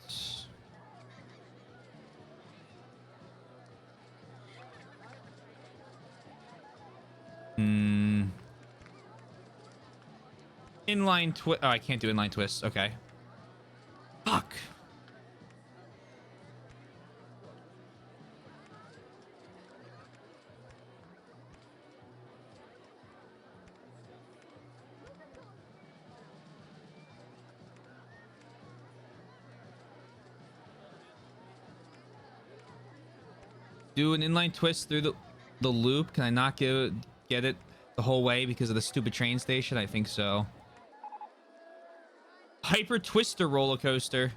S1: Inline twist. Oh, I can't do inline twists. Okay. Fuck. Do an inline twist through the loop. Can I not get it the whole way because of the stupid train station? I think so. Hyper Twister roller coaster.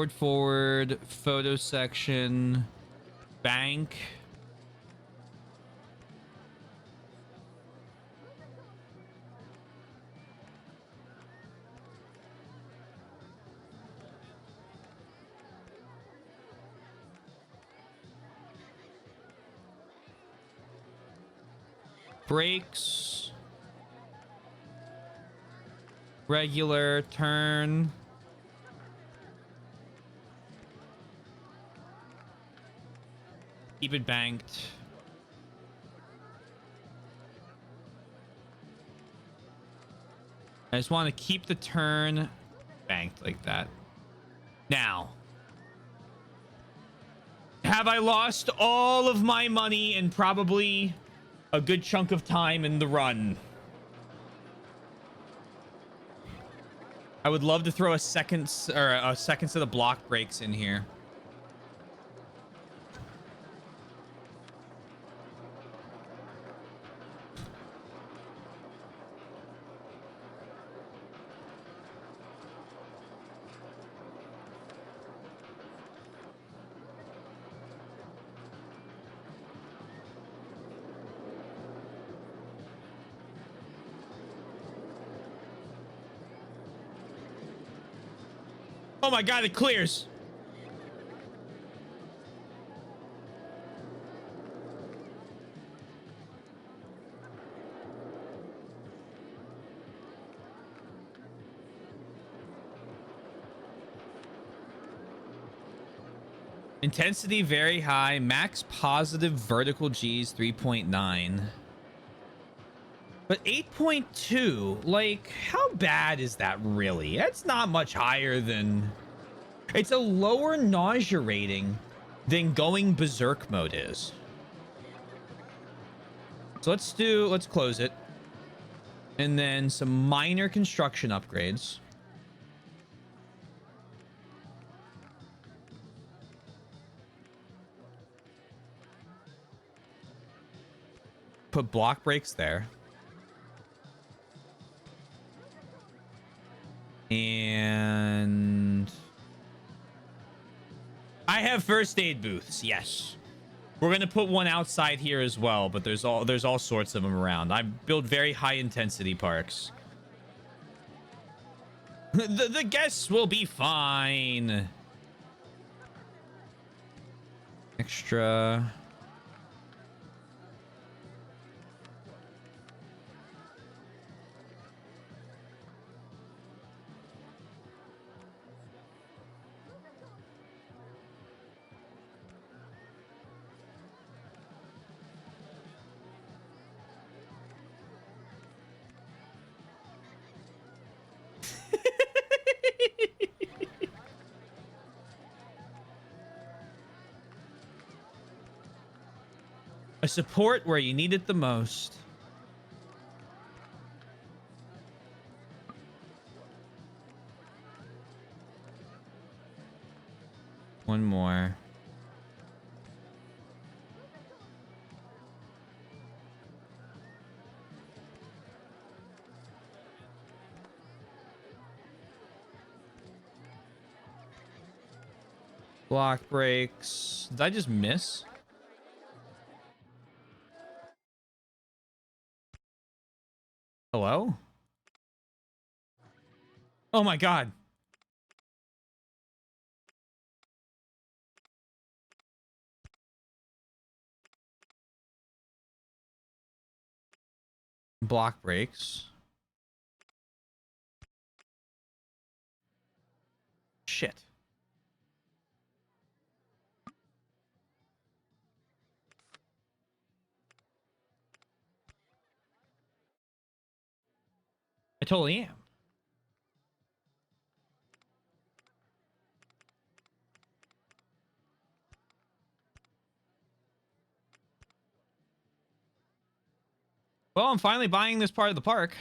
S1: Forward, photo section, bank. Brakes. Regular, turn. Keep it banked. I just want to keep the turn banked like that. Now, have I lost all of my money and probably a good chunk of time in the run? I would love to throw a second set of block brakes in here. Oh my god, it clears. Intensity very high. Max positive vertical G's 3.9. But 8.2, like, how bad is that really? That's not much higher than... It's a lower nausea rating than going berserk mode is. So let's close it. And then some minor construction upgrades. Put block breaks there. And I have first aid booths. Yes. We're going to put one outside here as well, but there's all sorts of them around. I build very high intensity parks. The guests will be fine. Extra. A support where you need it the most. One more. Block breaks. Did I just miss? Hello? Oh my god. Block breaks. Shit. I totally am. Well, I'm finally buying this part of the park.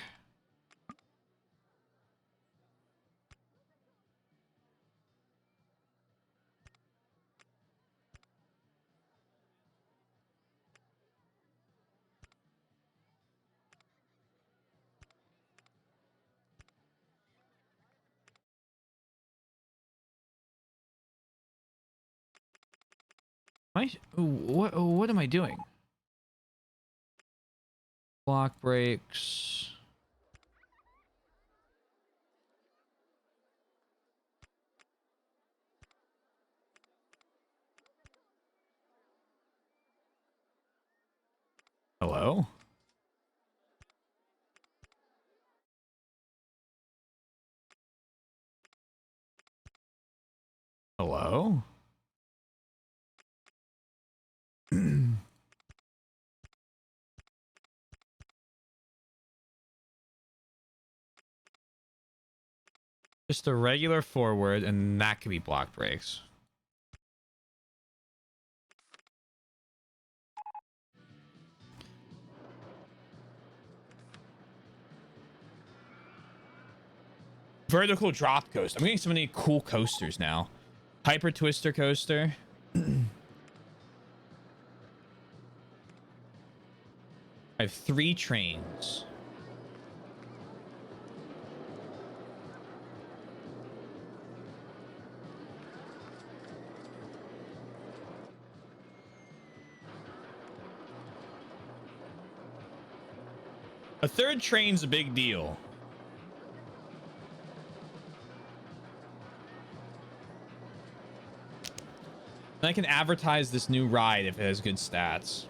S1: What am I doing? Block breaks. Hello? Hello? Just a regular forward, and that could be block breaks. Vertical drop coaster. I'm getting so many cool coasters now. Hyper twister coaster. I have 3 trains. A 3rd train's a big deal. And I can advertise this new ride if it has good stats.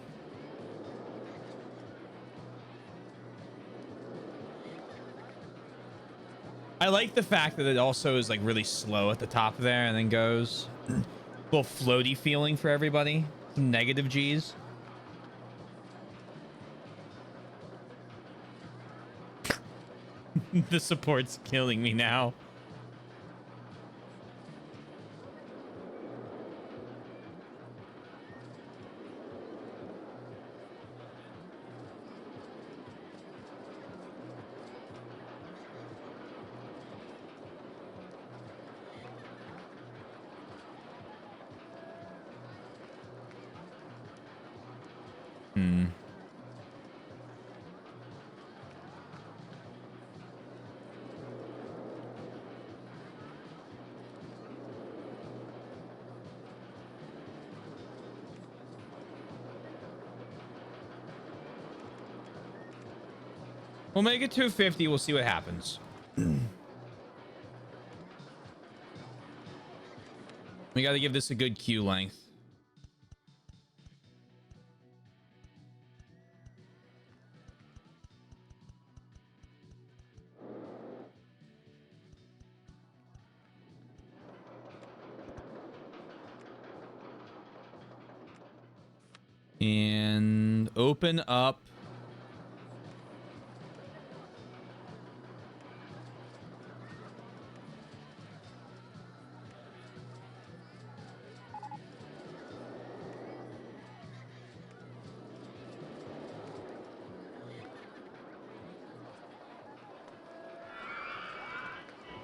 S1: I like the fact that it also is like really slow at the top there and then goes. Little floaty feeling for everybody. Some negative G's. The support's killing me now. Hmm. We'll make it 250. We'll see what happens. We got to give this a good queue length. And open up.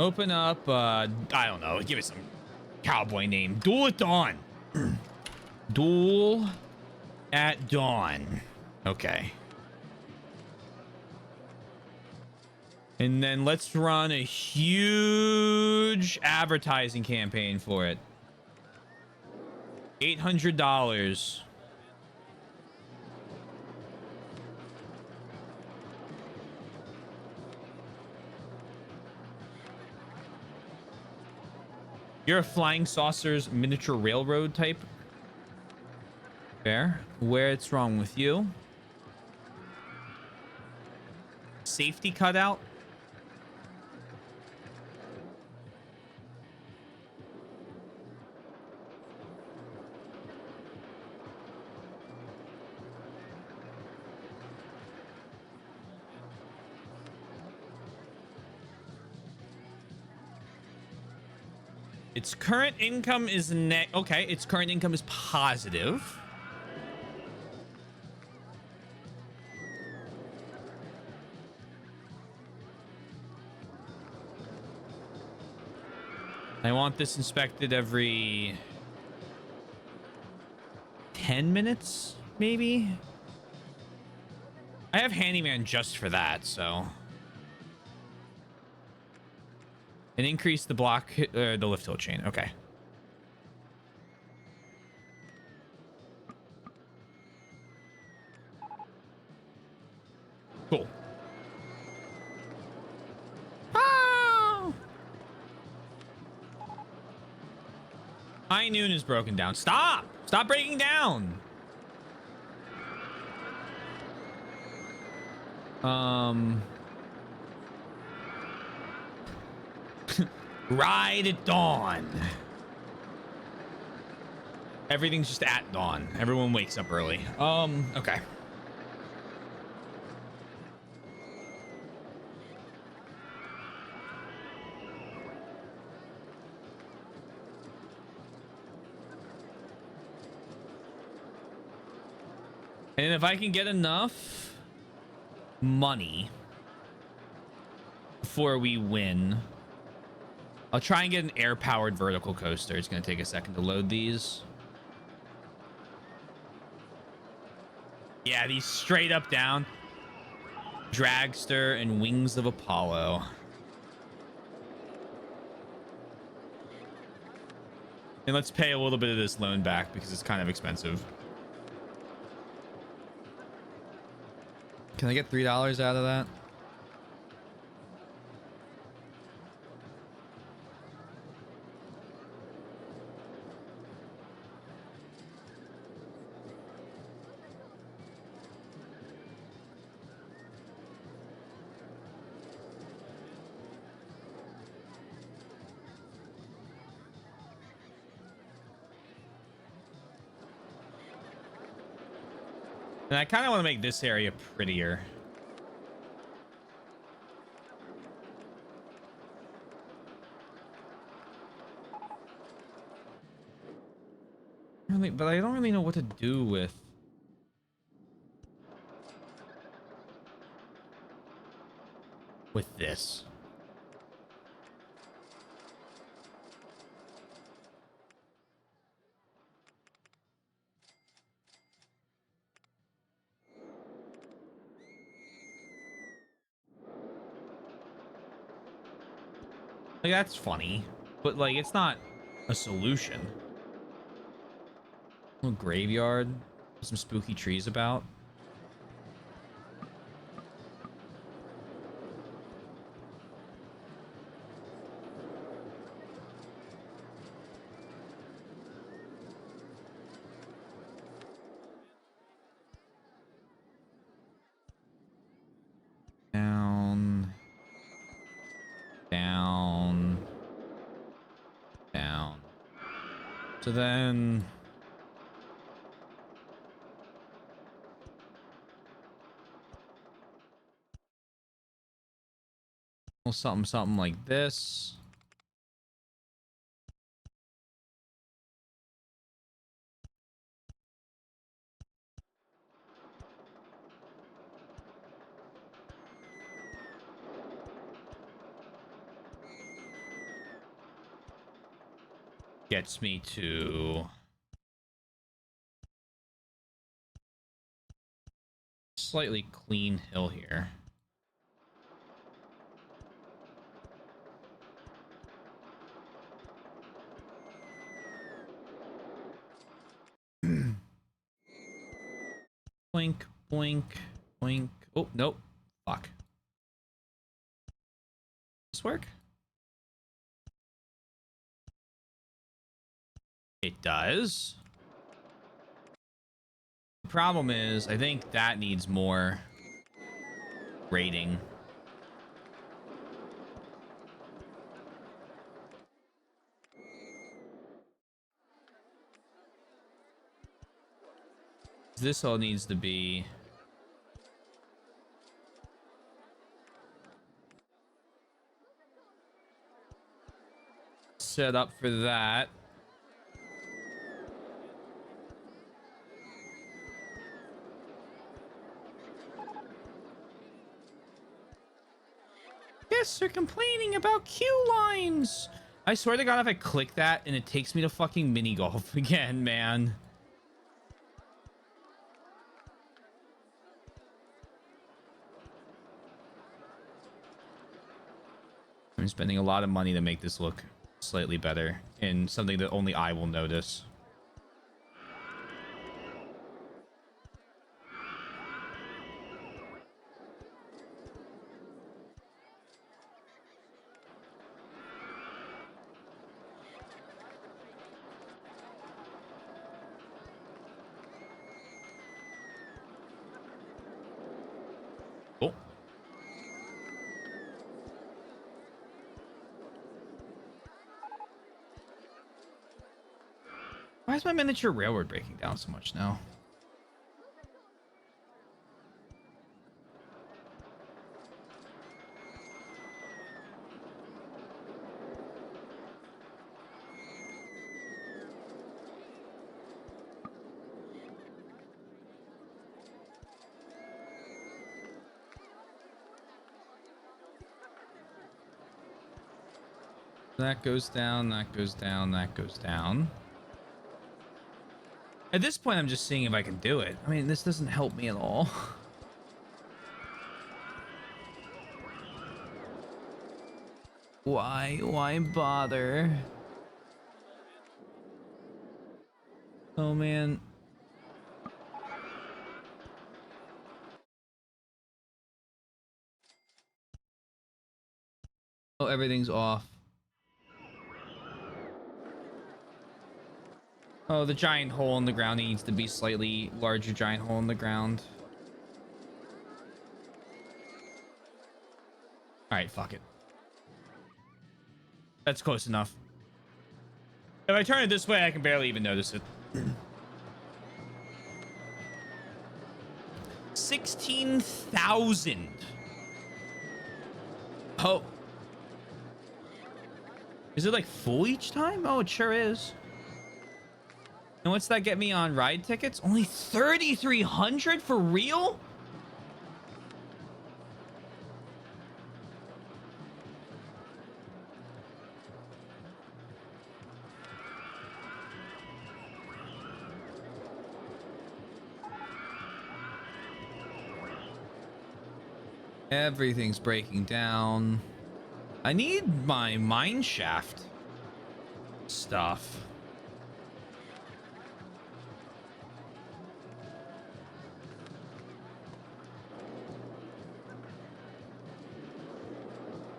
S1: Open up, I don't know. Give it some cowboy name. Duel at Dawn. Duel at Dawn. Okay. And then let's run a huge advertising campaign for it. $800. You're a flying saucers miniature railroad type. Fair. What's wrong with you? Safety cutout. Its current income is net. Okay, its current income is positive. I want this inspected every 10 minutes, maybe. I have handyman just for that, so. And increase the block, the lift hill chain. Okay. Cool. Ah! High noon is broken down. Stop! Stop breaking down. Ride at dawn. Everything's just at dawn. Everyone wakes up early. Okay. And if I can get enough money before we win, I'll try and get an air-powered vertical coaster. It's going to take a second to load these. Yeah, these straight up down. Dragster and Wings of Apollo. And let's pay a little bit of this loan back because it's kind of expensive. Can I get $3 out of that? And I kind of want to make this area prettier. Really, but I don't really know what to do with this. Like, that's funny, but like, it's not a solution. Little graveyard, some spooky trees about. Down, down, down. So then, well, something like this. Gets me to slightly clean hill here. Boink, boink, boink. Oh, nope. Fuck. This work? It does. The problem is, I think that needs more rating. This all needs to be set up for that. Yes, they're complaining about queue lines. I swear to God, if I click that and it takes me to fucking mini golf again, man. I'm spending a lot of money to make this look slightly better in something that only I will notice. Oh. Why is my miniature railroad breaking down so much now? That goes down, that goes down, that goes down. At this point, I'm just seeing if I can do it. I mean, this doesn't help me at all. Why? Why bother? Oh, man. Oh, everything's off. Oh, the giant hole in the ground needs to be slightly larger giant hole in the ground. All right, fuck it. That's close enough. If I turn it this way, I can barely even notice it. 16,000. Oh. Is it like full each time? Oh, it sure is. And what's that get me on ride tickets? Only 3,300 for real? Everything's breaking down. I need my mine shaft stuff.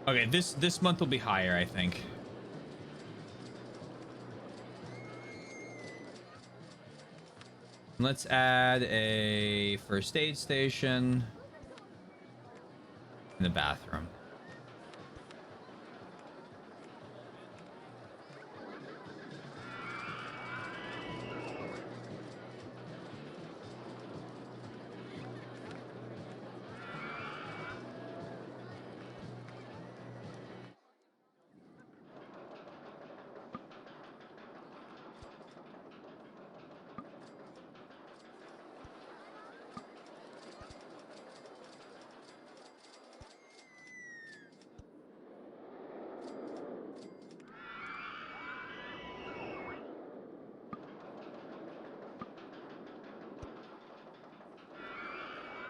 S1: Okay, this month will be higher, I think. Let's add a first aid station in the bathroom.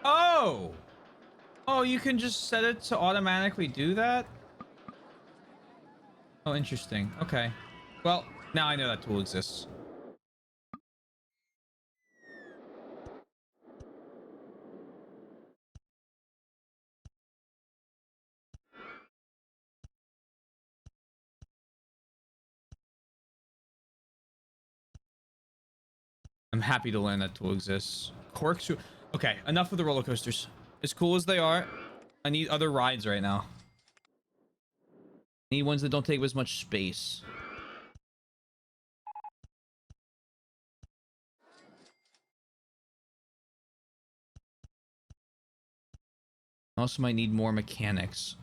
S1: Oh! Oh, you can just set it to automatically do that? Oh, interesting. Okay. Well, now I know that tool exists. I'm happy to learn that tool exists. Corks. Okay, enough of the roller coasters. As cool as they are, I need other rides right now. I need ones that don't take as much space. I also might need more mechanics.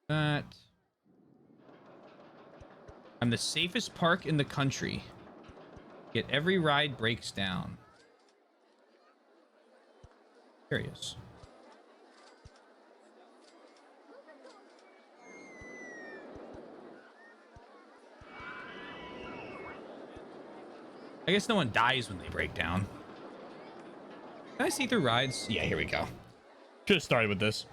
S1: That. I'm the safest park in the country. Yet every ride breaks down. Curious. I guess no one dies when they break down. Can I see through rides? Yeah, here we go. Should have started with this.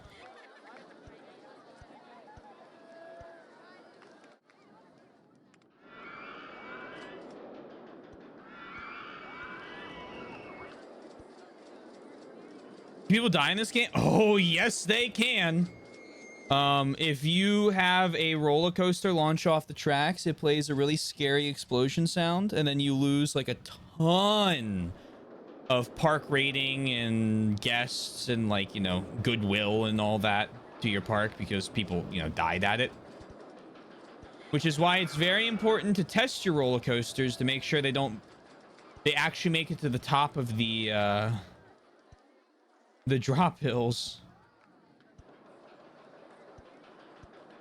S1: People die in this game? Oh, yes, they can. If you have a roller coaster launch off the tracks, it plays a really scary explosion sound, and then you lose like a ton of park rating and guests and like, you know, goodwill and all that to your park because people, you know, died at it. Which is why it's very important to test your roller coasters to make sure they actually make it to the top of the drop hills.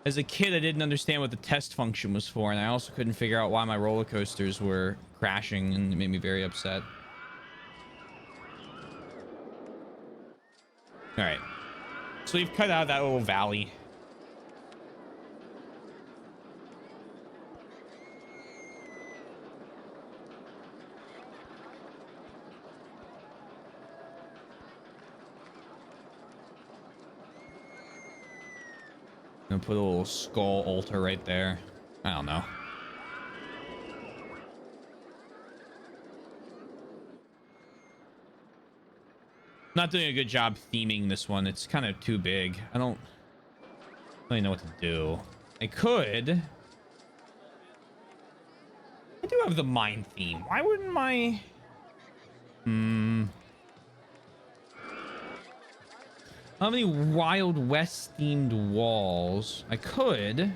S1: As a kid, I didn't understand what the test function was for, and I also couldn't figure out why my roller coasters were crashing, and it made me very upset. All right. So we've cut out that little valley. I'm gonna put a little skull altar right there. I don't know. Not doing a good job theming this one. It's kind of too big. I don't really know what to do. I could. I do have the mine theme. Why wouldn't my... How many Wild West themed walls? I could.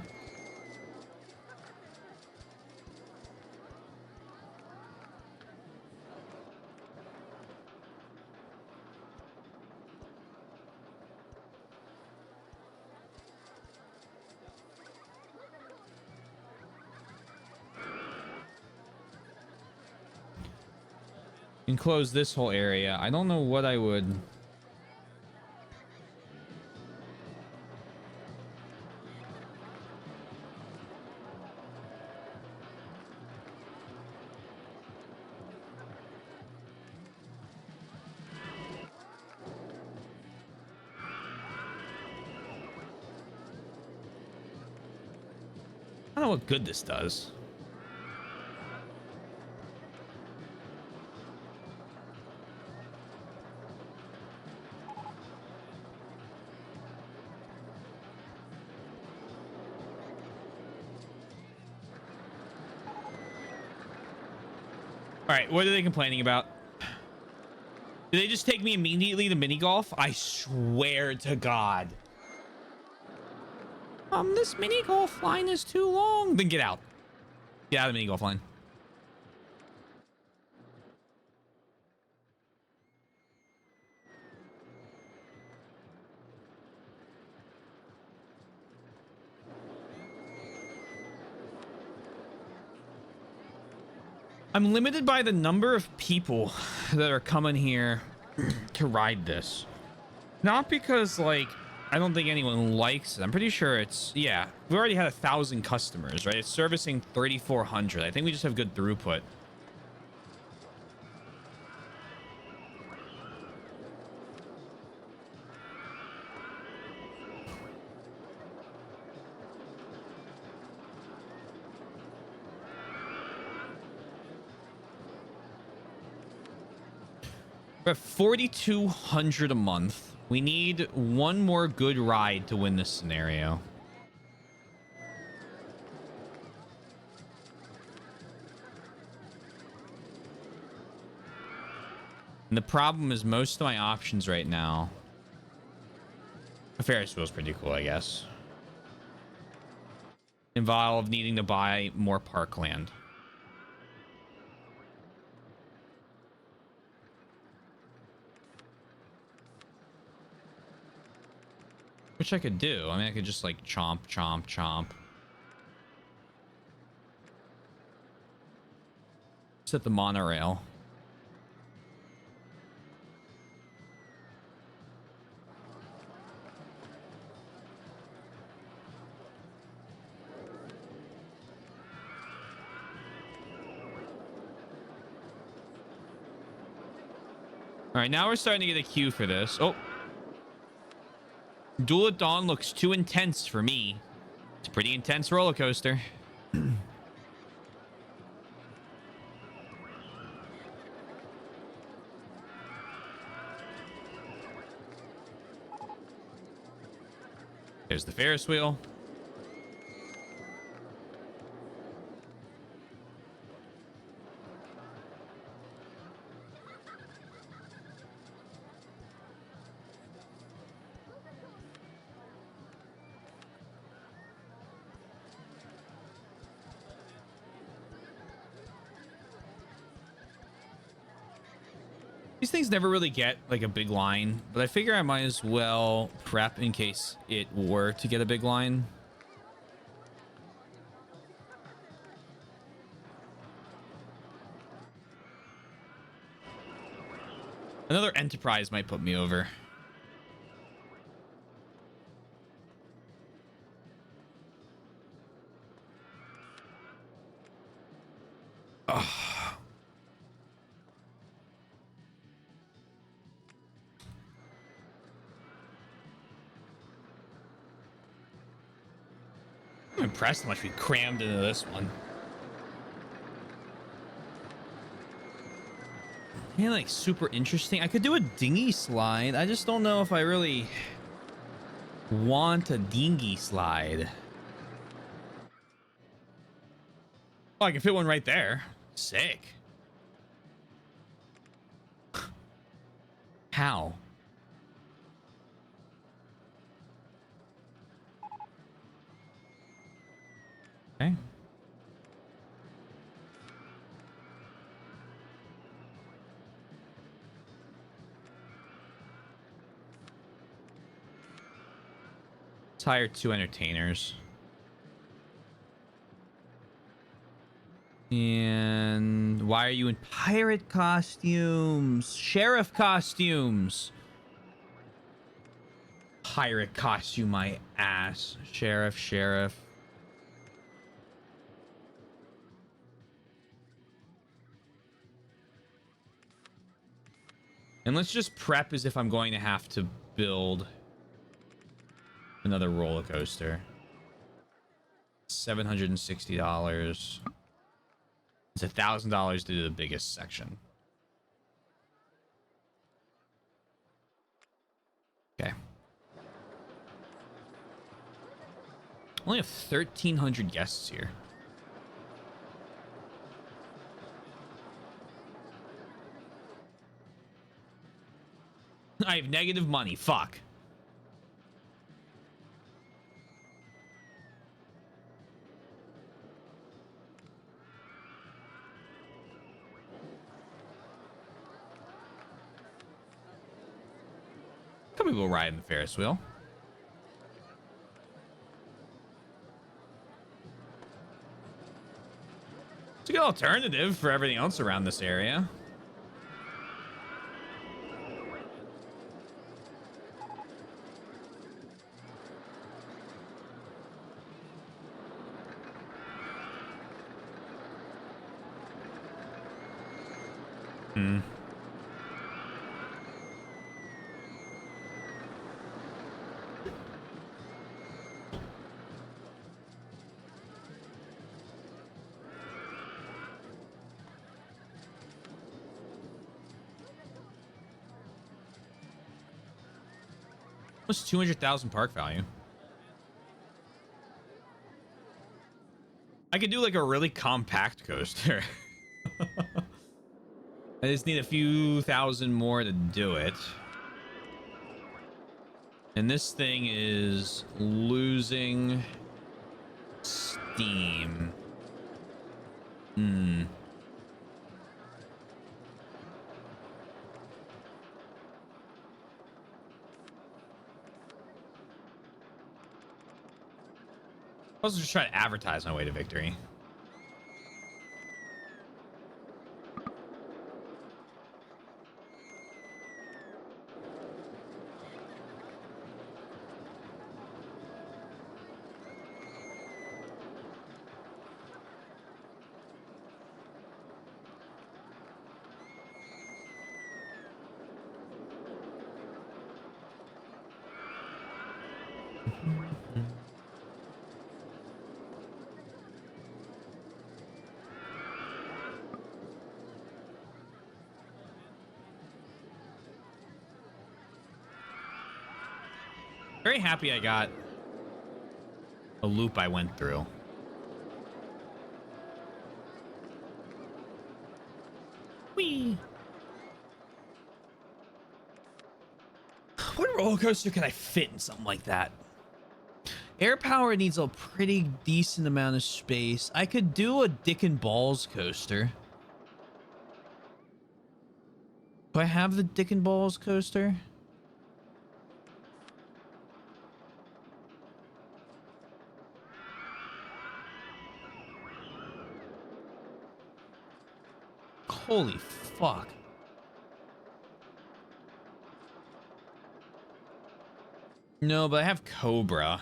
S1: Enclose this whole area. I don't know what I would... I don't know what good this does. All right, what are they complaining about? Did they just take me immediately to mini golf? I swear to God. This mini golf line is too long. Then get out. Get out of the mini golf line. I'm limited by the number of people that are coming here to ride this. Not because, like, I don't think anyone likes it. I'm pretty sure it's, yeah, we already had 1,000 customers, right? It's servicing 3,400. I think we just have good throughput. We're at 4,200 a month. We need one more good ride to win this scenario. And the problem is most of my options right now. A Ferris wheel is pretty cool, I guess. Involve needing to buy more parkland. Which I could do. I mean, I could just like chomp, chomp, chomp. Set the monorail. All right, now we're starting to get a queue for this. Oh. Duel at Dawn looks too intense for me. It's a pretty intense roller coaster. There's the Ferris wheel. These things never really get like a big line, but I figure I might as well prep in case it were to get a big line. Another Enterprise might put me over. Ugh. I'm impressed how much we crammed into this one. Yeah, like super interesting. I could do a dinghy slide. I just don't know if I really want a dinghy slide. Oh, I can fit one right there. Sick. How? Okay. Let's hire 2 entertainers. And why are you in pirate costumes? Sheriff costumes. Pirate costume, my ass. Sheriff. And let's just prep as if I'm going to have to build another roller coaster. $760. It's $1,000 to do the biggest section. Okay. Only have 1,300 guests here. I have negative money. Fuck. Some people ride in the Ferris wheel. It's a good alternative for everything else around this area. What's 200,000 park value? I could do like a really compact coaster. I just need a few thousand more to do it. And this thing is losing steam. I was just trying to advertise my way to victory. Very happy I got a loop I went through. Whee! What roller coaster can I fit in something like that? Air power needs a pretty decent amount of space. I could do a dick and balls coaster. Do I have the dick and balls coaster? Holy fuck. No, but I have Cobra.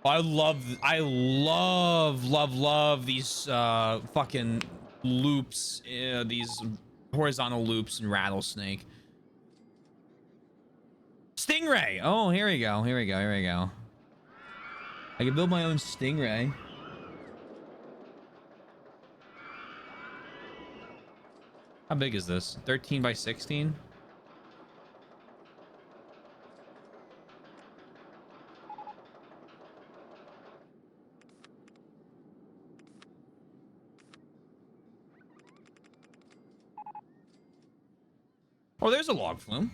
S1: I love these fucking loops, these horizontal loops in Rattlesnake. Stingray. Oh, here we go. I can build my own Stingray. How big is this? 13 by 16? Oh, there's a log flume.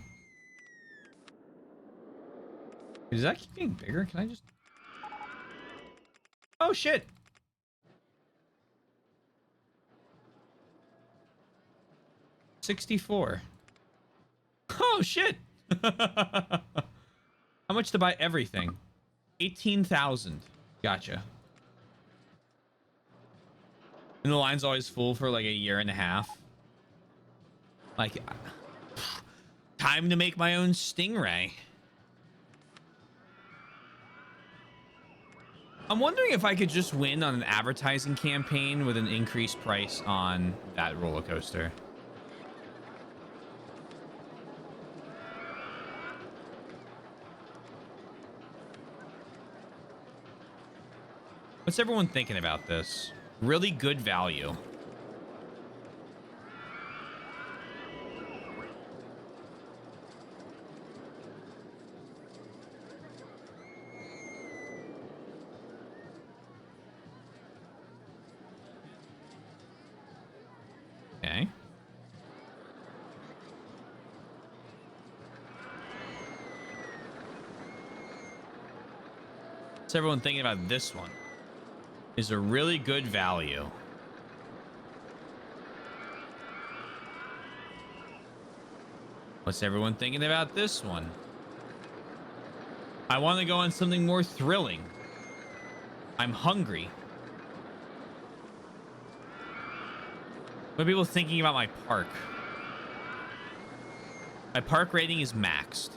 S1: Does that keep getting bigger? Can I just... Oh, shit. $64. Oh, shit. How much to buy everything? 18,000. Gotcha. And the line's always full for like a year and a half. Like, time to make my own Stingray. I'm wondering if I could just win on an advertising campaign with an increased price on that roller coaster. What's everyone thinking about this? Really good value. Okay. What's everyone thinking about this one? Is a really good value. What's everyone thinking about this one? I want to go on something more thrilling. I'm hungry. What are people thinking about my park? My park rating is maxed.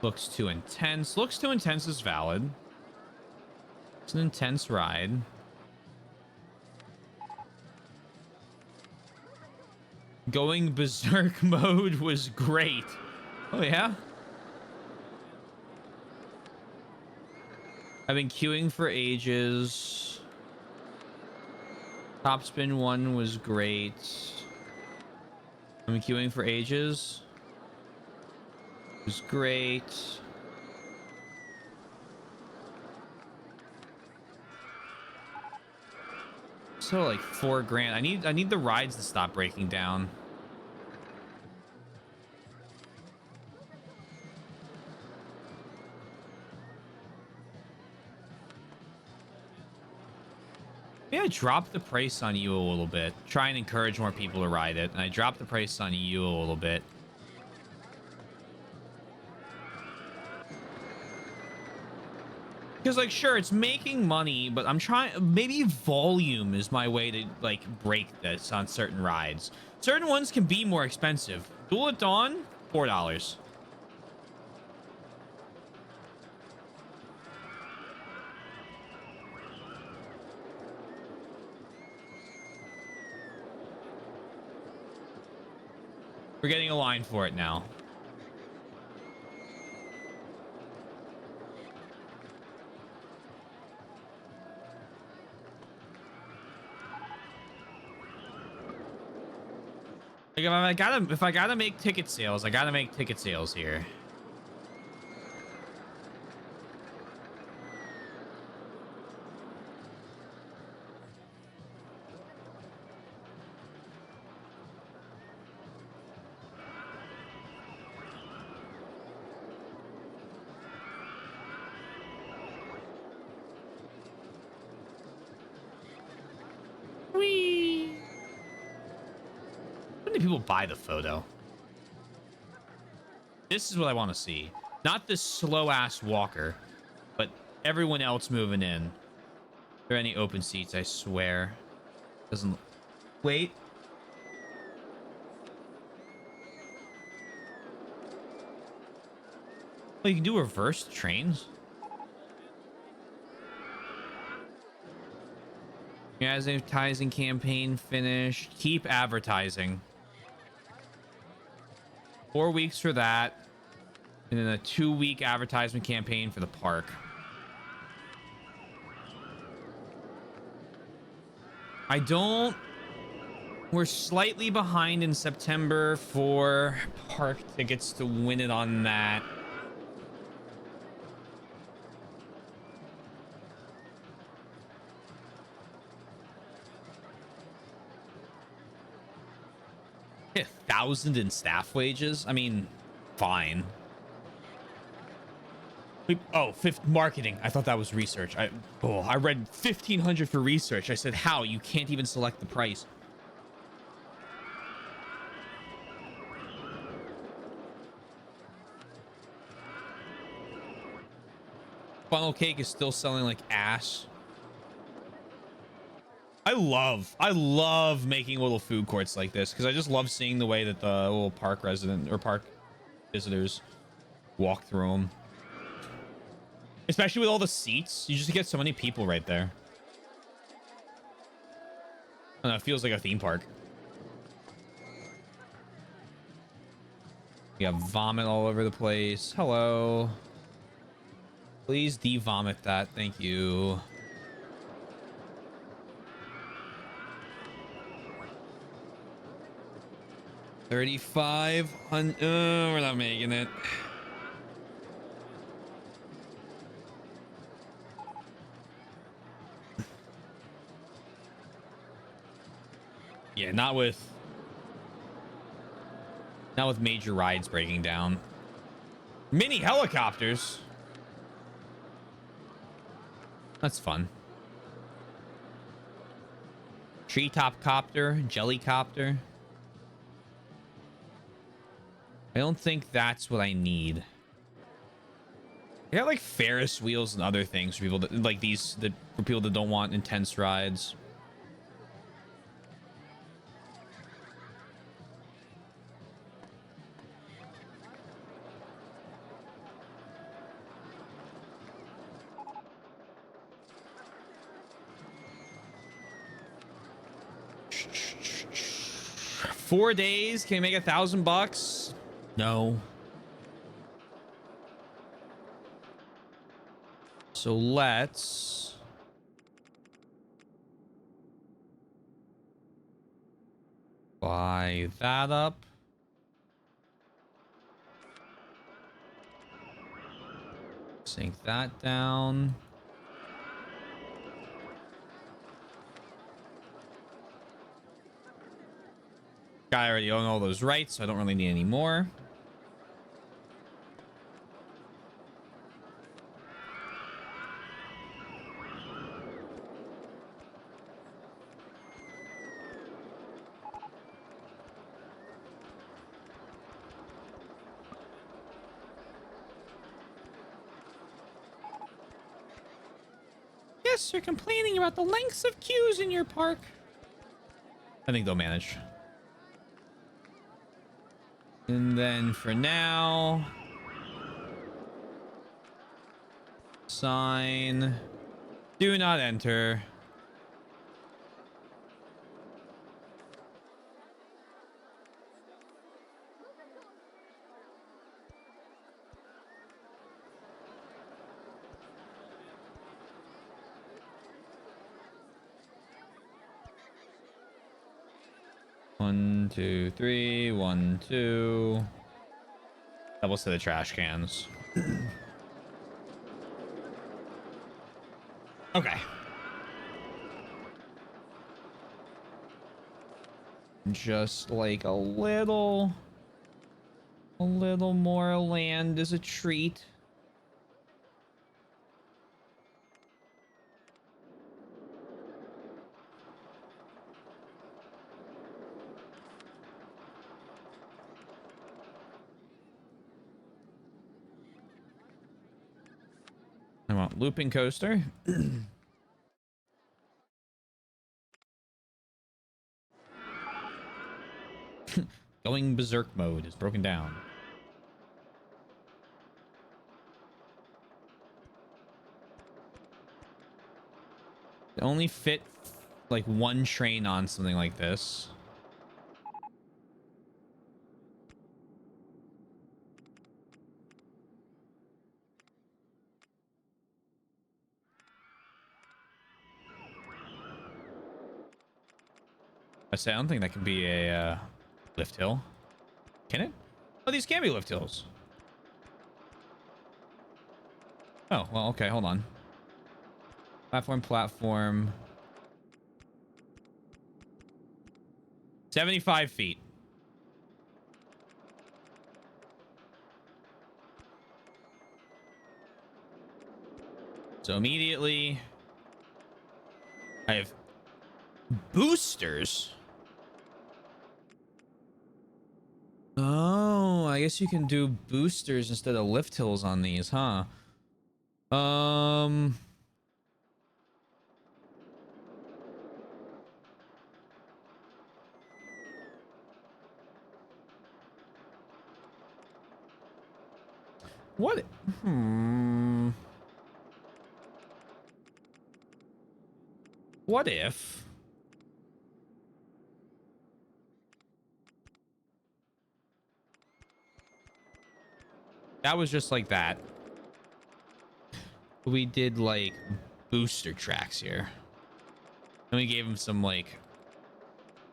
S1: Looks too intense. Looks too intense is valid. It's an intense ride. Going berserk mode was great. Oh, yeah? I've been queuing for ages. Top Spin 1 was great. I've been queuing for ages. It was great. So like $4,000. I need the rides to stop breaking down. Maybe I dropped the price on you a little bit. Try and encourage more people to ride it. And I dropped the price on you a little bit. Because, like, sure, it's making money, but I'm trying... Maybe volume is my way to, like, break this on certain rides. Certain ones can be more expensive. Duel at Dawn, $4. We're getting a line for it now. Like if I gotta make ticket sales, I gotta make ticket sales here. Whee! How many people buy the photo? This is what I want to see. Not this slow-ass walker, but everyone else moving in. Are there any open seats? I swear. Doesn't... Wait. Oh, you can do reverse trains? Guys, advertising campaign finished. Keep advertising. 4 weeks for that. And then a 2-week advertisement campaign for the park. I don't... We're slightly behind in September for park tickets to win it on that. 1,000 in staff wages. I mean, fine. Oh, fifth marketing. I thought that was research. I read 1,500 for research. I said, how? You can't even select the price. Funnel cake is still selling like ass. I love making little food courts like this because I just love seeing the way that the little park resident or park visitors walk through them. Especially with all the seats, you just get so many people right there. I don't know, it feels like a theme park. You have vomit all over the place. Hello. Please de-vomit that. Thank you. $3,500. We're not making it. Yeah, not with major rides breaking down. Mini helicopters. That's fun. Treetop copter, jelly copter. I don't think that's what I need. I got like Ferris wheels and other things for people that like these that for people that don't want intense rides. $4 days. Can you make $1,000? No. So let's buy that up. Sink that down. I already own all those rights, so I don't really need any more. Yes, you're complaining about the lengths of queues in your park. I think they'll manage. And then for now, sign, do not enter. One, two, three, 1, 2. Doubles to the trash cans. Okay. Just like a little more land is a treat. I want looping coaster. Going berserk mode is broken down. It only fit like one train on something like this. I don't think that can be a lift hill. Can it? Oh, these can be lift hills. Oh, well, okay, hold on. Platform. 75 feet. So immediately, I have boosters. Oh, I guess you can do boosters instead of lift hills on these, huh? What? Hmm. What if? That was just like that. We did like booster tracks here. And we gave him some like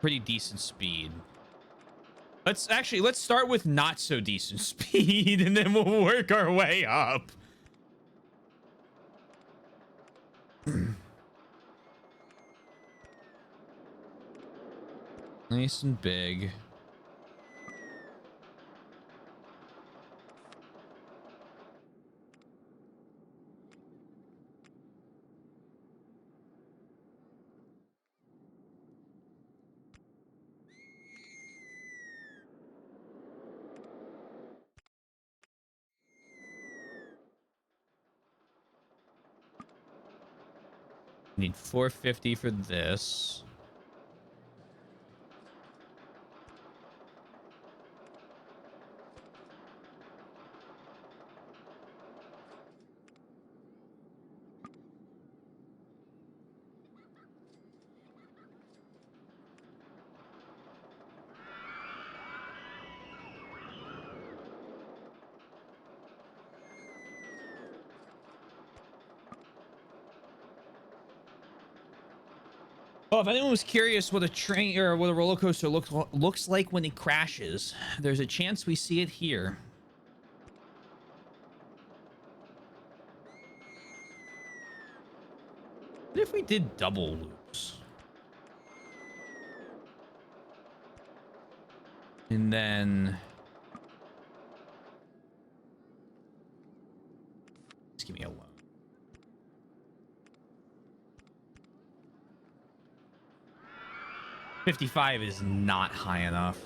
S1: pretty decent speed. Let's start with not so decent speed and then we'll work our way up. Nice and big. Need 450 for this. Oh, if anyone was curious what a train or what a roller coaster looks like when it crashes, there's a chance we see it here. What if we did double loops? And then just give me a loan. $55 is not high enough.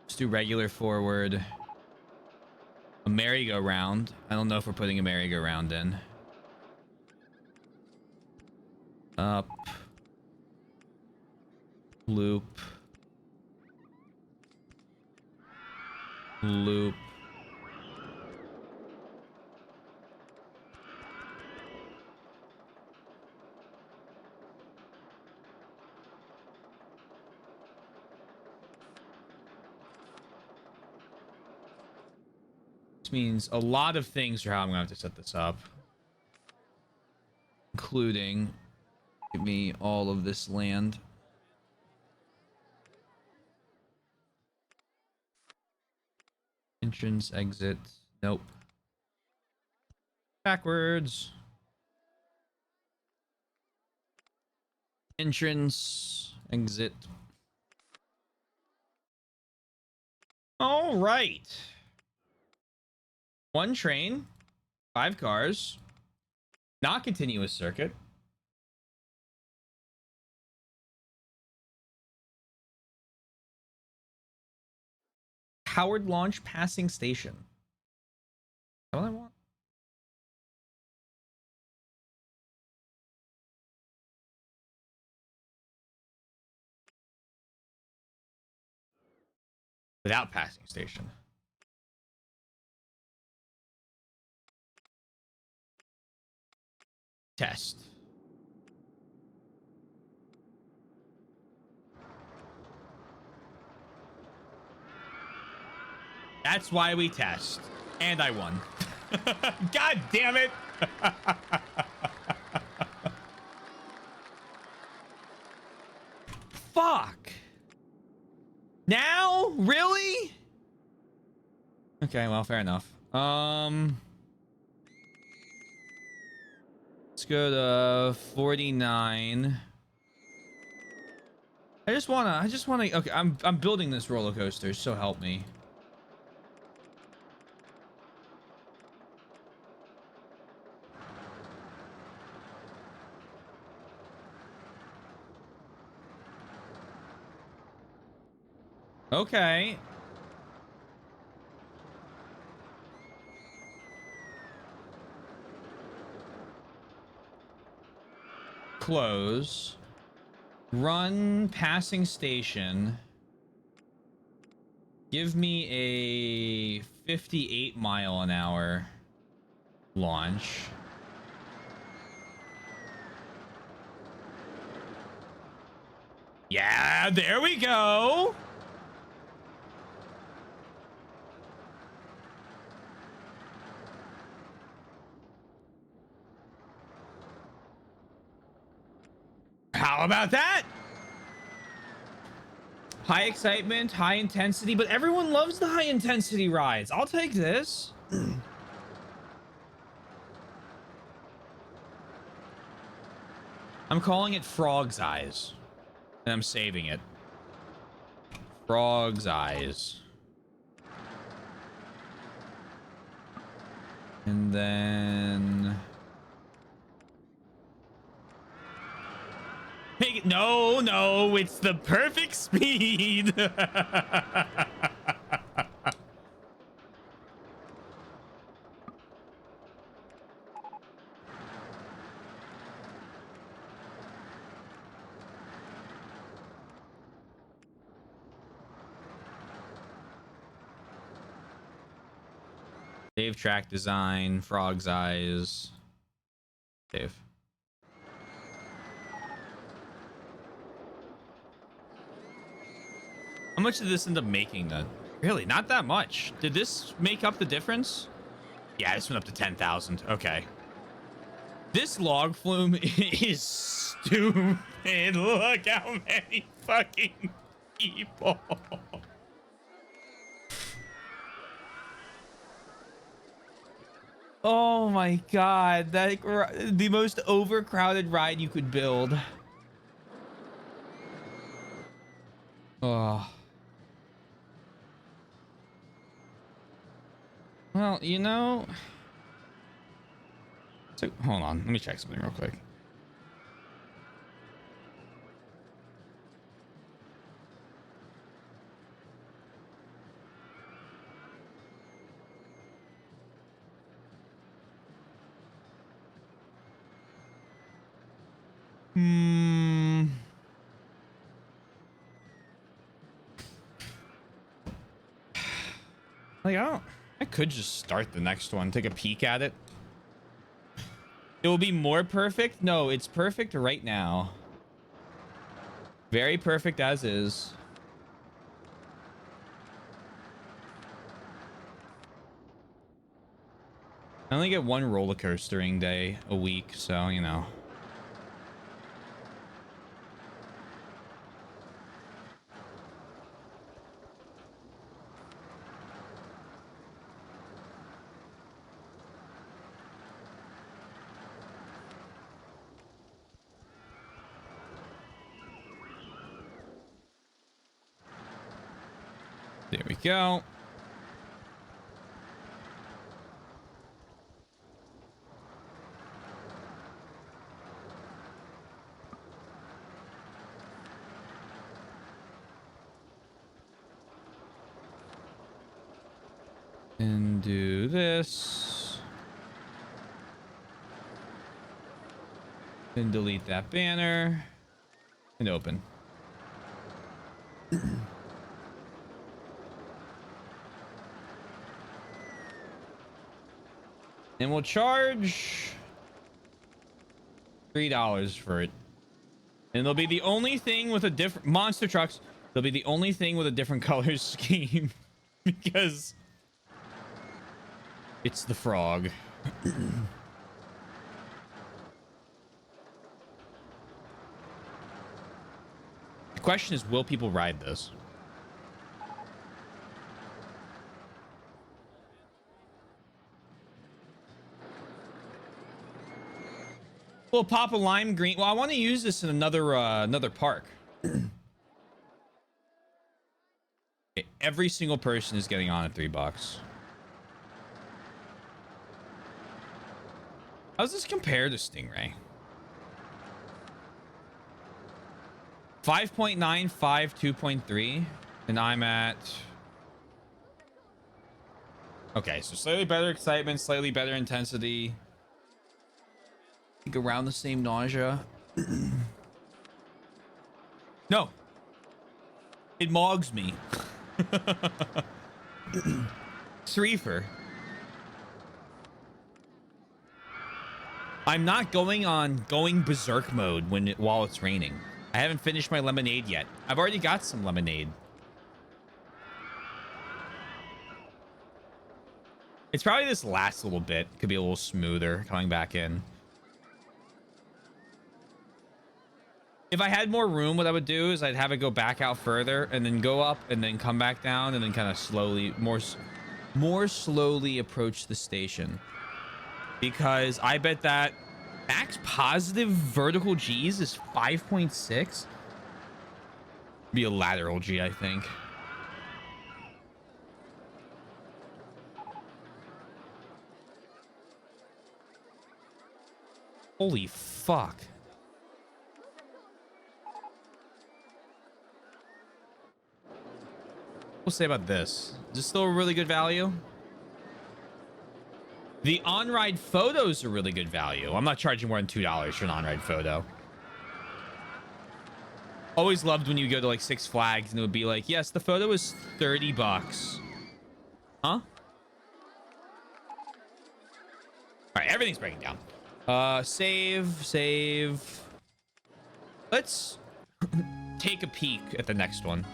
S1: Let's do regular forward. A merry-go-round. I don't know if we're putting a merry-go-round in. Up. Loop. Loop. This means a lot of things are how I'm gonna have to set this up. Including, give me all of this land. Entrance, exit. Nope. Backwards. Entrance, exit. All right. One train, 5 cars, not continuous circuit. Powered launch passing station. Is that what I want? Without passing station. Test. That's why we test. And I won. God damn it. Fuck. Now? Really? Okay, well, fair enough. Let's go to 49. I just wanna okay, I'm building this roller coaster, so help me. Okay. Close. Run passing station. Give me a 58 mile an hour launch. Yeah, there we go. How about that? High excitement, high intensity, but everyone loves the high intensity rides. I'll take this. I'm calling it Frog's Eyes. And I'm saving it. Frog's Eyes. And then... No, it's the perfect speed. Save track design, Frog's Eyes. Save. How much did this end up making then? Really, not that much. Did this make up the difference? Yeah, this went up to 10,000. Okay. This log flume is stupid. Look how many fucking people. Oh my god, that the most overcrowded ride you could build. Oh. Well, you know. So hold on, let me check something real quick. Like, I could just start the next one, take a peek at it. It will be more perfect. No, it's perfect right now. Very perfect as is. I only get one roller coastering day a week, so you know. There we go. And do this. Then delete that banner. And open. And we'll charge $3 for it. And they'll be the only thing with a different monster trucks. They'll be the only thing with a different color scheme because it's the frog. The question is, will people ride this? We'll pop a lime green. Well, I want to use this in another park. Okay, every single person is getting on at $3. How does this compare to Stingray? 5.95, 2.3. And I'm at... Okay, so slightly better excitement, slightly better intensity. I think around the same nausea. No. It mogs me. Threefer. I'm not going berserk mode while it's raining. I haven't finished my lemonade yet. I've already got some lemonade. It's probably this last little bit. Could be a little smoother coming back in. If I had more room, what I would do is I'd have it go back out further and then go up and then come back down and then kind of slowly, more slowly approach the station. Because I bet that max positive vertical G's is 5.6. Be a lateral G, I think. Holy fuck. We'll say about this. Is this still a really good value? The on-ride photos are really good value. I'm not charging more than $2 for an on-ride photo. Always loved when you go to like Six Flags and it would be like, yes, the photo is 30 bucks. Huh? All right, everything's breaking down. Save. Let's take a peek at the next one.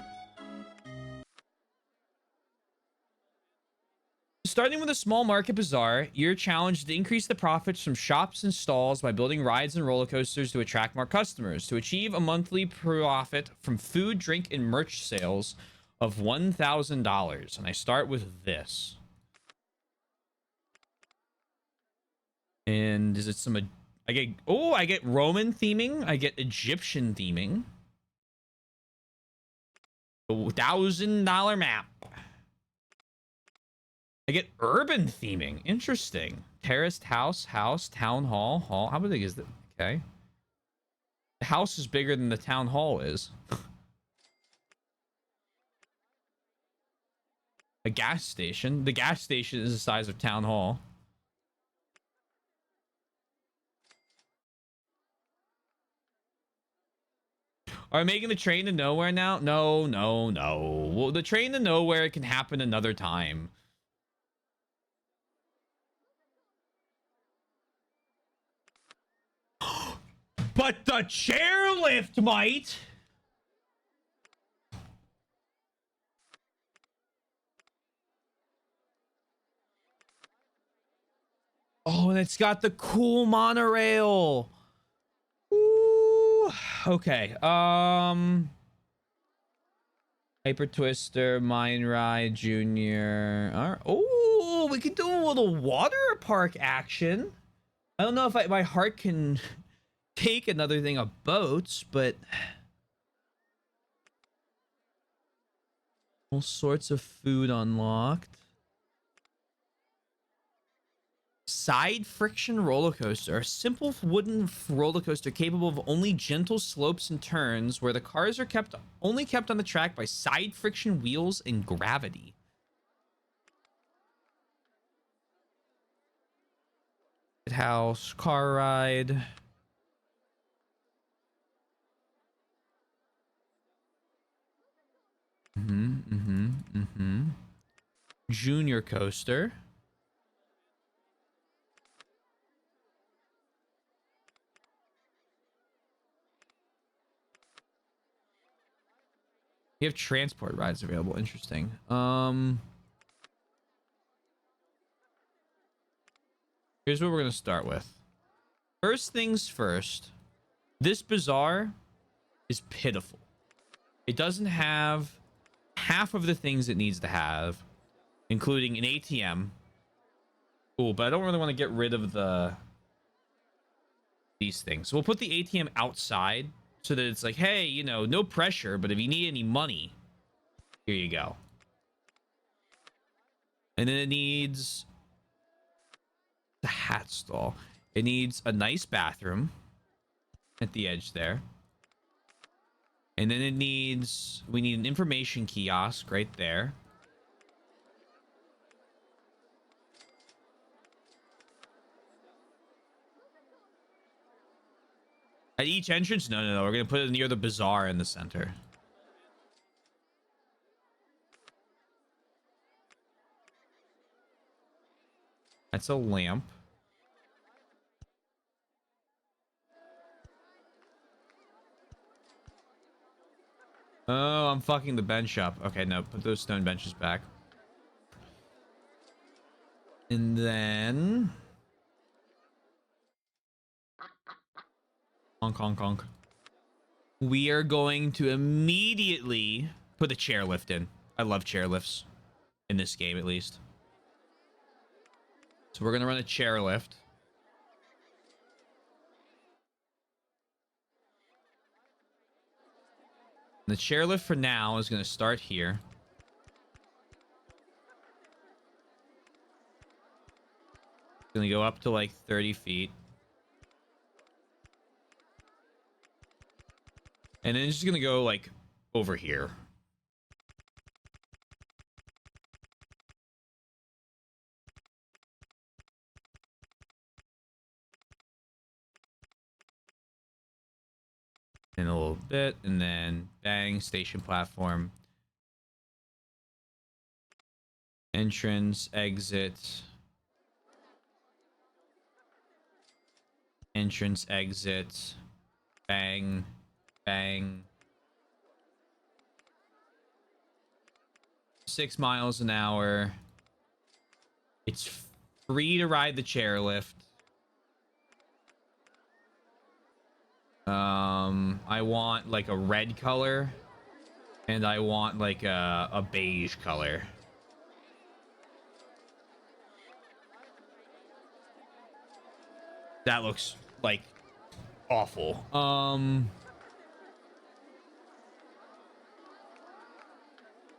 S1: Starting with a small market bazaar, you're challenged to increase the profits from shops and stalls by building rides and roller coasters to attract more customers. To achieve a monthly profit from food, drink, and merch sales of $1,000. And I start with this. And is it some... I get Roman theming. I get Egyptian theming. $1,000 map. I get urban theming. Interesting. Terraced house, town hall, hall. How big is that? Okay. The house is bigger than the town hall is. A gas station. The gas station is the size of town hall. Are we making the train to nowhere now? No. Well, the train to nowhere can happen another time. But the chairlift might. Oh, and it's got the cool monorail. Ooh. Okay. Hyper Twister, Mine Ride, Junior. All right. Oh, we could do a little water park action. I don't know if my heart can take another thing of boats, but all sorts of food unlocked. Side friction roller coaster, a simple wooden roller coaster capable of only gentle slopes and turns, where the cars are only kept on the track by side friction wheels and gravity. House, car ride. Junior coaster. You have transport rides available. Interesting. Here's what we're gonna start with. First things first. This bazaar is pitiful. It doesn't have half of the things it needs to have, including an ATM. Cool, but I don't really want to get rid of these things. So we'll put the ATM outside so that it's like, hey, you know, no pressure, but if you need any money, here you go. And then it needs the hat stall. It needs a nice bathroom at the edge there. And then we need an information kiosk right there. At each entrance? No, no, no. We're going to put it near the bazaar in the center. That's a lamp. Oh, I'm fucking the bench up. Okay, no. Put those stone benches back. And then... Honk, honk, honk. We are going to immediately put the chairlift in. I love chairlifts. In this game, at least. So we're going to run a chairlift. The chairlift for now is going to start here. It's going to go up to like 30 feet. And then it's just going to go like over here. In a little bit, and then bang, station platform. Entrance, exit. Entrance, exit. Bang, bang. 6 miles an hour. It's free to ride the chairlift. I want like a red color, and I want like a beige color. That looks like awful. And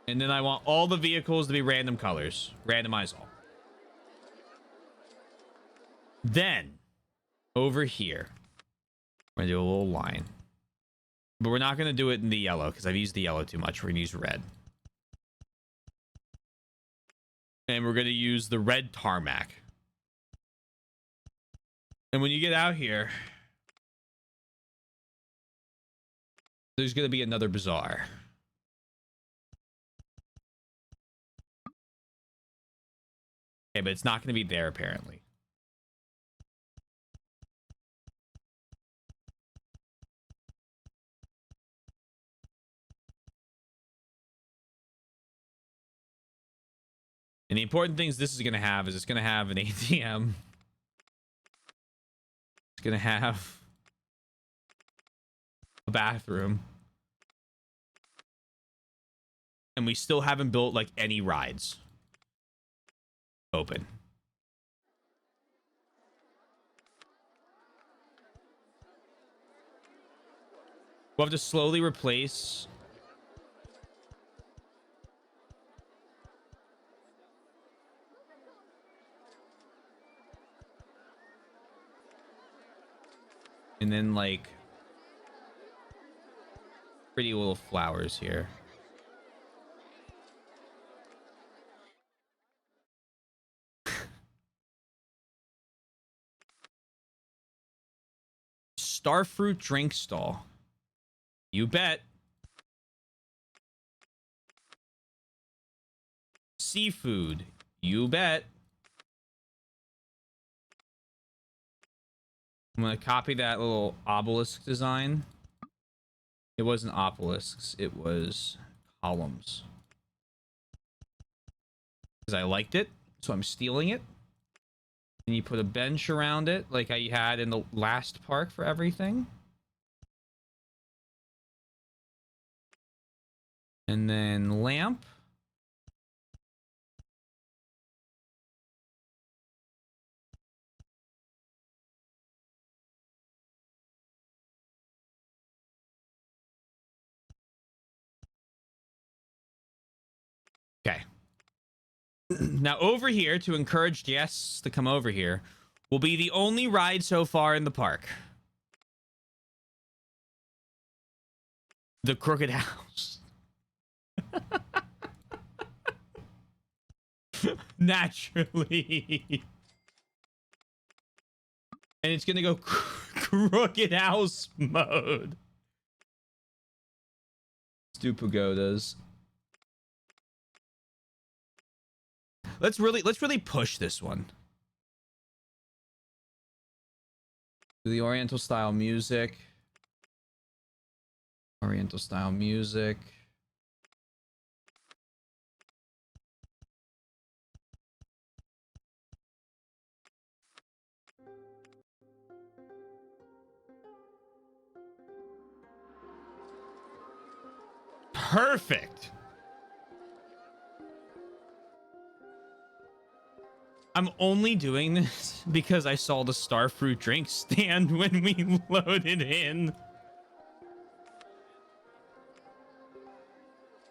S1: then I want all the vehicles to be random colors. Randomize all. Then over here, we're gonna do a little line. But we're not going to do it in the yellow because I've used the yellow too much. We're going to use red. And we're going to use the red tarmac. And when you get out here, there's going to be another bazaar. Okay, but it's not going to be there apparently. And the important things this is going to have is it's going to have an ATM. It's going to have a bathroom. And we still haven't built like any rides open. We'll have to slowly replace and then like pretty little flowers here. Starfruit drink stall. You bet. Seafood. You bet. I'm gonna copy that little obelisk design. It wasn't obelisks, it was columns. Because I liked it, so I'm stealing it. And you put a bench around it, like I had in the last park for everything. And then lamp. Okay. Now over here, to encourage guests to come over here, will be the only ride so far in the park. The crooked house. Naturally. And it's gonna go crooked house mode. Let's do pagodas. Let's really push this one. Do the Oriental style music. Oriental style music. Perfect. I'm only doing this because I saw the starfruit drink stand when we loaded in.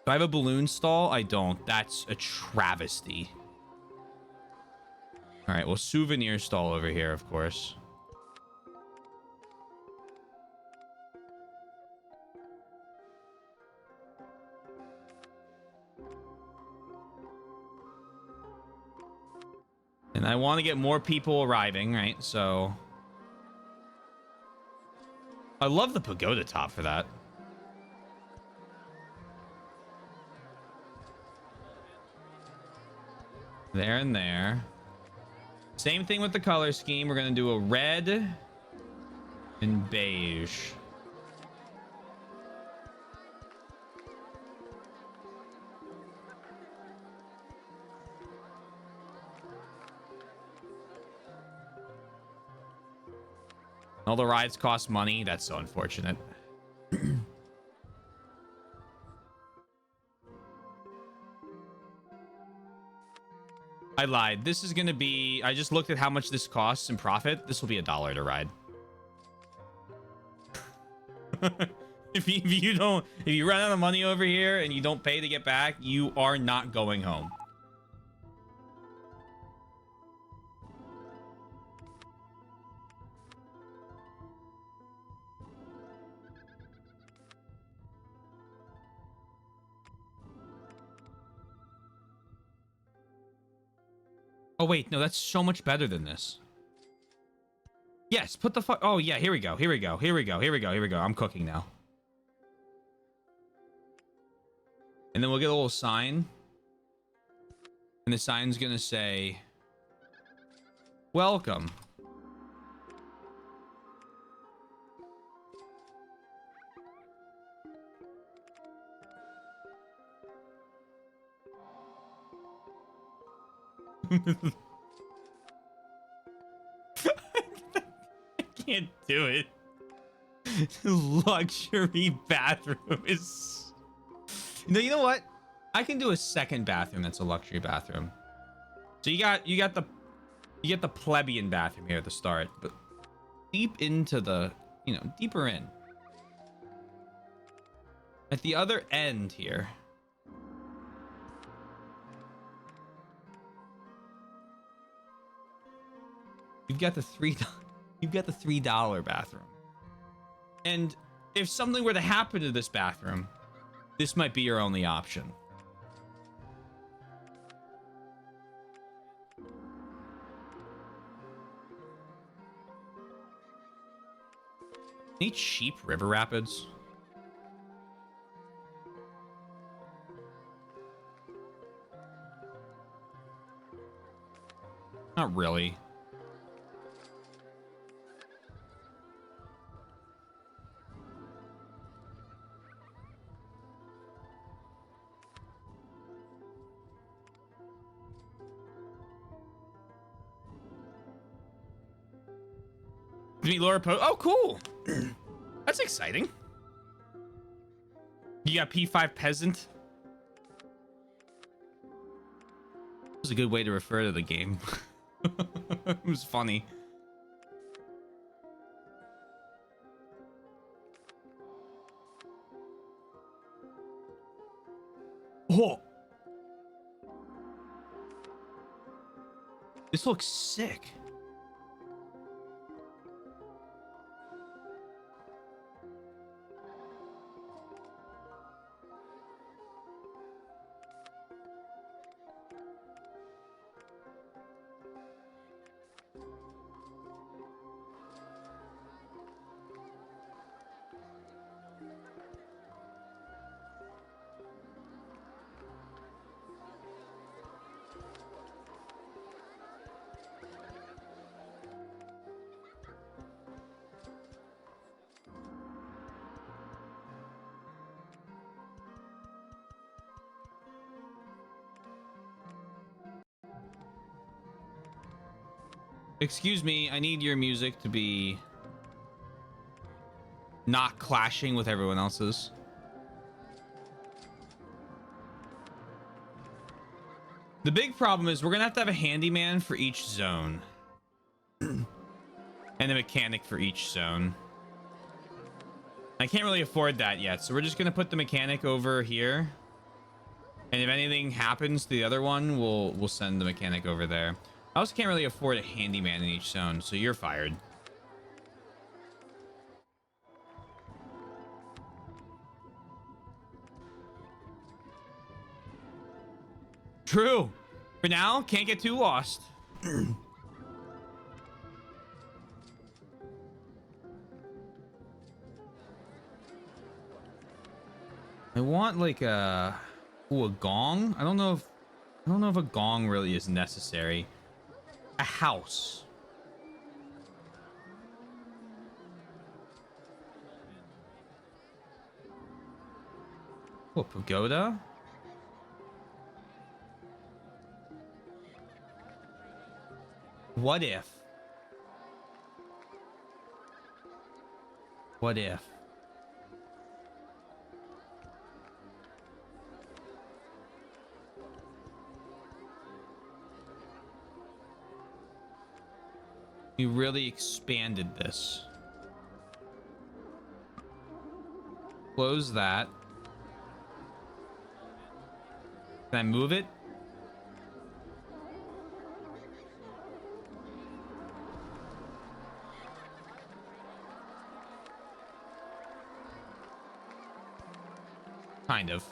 S1: Do I have a balloon stall? I don't. That's a travesty. All right, well, souvenir stall over here, of course. And I want to get more people arriving, right? So I love the pagoda top for that. There and there. Same thing with the color scheme. We're going to do a red and beige. All the rides cost money. That's so unfortunate. I lied. This is going to be... I just looked at how much this costs in profit. This will be $1 to ride. If you run out of money over here and you don't pay to get back, you are not going home. Oh, wait. No, that's so much better than this. Yes, put the fuck... Oh, yeah, here we go. Here we go. Here we go. Here we go. Here we go. I'm cooking now. And then we'll get a little sign. And the sign's going to say... Welcome. I can't do it. Luxury bathroom is... No, you know what? I can do a second bathroom that's a luxury bathroom. So you get the plebeian bathroom here at the start, but deep into the, deeper in. At the other end here. You've got the $3 bathroom. And if something were to happen to this bathroom, this might be your only option. Any cheap river rapids? Not really. Meet Laura Poe. Oh, cool. That's exciting. You got P5 peasant. It was a good way to refer to the game. It was funny. Oh. This looks sick. Excuse me, I need your music to be not clashing with everyone else's. The big problem is we're gonna have to have a handyman for each zone. And a mechanic for each zone. I can't really afford that yet, so we're just gonna put the mechanic over here. And if anything happens to the other one, we'll send the mechanic over there. I also can't really afford a handyman in each zone, so you're fired. True. For now, can't get too lost. I want like a gong. I don't know if a gong really is necessary. A house. Oh, pagoda. What if? What if? We really expanded this. Close that. Can I move it? Kind of.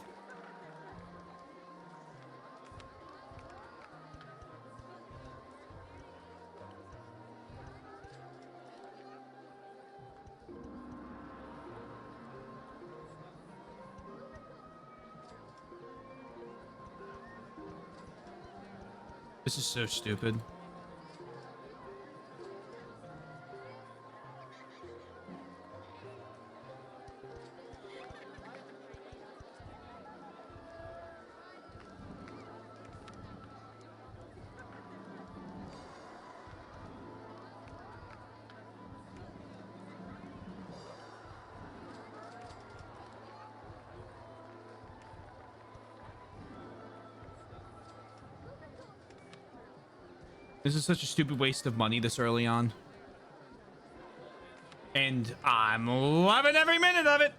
S1: This is so stupid. This is such a stupid waste of money this early on. And I'm loving every minute of it.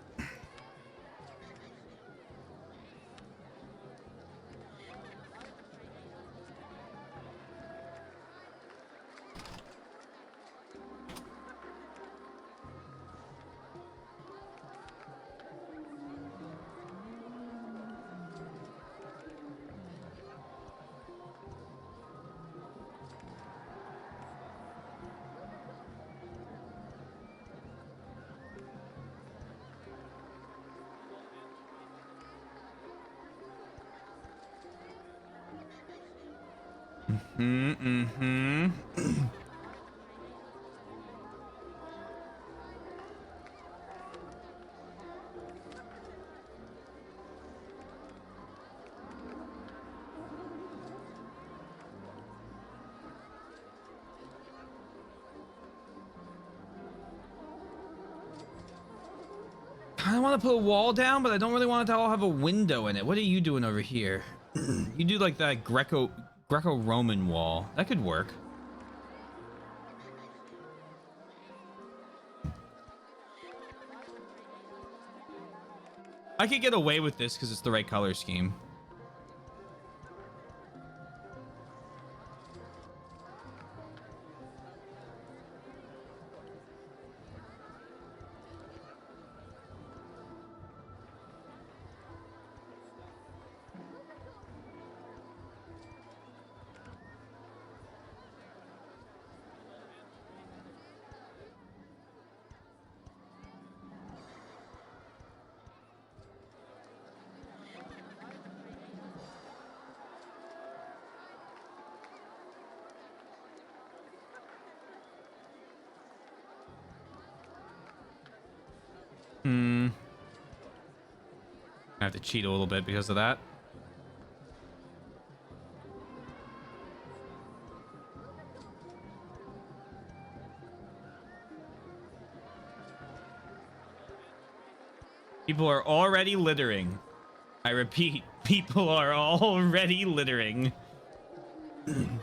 S1: Mm-hmm. I want to put a wall down, but I don't really want it to all have a window in it. What are you doing over here? You do like that Greco-Roman wall. That could work. I could get away with this because it's the right color scheme. I have to cheat a little bit because of that. People are already littering. I repeat, people are already littering. Can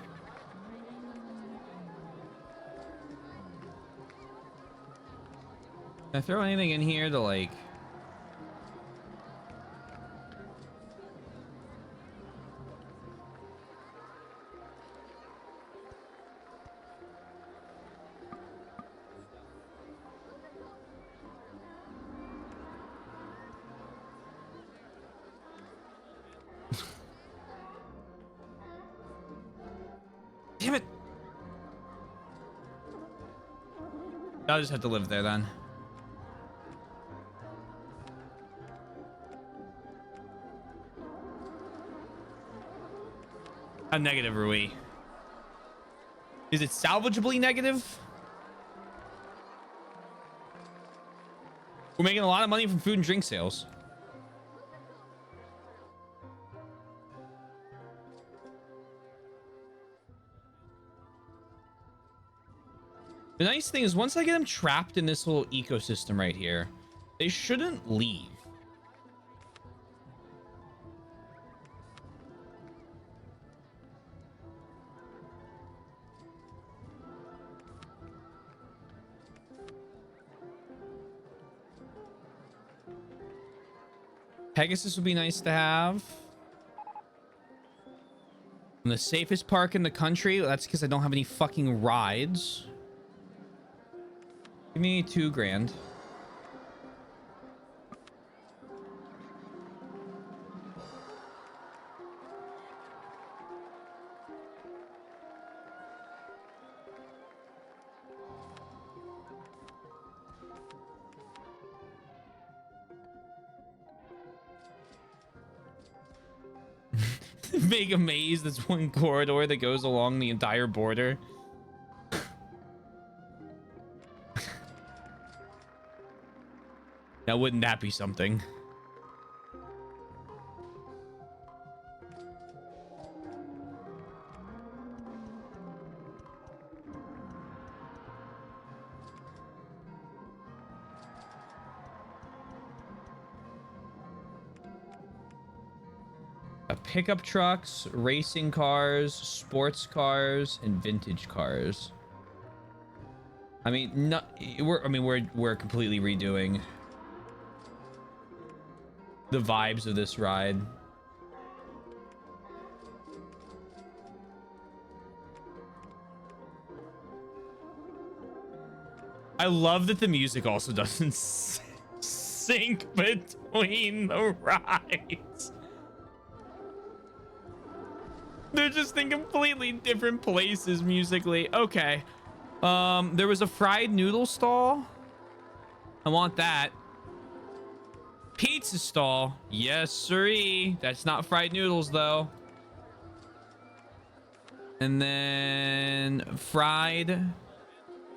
S1: I throw anything in here to like... Damn it! I'll just have to live there then. How negative are we? Is it salvageably negative? We're making a lot of money from food and drink sales. The nice thing is once I get them trapped in this little ecosystem right here, they shouldn't leave. Pegasus would be nice to have. And the safest park in the country. That's because I don't have any fucking rides. Give me 2 grand. Mega maze. That's one corridor that goes along the entire border. Now, wouldn't that be something? Pickup trucks, racing cars, sports cars, and vintage cars. I mean, we're completely redoing the vibes of this ride. I love that the music also doesn't sync between the rides. They're just in completely different places musically. Okay. There was a fried noodle stall. I want that. Pizza stall. Yes, siree. That's not fried noodles, though. And then fried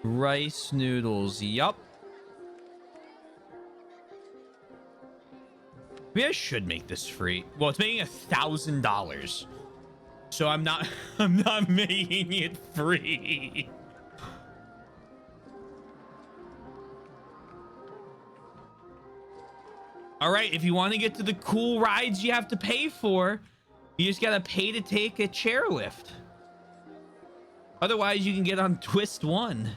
S1: rice noodles. Yup. Maybe I should make this free. Well, it's making $1,000. So I'm not making it free. All right, if you want to get to the cool rides you have to pay for, you just got to pay to take a chairlift. Otherwise, you can get on Twist 1.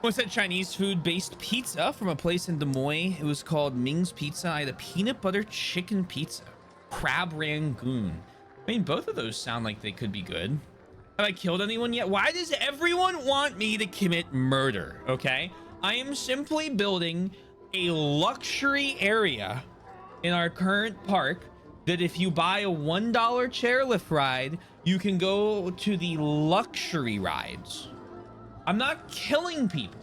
S1: What's that Chinese food based pizza from a place in Des Moines? It was called Ming's Pizza. I had a peanut butter chicken pizza, crab rangoon. I mean, both of those sound like they could be good. Have I killed anyone yet? Why does everyone want me to commit murder? Okay, I am simply building a luxury area in our current park that if you buy a $1 chairlift ride, you can go to the luxury rides. I'm not killing people.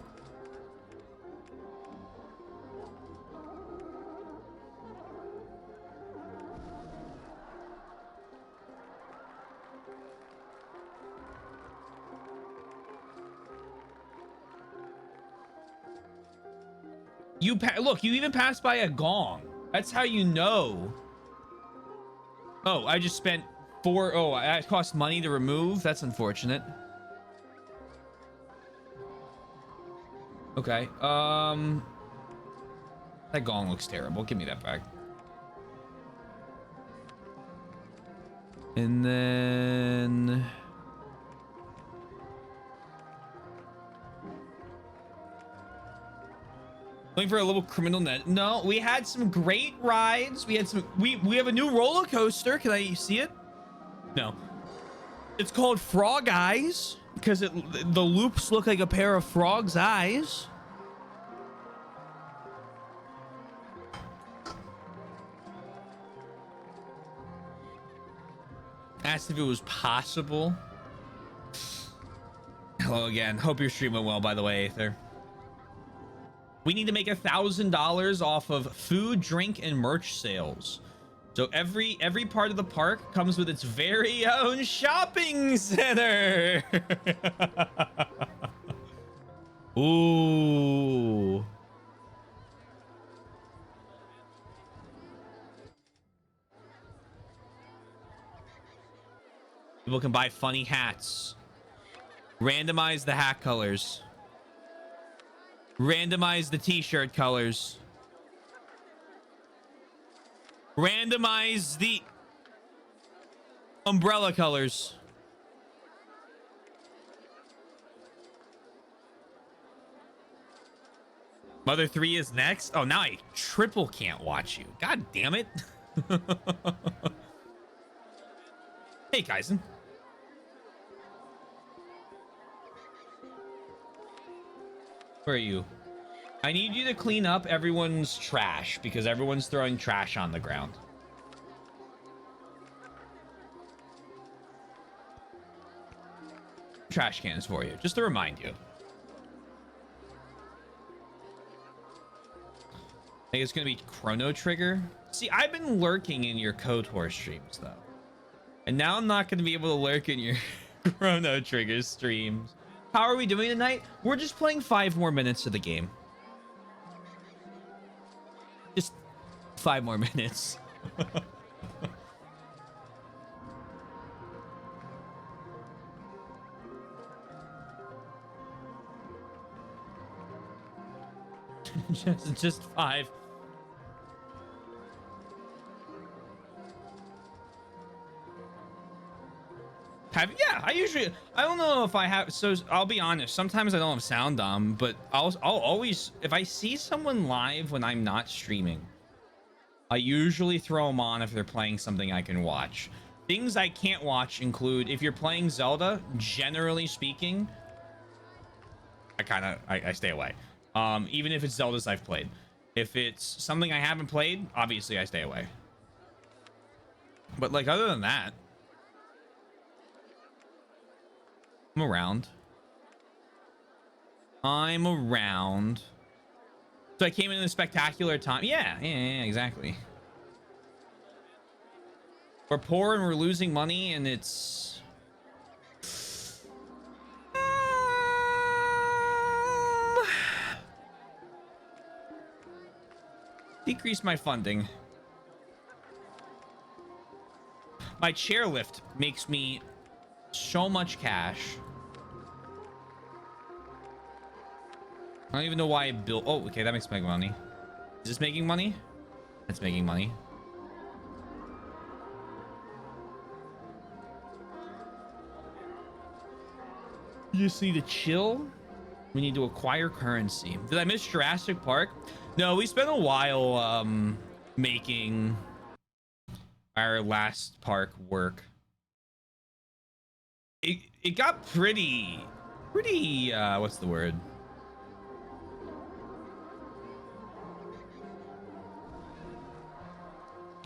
S1: Look, you even passed by a gong. That's how you know. Oh, I just spent oh, it cost money to remove. That's unfortunate. Okay. That gong looks terrible. Give me that back. And then looking for a little criminal net. No, we had some great rides. We have a new roller coaster. Can I see it? No. It's called Frog Eyes because the loops look like a pair of frog's eyes. Asked if it was possible. Hello again. Hope you're streaming well, by the way, Aether. We need to make $1,000 off of food, drink, and merch sales. So every part of the park comes with its very own shopping center. Ooh. People can buy funny hats. Randomize the hat colors. Randomize the t-shirt colors. Randomize the umbrella colors. Mother 3 is next. Oh, now I triple can't watch you. God damn it. Hey, Kaisen. Where are you? I need you to clean up everyone's trash because everyone's throwing trash on the ground. Trash cans for you, just to remind you. I think it's gonna be Chrono Trigger. See, I've been lurking in your KOTOR streams though, and now I'm not gonna be able to lurk in your Chrono Trigger streams. How are we doing tonight? We're just playing 5 more minutes of the game. Just 5 more minutes. just 5. Yeah, I don't know if I have, so I'll be honest, sometimes I don't have sound on, but I'll always, if I see someone live when I'm not streaming, I usually throw them on if they're playing something I can watch. Things I can't watch include, if you're playing Zelda, generally speaking, I stay away. Even if it's Zeldas I've played. If it's something I haven't played, obviously I stay away. But like, other than that, I'm around. So I came in a spectacular time. Yeah, exactly. We're poor and we're losing money, and it's decrease my funding. My chairlift makes me so much cash. I don't even know why I built. Oh, okay, that makes me money. Is this making money? That's making money. You just need to chill. We need to acquire currency. Did I miss Jurassic Park? No, we spent a while making our last park work. it got pretty what's the word?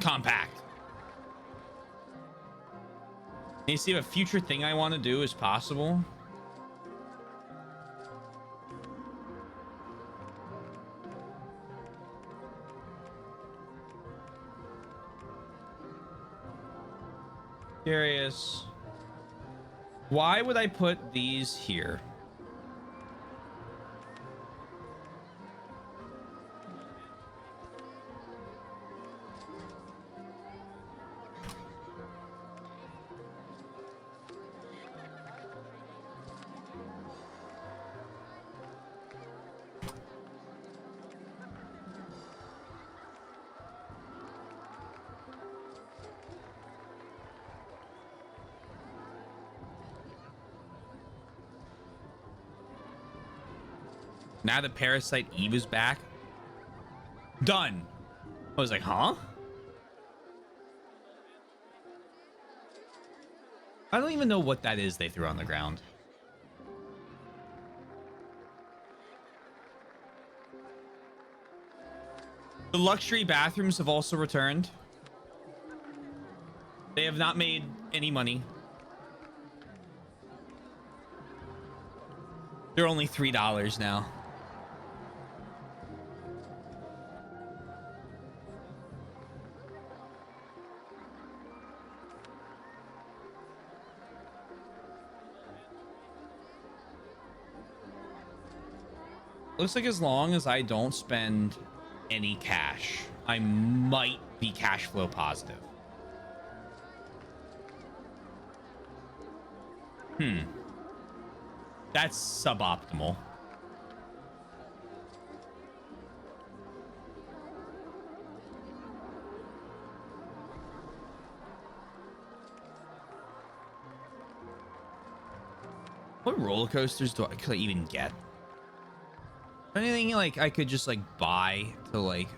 S1: Compact. And you see if a future thing I want to do is possible. Curious. Why would I put these here? Now that Parasite Eve is back. Done. I was like, huh? I don't even know what that is they threw on the ground. The luxury bathrooms have also returned. They have not made any money. They're only $3 now. Looks like as long as I don't spend any cash, I might be cash flow positive. That's suboptimal. What roller coasters could I even get? Anything like I could just like buy to like,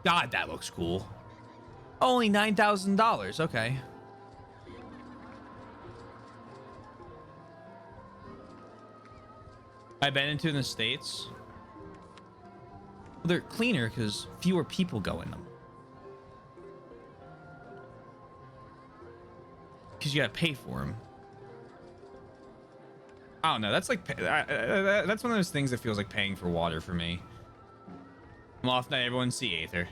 S1: God, that looks cool. Only $9,000. Okay. I've been into in the States. Well, they're cleaner because fewer people go in them. Because you gotta pay for them. I don't know. That's like that's one of those things that feels like paying for water for me. I'm off night. Everyone see Aether.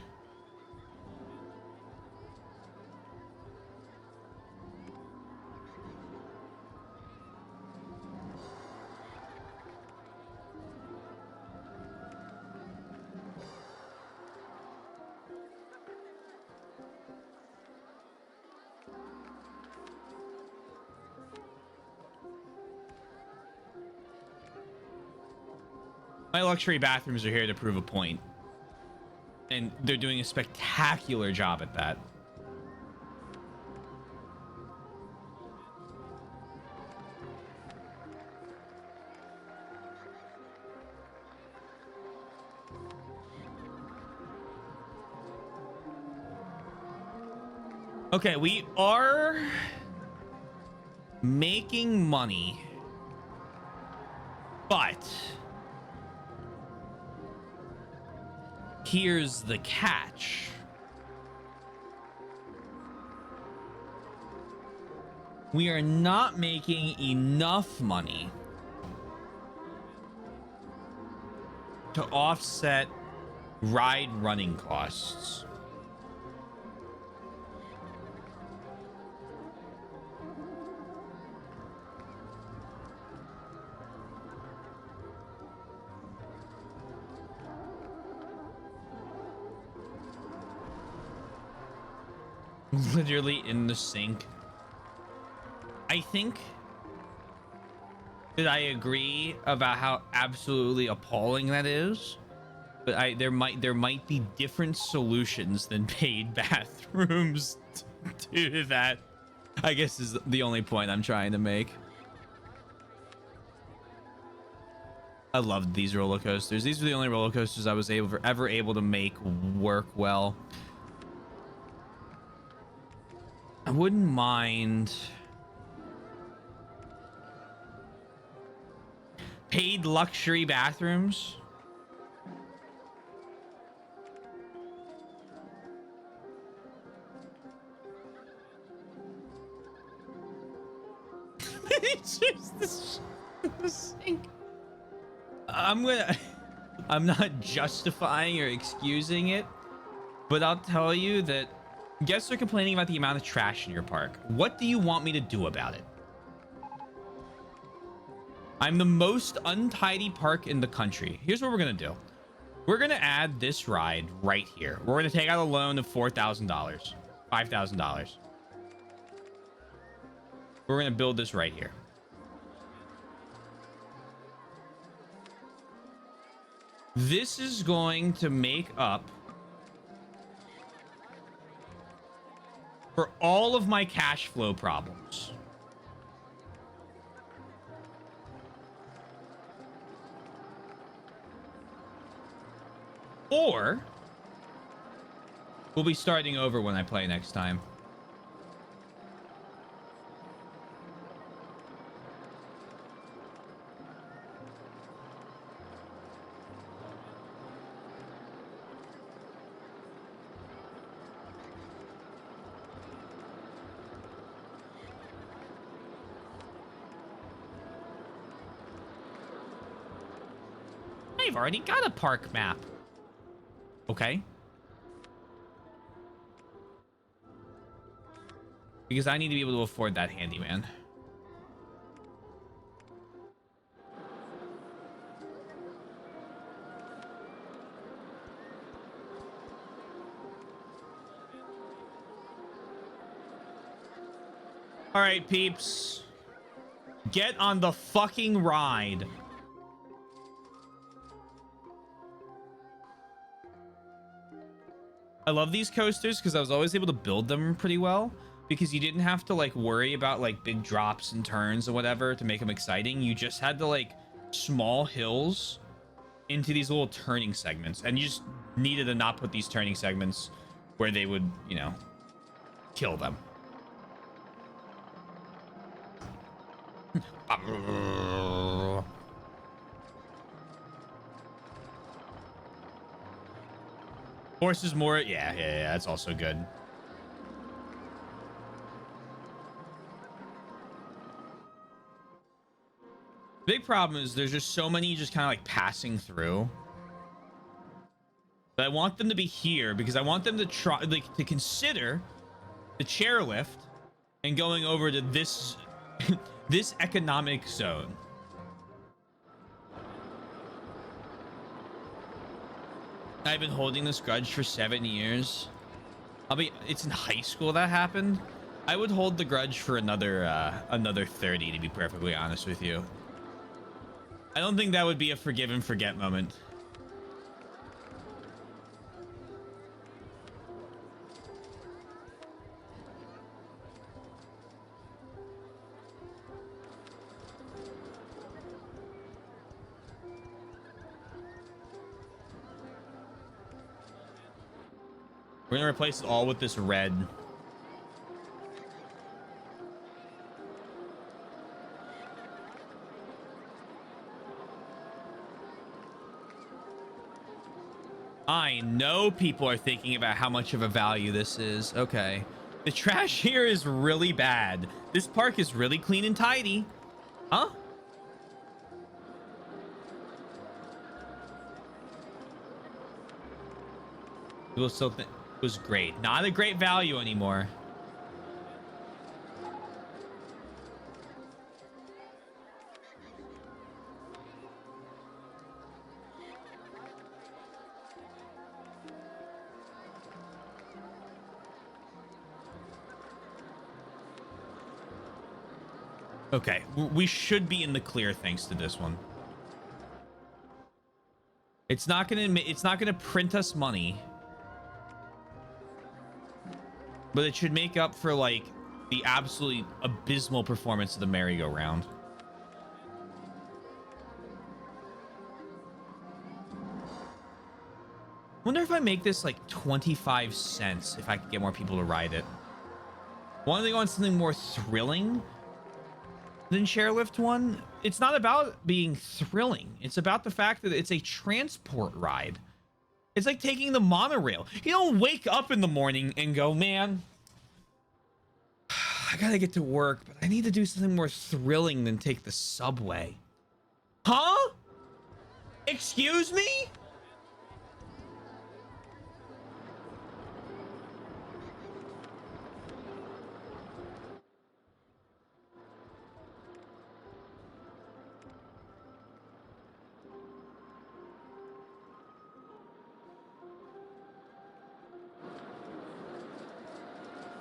S1: My luxury bathrooms are here to prove a point. And they're doing a spectacular job at that. Okay, we are making money, but here's the catch. We are not making enough money to offset ride running costs. Literally in the sink. I think that I agree about how absolutely appalling that is, but there might be different solutions than paid bathrooms to that. I guess is the only point I'm trying to make. I loved these roller coasters. These were the only roller coasters I was ever able to make work well. I wouldn't mind Paid luxury bathrooms. It's just the sink. I'm not justifying or excusing it, but I'll tell you that guests are complaining about the amount of trash in your park. What do you want me to do about it? I'm the most untidy park in the country. Here's what we're gonna do. We're gonna add this ride right here. We're gonna take out a loan of $4,000, $5,000. We're gonna build this right here. This is going to make up for all of my cash flow problems. Or we'll be starting over when I play next time. I've already got a park map. Okay. Because I need to be able to afford that handyman. All right, peeps. Get on the fucking ride. I love these coasters because I was always able to build them pretty well because you didn't have to like worry about like big drops and turns or whatever to make them exciting. You just had to like small hills into these little turning segments, and you just needed to not put these turning segments where they would, you know, kill them. Horses more, yeah, that's also good. Big problem is there's just so many just kind of like passing through. But I want them to be here because I want them to try, like, to consider the chairlift and going over to this this economic zone. I've been holding this grudge for 7 years. It's in high school that happened. I would hold the grudge for another 30, to be perfectly honest with you. I don't think that would be a forgive and forget moment. We're gonna replace it all with this red. I know people are thinking about how much of a value this is. Okay. The trash here is really bad. This park is really clean and tidy. Huh? People still think it was great. Not a great value anymore. Okay, we should be in the clear thanks to this one. It's not gonna print us money, but it should make up for like the absolutely abysmal performance of the merry-go-round. Wonder if I make this like 25 cents if I could get more people to ride it. Want to go on something more thrilling? than Chairlift 1. It's not about being thrilling. It's about the fact that it's a transport ride. It's like taking the monorail. You don't wake up in the morning and go, man, I gotta get to work, but I need to do something more thrilling than take the subway. Huh? Excuse me?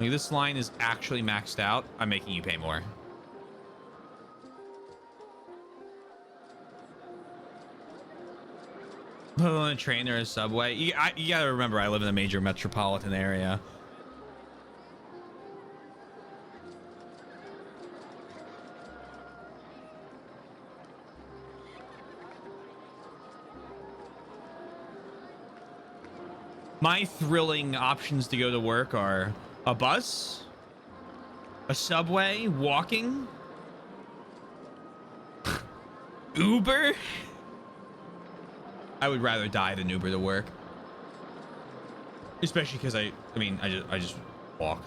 S1: Like, this line is actually maxed out. I'm making you pay more. On a train or a subway. You gotta remember, I live in a major metropolitan area. My thrilling options to go to work are a bus, a subway, walking, Uber. I would rather die than Uber to work, especially because I just walk.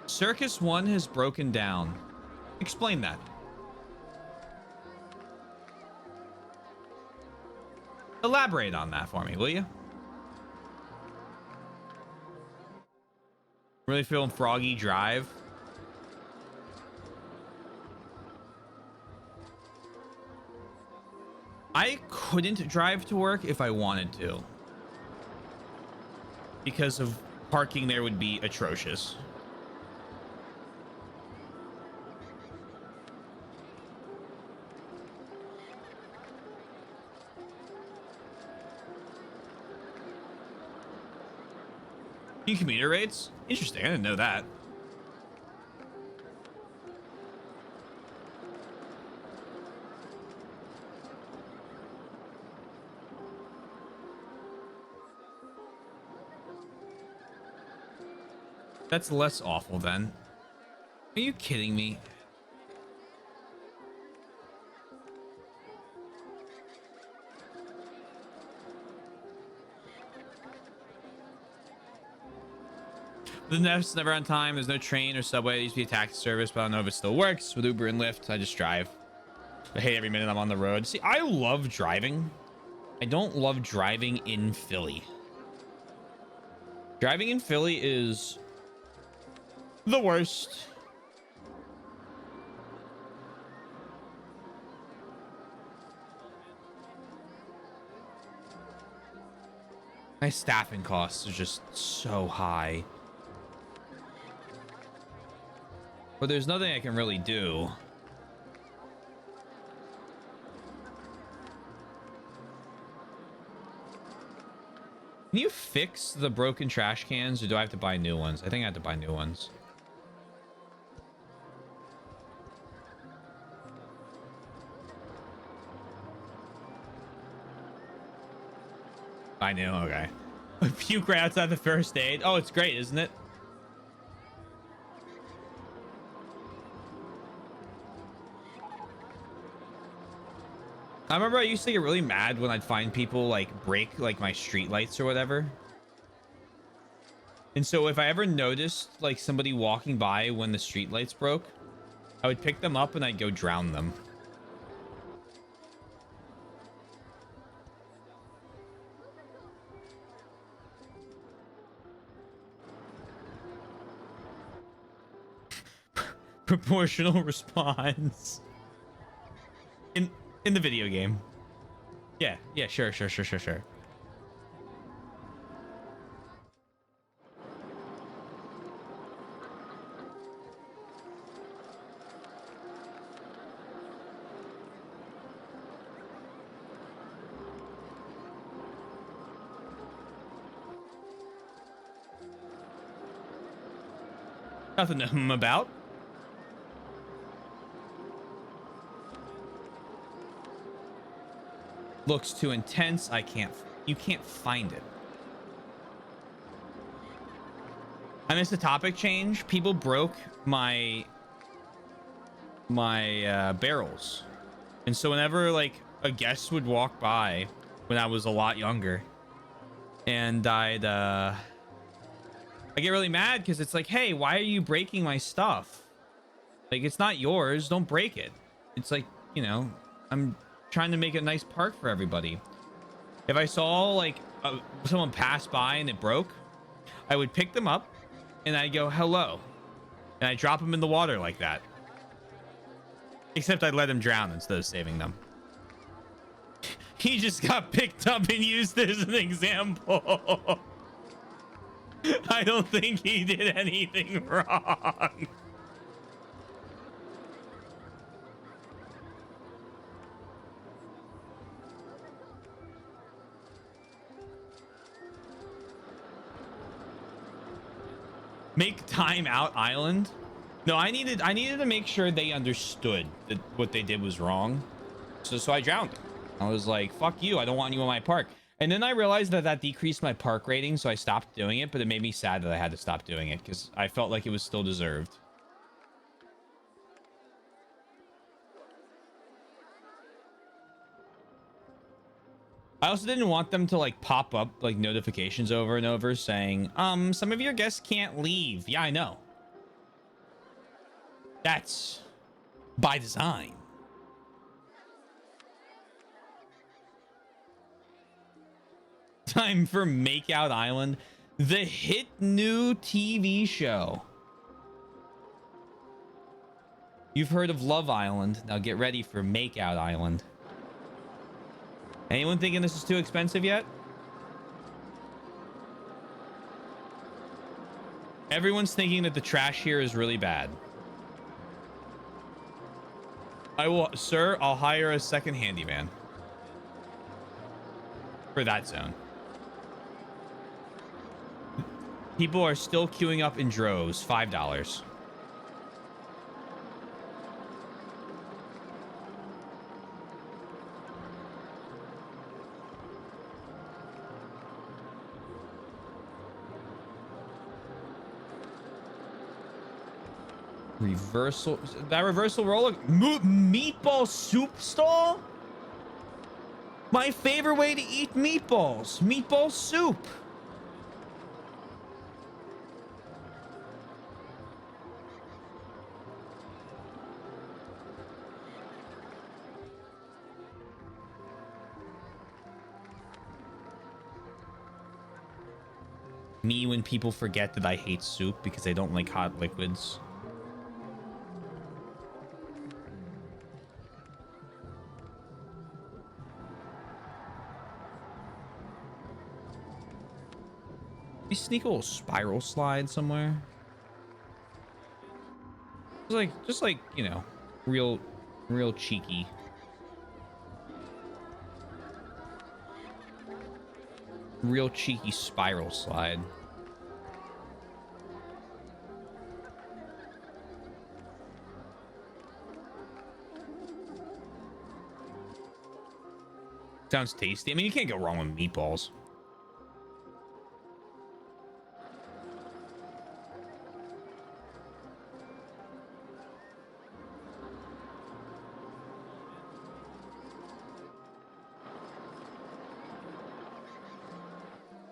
S1: Circus 1 has broken down. Explain that. Elaborate on that for me, will you? Really feeling Froggy Drive? I couldn't drive to work if I wanted to, because of parking there would be atrocious. New commuter rates? Interesting. I didn't know that. That's less awful then. Are you kidding me? The Neff's never on time. There's no train or subway. It used to be a taxi service, but I don't know if it still works. With Uber and Lyft, I just drive. I hate every minute I'm on the road. See, I love driving. I don't love driving in Philly. Driving in Philly is the worst. My staffing costs are just so high. But there's nothing I can really do. Can you fix the broken trash cans, or do I have to buy new ones? I think I have to buy new ones. I knew, okay. A few crowds at the first aid. Oh, it's great, isn't it? I remember I used to get really mad when I'd find people like break like my street lights or whatever. And so if I ever noticed like somebody walking by when the street lights broke, I would pick them up and I'd go drown them. Proportional response. In the video game. Yeah, sure. Nothing to hum about. Looks too intense. I can't you can't find it. I missed a topic change. People broke my barrels, and so whenever like a guest would walk by when I was a lot younger, and I get really mad because it's like, hey, why are you breaking my stuff? Like, it's not yours. Don't break it. It's like, you know, I'm trying to make a nice park for everybody. If I saw like someone pass by and it broke, I would pick them up and I go, hello. And I drop them in the water like that. Except I'd let him drown instead of saving them. He just got picked up and used as an example. I don't think he did anything wrong. Make time out island. No, I needed to make sure they understood that what they did was wrong. So I drowned them. I was like, fuck you, I don't want you in my park. And then I realized that decreased my park rating, so I stopped doing it, but it made me sad that I had to stop doing it because I felt like it was still deserved. I also didn't want them to like pop up like notifications over and over saying, some of your guests can't leave. Yeah, I know. That's by design. Time for Makeout Island, the hit new TV show. You've heard of Love Island. Now get ready for Makeout Island. Anyone thinking this is too expensive yet? Everyone's thinking that the trash here is really bad. I will, sir, I'll hire a second handyman for that zone. People are still queuing up in droves. $5. Reversal. That reversal roller. Meatball soup stall? My favorite way to eat meatballs. Meatball soup. Me when people forget that I hate soup because they don't like hot liquids. You sneak a little spiral slide somewhere. Just like, you know, real cheeky. Real cheeky spiral slide. Sounds tasty. I mean, you can't go wrong with meatballs.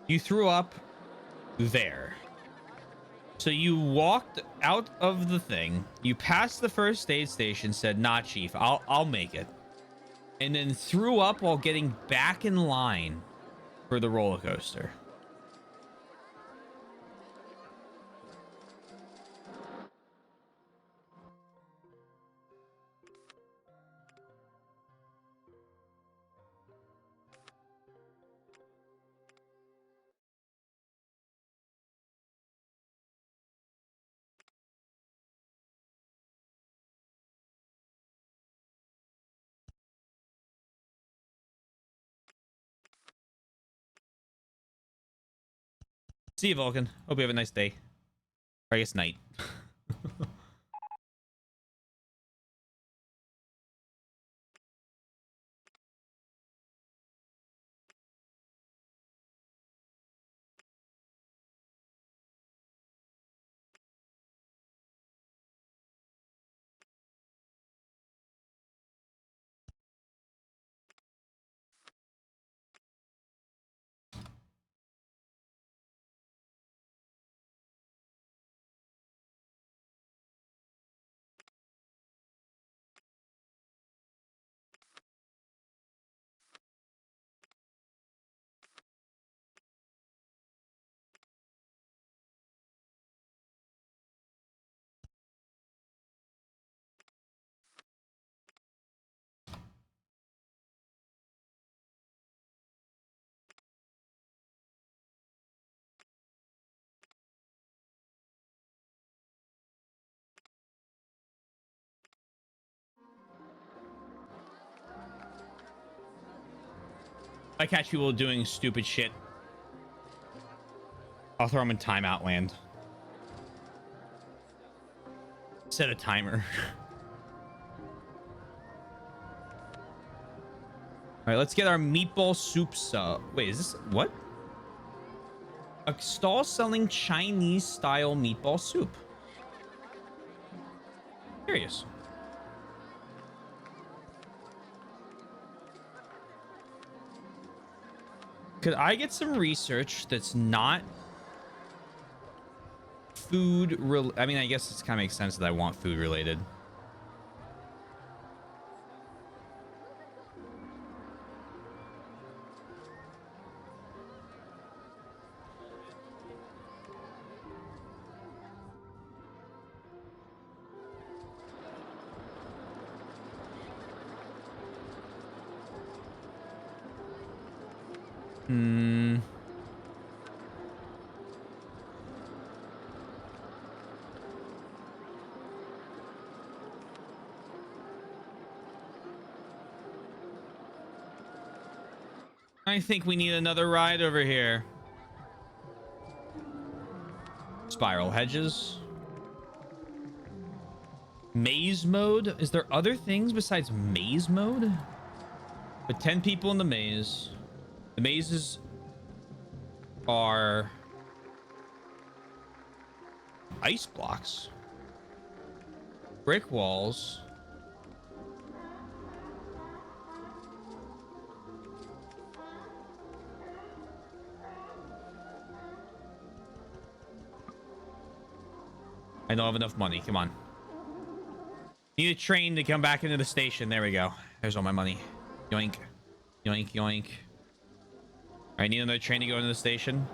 S1: You threw up there. So you walked out of the thing. You passed the first aid station, said, "Nah, chief, I'll make it." And then threw up while getting back in line for the roller coaster. See you, Vulcan. Hope you have a nice day. Or I guess night. I catch people doing stupid shit, I'll throw them in timeout land. Set a timer. All right, let's get our meatball soup sub. Wait, is this what? A stall selling Chinese style meatball soup. Curious. Could I get some research that's not food I mean, I guess it kind of makes sense that I want food related. I think we need another ride over here. Spiral hedges. Maze mode? Is there other things besides maze mode? With 10 people in the maze. The mazes are ice blocks. Brick walls. I don't have enough money. Come on. Need a train to come back into the station. There we go. There's all my money. Yoink. Yoink, yoink. I need another train to go into the station.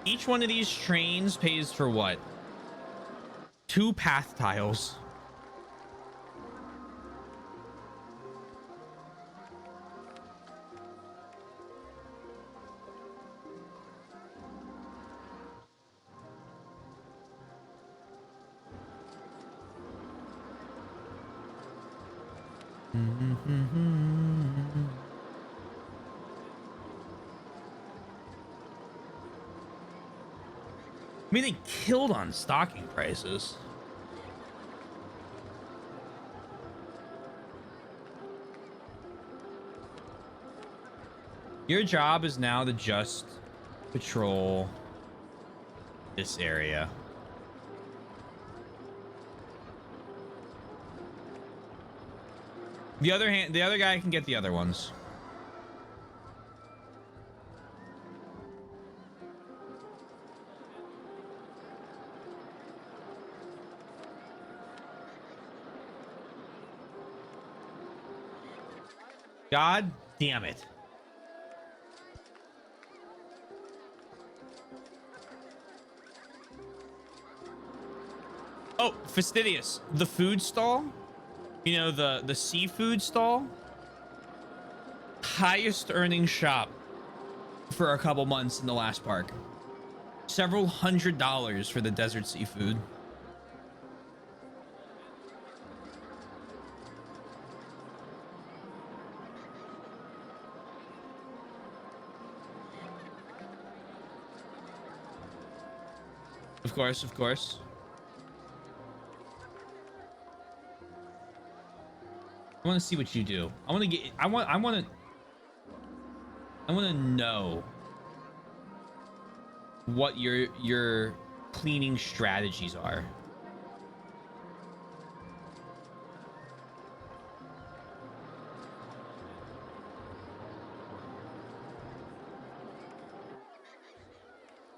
S1: Each one of these trains pays for what? 2 path tiles. I mean, they killed on stocking prices. Your job is now to just patrol this area. The other guy can get the other ones. God damn it. Oh, Fastidious. The food stall? You know, the seafood stall? Highest earning shop for a couple months in the last park. Several $100s for the desert seafood. Of course, of course. I want to see what you do. I want to know what your cleaning strategies are.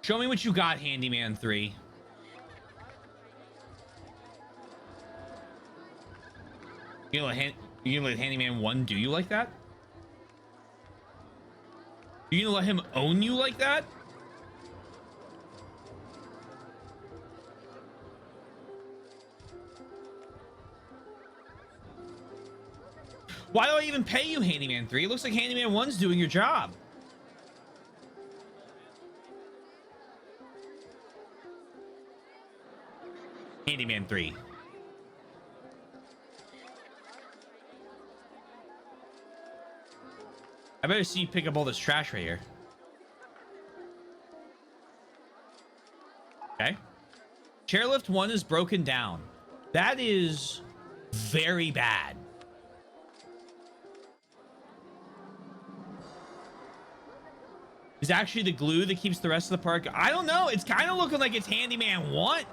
S1: Show me what you got, Handyman 3. You gonna let Handyman 1 do you like that? You gonna let him own you like that? Why do I even pay you, Handyman 3? It looks like Handyman 1's doing your job. Handyman 3. I better see you pick up all this trash right here. Okay. Chairlift 1 is broken down. That is very bad. Is actually the glue that keeps the rest of the park. I don't know. It's kind of looking like it's Handyman 1.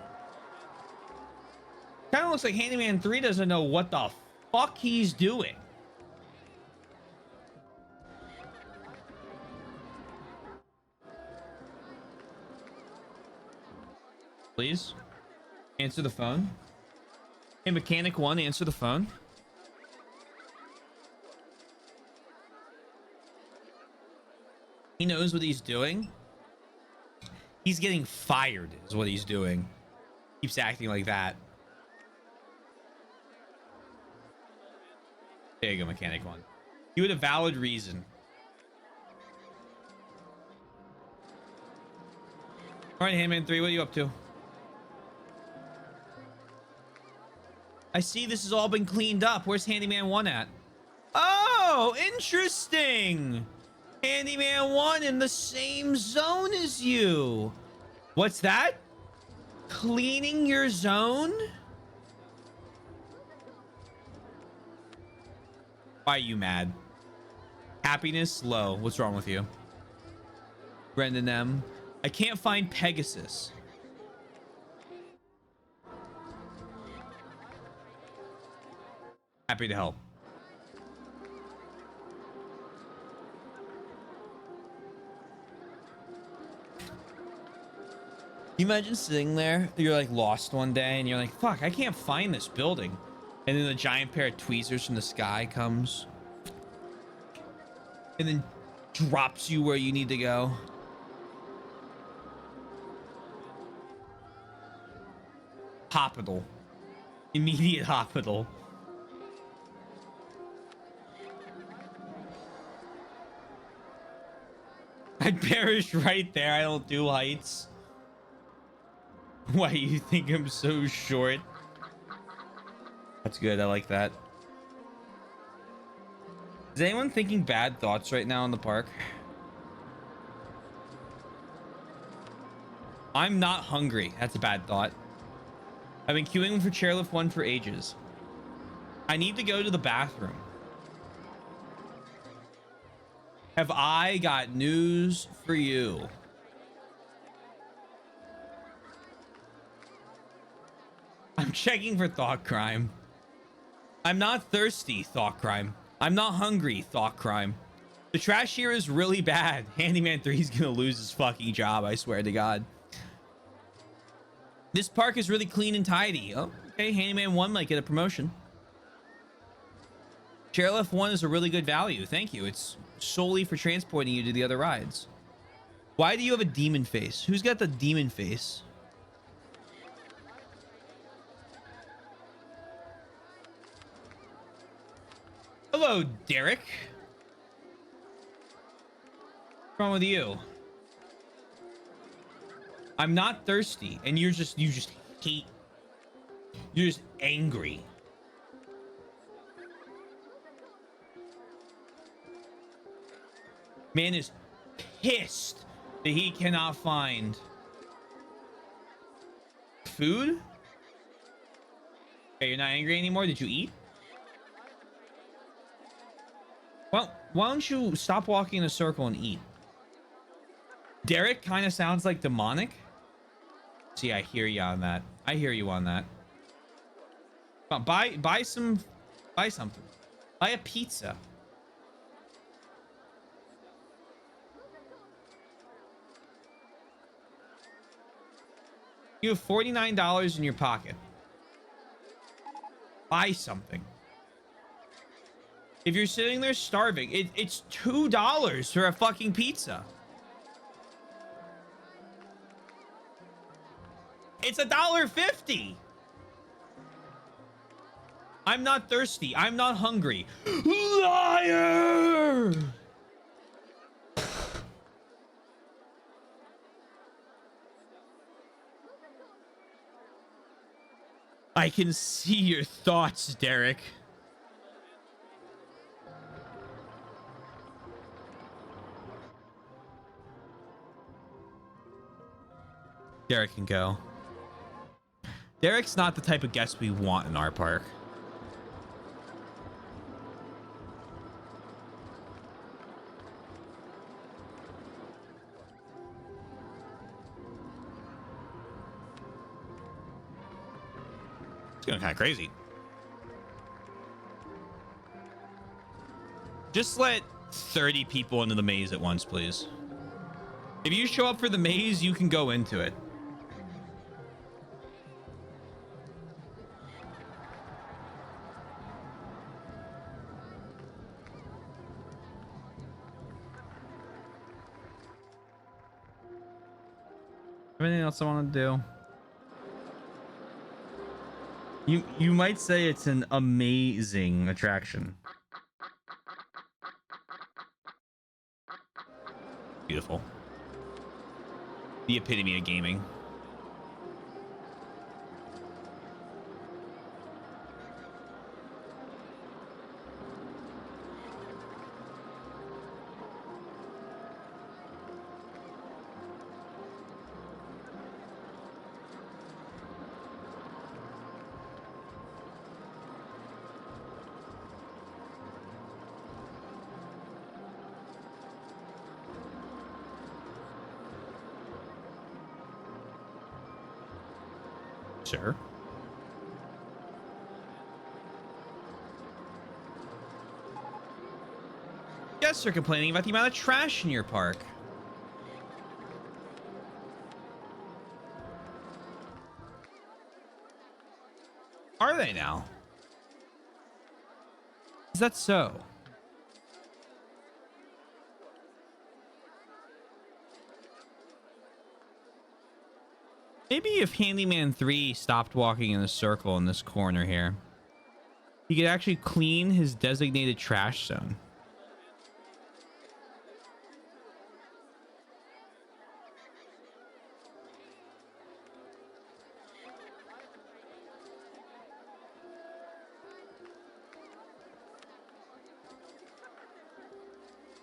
S1: Kind of looks like Handyman 3 doesn't know what the fuck he's doing. Please answer the phone. Hey, Mechanic 1, answer the phone. He knows what he's doing. He's getting fired is what he's doing. Keeps acting like that. There you go, Mechanic 1. You had a valid reason. All right, Handman 3, what are you up to? I see this has all been cleaned up. Where's Handyman 1 at? Oh, interesting. Handyman 1 in the same zone as you. What's that? Cleaning your zone? Why are you mad? Happiness low. What's wrong with you? Brendan M. I can't find Pegasus. Happy to help. You imagine sitting there, you're like lost one day and you're like, fuck, I can't find this building. And then a giant pair of tweezers from the sky comes and then drops you where you need to go. Hospital. Immediate hospital. I'd perish right there. I don't do heights. Why you think I'm so short? That's good. I like that. Is anyone thinking bad thoughts right now in the park? I'm not hungry. That's a bad thought. I've been queuing for Chairlift 1 for ages. I need to go to the bathroom. Have I got news for you? I'm checking for thought crime. I'm not thirsty, thought crime. I'm not hungry, thought crime. The trash here is really bad. Handyman 3 is gonna lose his fucking job, I swear to God. This park is really clean and tidy. Oh, okay, Handyman 1 might get a promotion. Chairlift 1 is a really good value. Thank you. It's solely for transporting you to the other rides. Why do you have a demon face? Who's got the demon face? Hello, Derek. What's wrong with you? I'm not thirsty, and you just hate. You're just angry. Man is pissed that he cannot find food. Okay, you're not angry anymore. Did you eat? Well, why don't you stop walking in a circle and eat? Derek kind of sounds like demonic. See, I hear you on that. I hear you on that. Come on, buy something. Buy a pizza. You have $49 in your pocket. Buy something. If you're sitting there starving, it's $2 for a fucking pizza. It's $1.50. I'm not thirsty. I'm not hungry. Liar! I can see your thoughts, Derek. Derek can go. Derek's not the type of guest we want in our park. It's going kind of crazy. Just let 30 people into the maze at once, please. If you show up for the maze, you can go into it. Anything else I want to do? You might say it's an amazing attraction. Beautiful. The epitome of gaming. Sure. Guests are complaining about the amount of trash in your park. Are they now? Is that so? Maybe if Handyman 3 stopped walking in a circle in this corner here, he could actually clean his designated trash zone.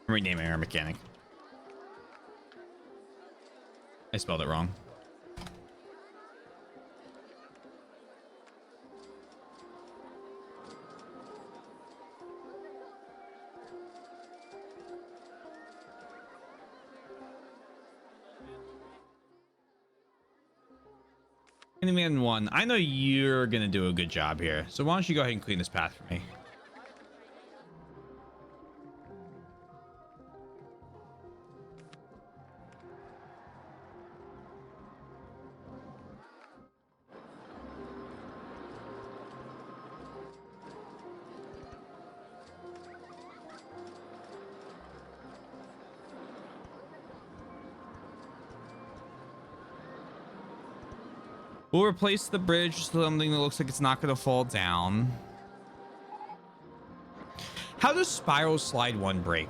S1: I'm renaming our mechanic. I spelled it wrong. Handyman 1, I know you're gonna do a good job here, so why don't you go ahead and clean this path for me? We'll replace the bridge with something that looks like it's not going to fall down. How does Spiral Slide 1 break?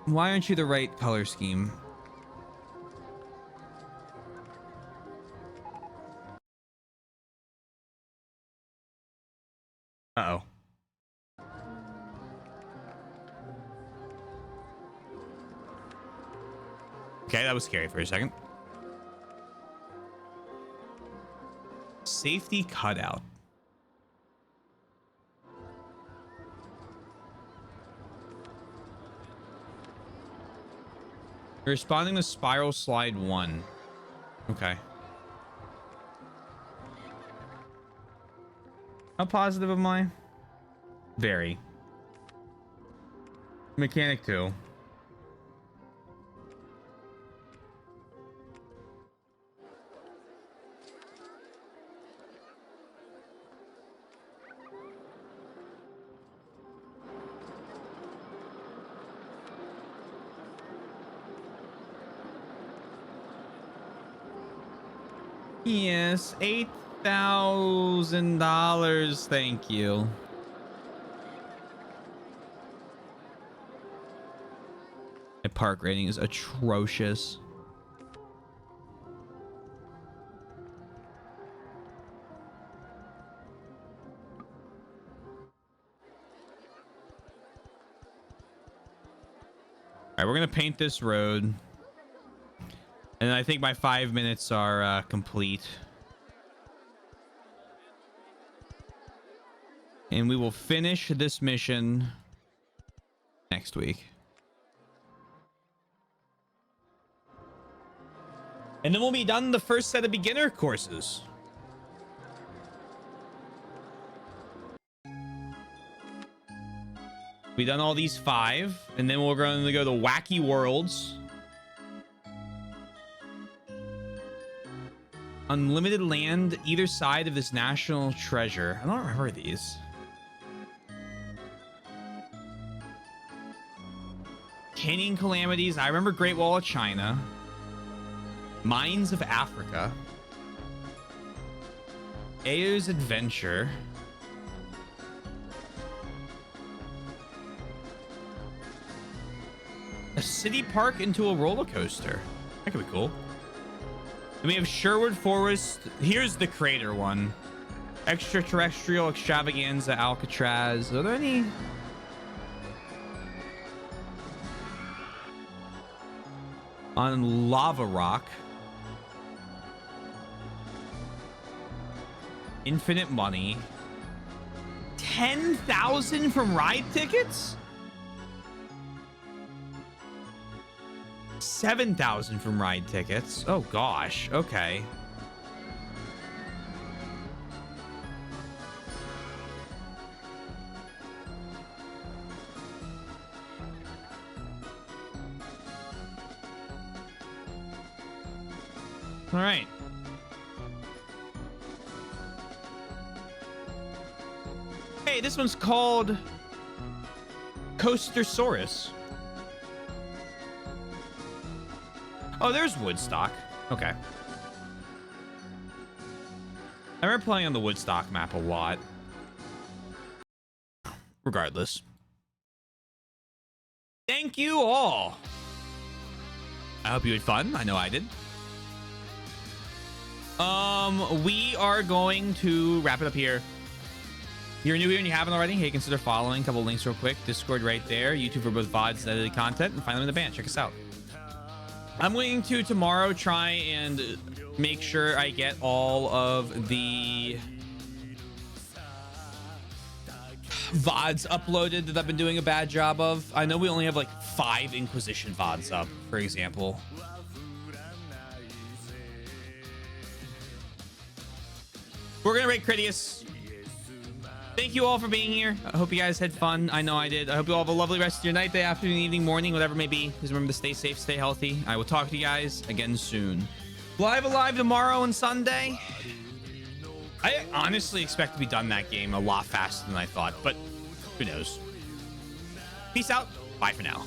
S1: Why aren't you the right color scheme? Uh-oh. Okay, that was scary for a second. Safety cutout. Responding to Spiral Slide 1. Okay. How positive am I? Very. Mechanic 2. Yes, $8,000. Thank you. My park rating is atrocious. All right, we're gonna paint this road. And I think my 5 minutes are complete. And we will finish this mission next week. And then we'll be done the first set of beginner courses. We done all these 5, and then we're going to go to Wacky Worlds. Unlimited land either side of this national treasure. I don't remember these. Canyon Calamities. I remember Great Wall of China. Mines of Africa. Ao's Adventure. A city park into a roller coaster. That could be cool. And we have Sherwood Forest. Here's the crater one. Extraterrestrial Extravaganza Alcatraz. Are there any? On Lava Rock. Infinite money. 10,000 from ride tickets? 7,000 from ride tickets. Oh gosh. Okay. All right. Hey, this one's called Coastersaurus. Oh, there's Woodstock. Okay. I remember playing on the Woodstock map a lot. Regardless. Thank you all. I hope you had fun. I know I did. We are going to wrap it up here. If you're new here and you haven't already, hey, consider following. A couple links real quick. Discord right there. YouTube for both VODs and edited content. And finally, the band. Check us out. I'm going to tomorrow try and make sure I get all of the VODs uploaded that I've been doing a bad job of. I know we only have like 5 Inquisition VODs up, for example. We're going to rate Critias. Thank you all for being here. I hope you guys had fun. I know I did. I hope you all have a lovely rest of your night, day, afternoon, evening, morning, whatever it may be. Please remember to stay safe, stay healthy. I will talk to you guys again soon. Alive tomorrow and Sunday. I honestly expect to be done that game a lot faster than I thought, but who knows? Peace out. Bye for now.